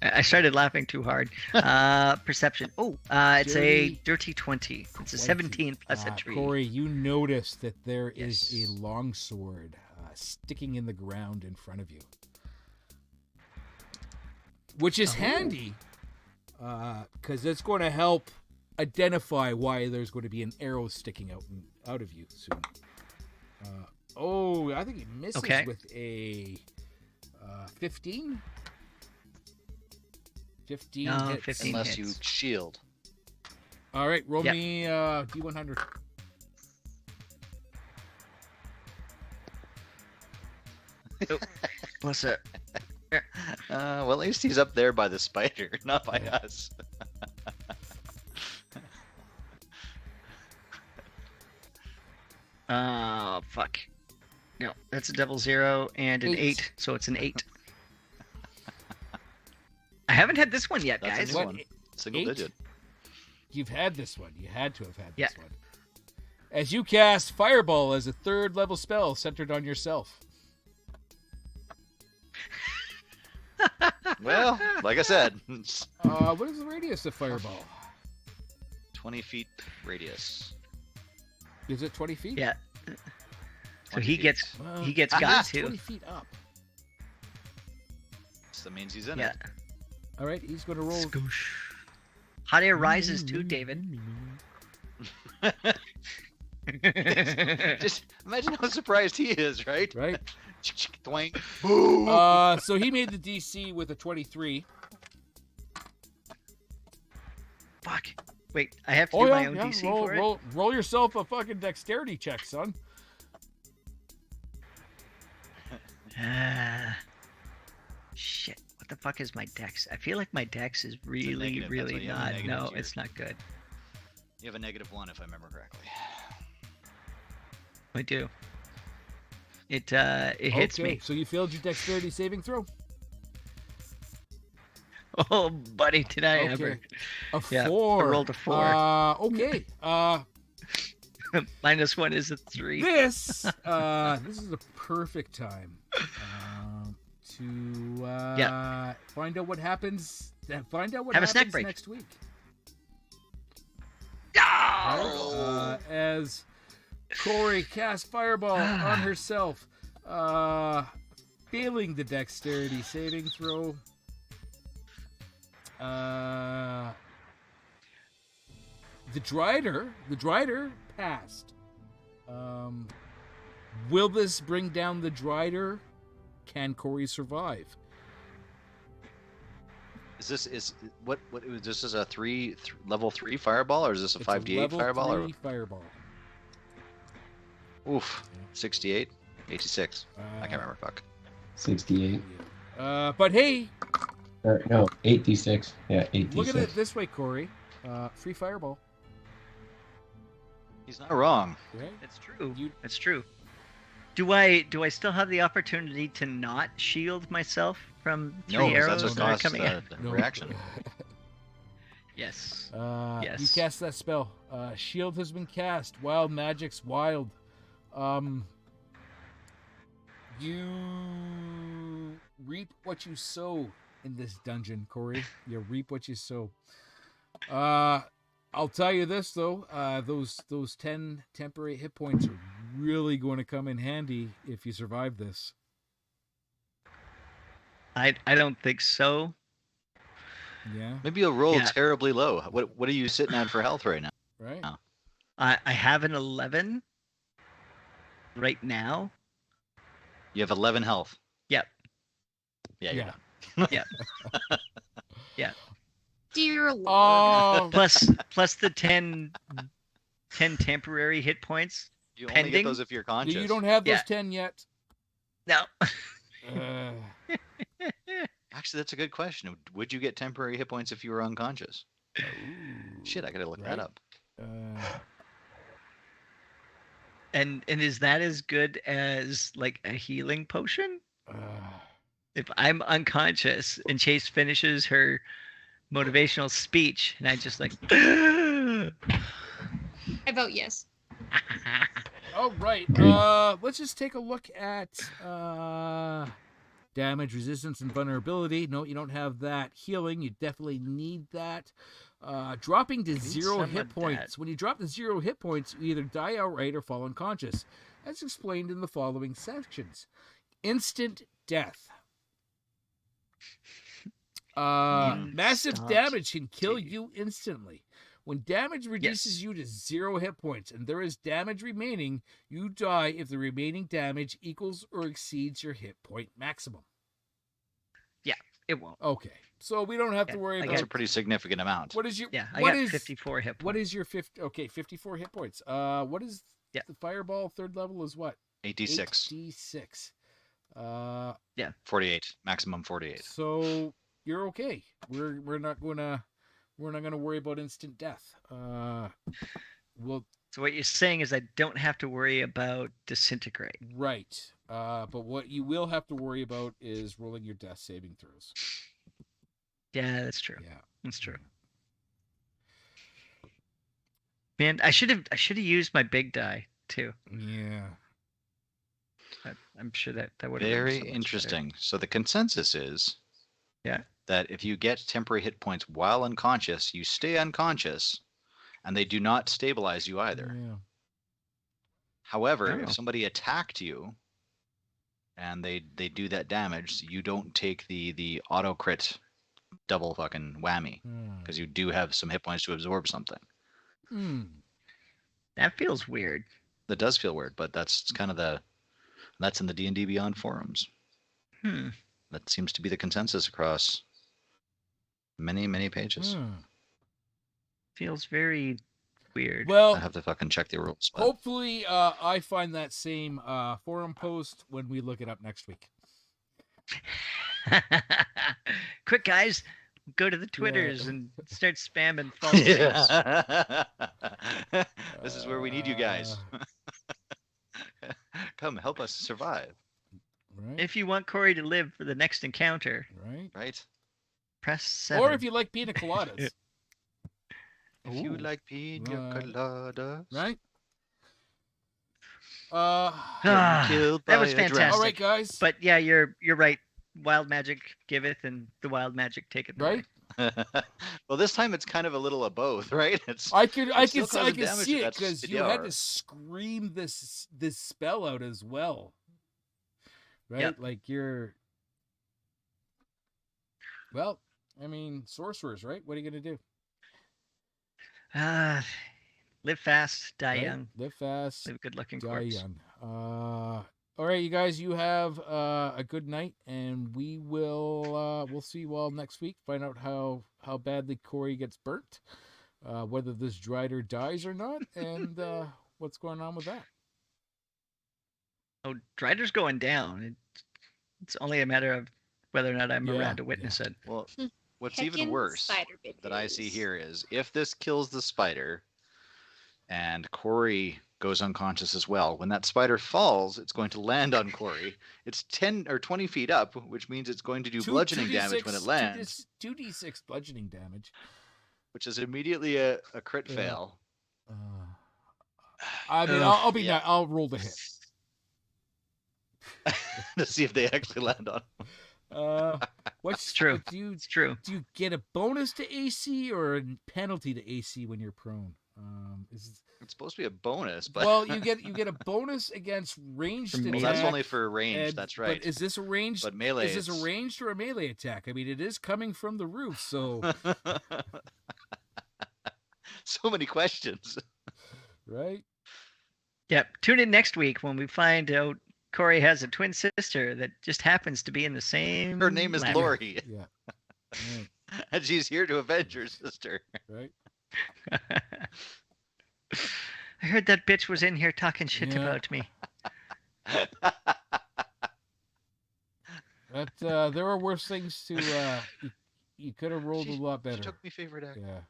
I started laughing too hard. Perception. Oh, it's a dirty 20. It's a 17 plus a 3. Corey, you notice that there is Yes. a longsword sticking in the ground in front of you, which is handy because it's going to help identify why there's going to be an arrow sticking out of you soon. I think he misses with a 15. 15 No, hits. 15 Unless hits. you shield. All right, roll Yep. me D100. Plus a... Well, at least he's up there by the spider, not by Yeah. us. Fuck. No, that's a double 0 and an 8. 8, so it's an 8. I haven't had this one yet, That's guys. a new one. Single 8? digit. You've had this one. You had to have had Yeah. this one. As you cast Fireball as a 3rd level spell centered on yourself. Well, like I said, it's What is the radius of Fireball? 20 feet radius. Is it 20 feet? Yeah. So 20 he feet. gets Well, he gets it's got to. 20 feet up. So that means he's in Yeah. it. All right, he's going to roll. Scoosh. Hot air rises too, David. Just imagine how surprised he is, right? Right? Twang. So he made the DC with a 23. Fuck. Wait, I have to do my own DC roll, for it. roll yourself a fucking dexterity check, son. Shit. What the fuck is my dex? I feel like my dex is really, negative, that's really why you have a not. negative No, to your- it's not good. You have a -1 if I remember correctly. I do. It hits Okay, me. so you failed your dexterity saving throw. Oh, buddy, did I ever? A Yeah, I 4. rolled a 4. Okay. -1 is a 3. This is a perfect time to find out what happens. Find out what Have a snack happens break. next week. Ah! survive as Corey casts Fireball on herself, failing the dexterity saving throw. The Drider passed. Will this bring down the Drider? Can Corey survive? Is this a level 3 fireball, or is this a 5d8 fireball? Level 3 fireball. Oof, 68, 86. I can't remember. Fuck. 68. But hey, Or no, 8d6. Yeah, 8d6. look at it this way, Corey. Free fireball. He's not wrong. Right? It's true. You- It's true. Do I still have the opportunity to not shield myself from three No, 'cause arrows that's what that are caused coming at? the No. reaction. Yes. You Yes. cast that spell. Shield has been cast. Wild magic's wild. You reap what you sow in this dungeon, Corey. You reap what you sow. I'll tell you this though, those 10 temporary hit points are really going to come in handy if you survive this. I don't think so. Yeah, Maybe you'll roll Yeah. terribly low. What are you sitting at for health right now? right? Oh. I have an 11 right now. You have 11 health. Yep. Yeah, you're Yeah. done. Dear Lord. Oh, Plus the 10 temporary hit points. You only Pending? get those if you're conscious. you don't have those Yeah. 10 yet. No. Uh, Actually, that's a good question. Would you get temporary hit points if you were unconscious? Shit, I gotta look that Right. up. And is that as good as like a healing potion? uh, If I'm unconscious and Chase finishes her motivational speech and I just like I vote yes. All right. Let's just take a look at damage, resistance, and vulnerability. No, you don't have that. Healing, you definitely need that. Dropping to need 0 some hit of points. When you drop to 0 hit points, you either die outright or fall unconscious, as explained in the following sections. Instant death. Massive Instant damage can kill death. you instantly. When damage reduces you to 0 hit points and there is damage remaining, you die if the remaining damage equals or exceeds your hit point maximum. it won't. Okay, so we don't have to Yeah, worry I That's about a pretty significant amount. what is your Yeah, I what got is 54 hit points. what is your 54 hit points. What is Yeah. the fireball third level is what? 8d6. 8d6. 48. Maximum 48. So you're okay. We're not gonna worry about instant death. Well, So what you're saying is I don't have to worry about disintegrate. right. But what you will have to worry about is rolling your death saving throws. Yeah, that's true. Yeah. That's true. Man, I should have used my big die too. Yeah. I'm sure that would have Very interesting. So the consensus is Yeah. that if you get temporary hit points while unconscious, you stay unconscious, and they do not stabilize you either. Yeah. However, Oh. if somebody attacked you and they do that damage, you don't take the auto crit double fucking whammy because you do have some hit points to absorb something. That feels weird. That does feel weird, but that's kind of that's in the D&D Beyond forums. That seems to be the consensus across many, many pages. Feels very weird. Well, I have to fucking check the rules. but- hopefully, I find that same forum post when we look it up next week. Quick, guys, go to the Twitters and start spamming false things. Yeah. This is where we need you guys. Come help us survive, Right. If you want Corey to live for the next encounter, Right. right? press 7. Or if you like pina coladas. If you Ooh. like pina Right. coladas, Right. Ah, killed that by was a dragon. fantastic. All right, guys. But yeah, you're right. Wild magic giveth, and the wild magic taketh away. Right. Well, this time it's kind of a little of both, right? I could still causing damage see with it that because stupid you had yar. to scream this spell out as well, right? Yep. Like you're. Well, I mean, sorcerers, right? What are you gonna do? Live fast, die Right? young, Live fast, live good looking die corpse. young. All right, you guys, you have a good night, and we'll see you all next week. Find out how badly Corey gets burnt, whether this Drider dies or not, and what's going on with that. Oh, Drider's going down. It's only a matter of whether or not I'm Yeah, around to witness it. Well, what's Heckin' even worse spider that I see bitches. here is if this kills the spider and Corey goes unconscious as well, when that spider falls, it's going to land on Corey. It's 10 or 20 feet up, which means it's going to do bludgeoning damage when it lands, 2d6 bludgeoning damage. which is immediately a crit Yeah. fail. I mean, I'll be Yeah. I'll roll the hit. To see if they actually land on him. It's true. It's true. Do you get a bonus to AC or a penalty to AC when you're prone? It's supposed to be a bonus, but Well, you get a bonus against ranged From attack. well, that's only for range. and- That's right. But is this a ranged? But melee, Is this a ranged or a melee attack? I mean, it is coming from the roof, so So many questions. right. Yep. Tune in next week when we find out Corey has a twin sister that just happens to be in the same. Her name is lab. Lori, Yeah. Right. and she's here to avenge her sister. Right. I heard that bitch was in here talking shit Yeah. about me. But there were worse things to. You could have rolled a lot She better. took me favorite apron. Yeah.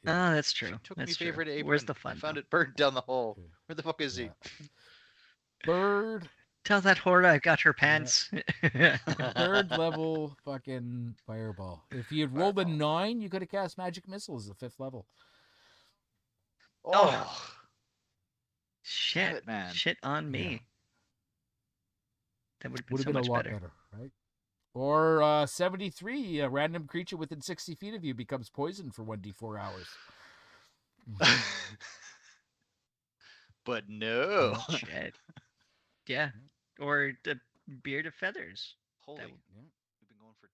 Oh, that's true. Took That's me true. favorite apron. Where's the fun? I found though? it burned down the hole. Yeah. Where the fuck is he? Bird. Tell that whore I got her pants. Third level fucking fireball. If you had rolled a 9, you could have cast magic missile as the 5th level. Oh, Shit, it, man. shit on me. Yeah. That would have been Would have so been a much lot better. better, right? Or 73, a random creature within 60 feet of you becomes poisoned for 1d4 hours. But no. Shit. Yeah. Or the beard of feathers. Holy, That would- Yeah. we've been going for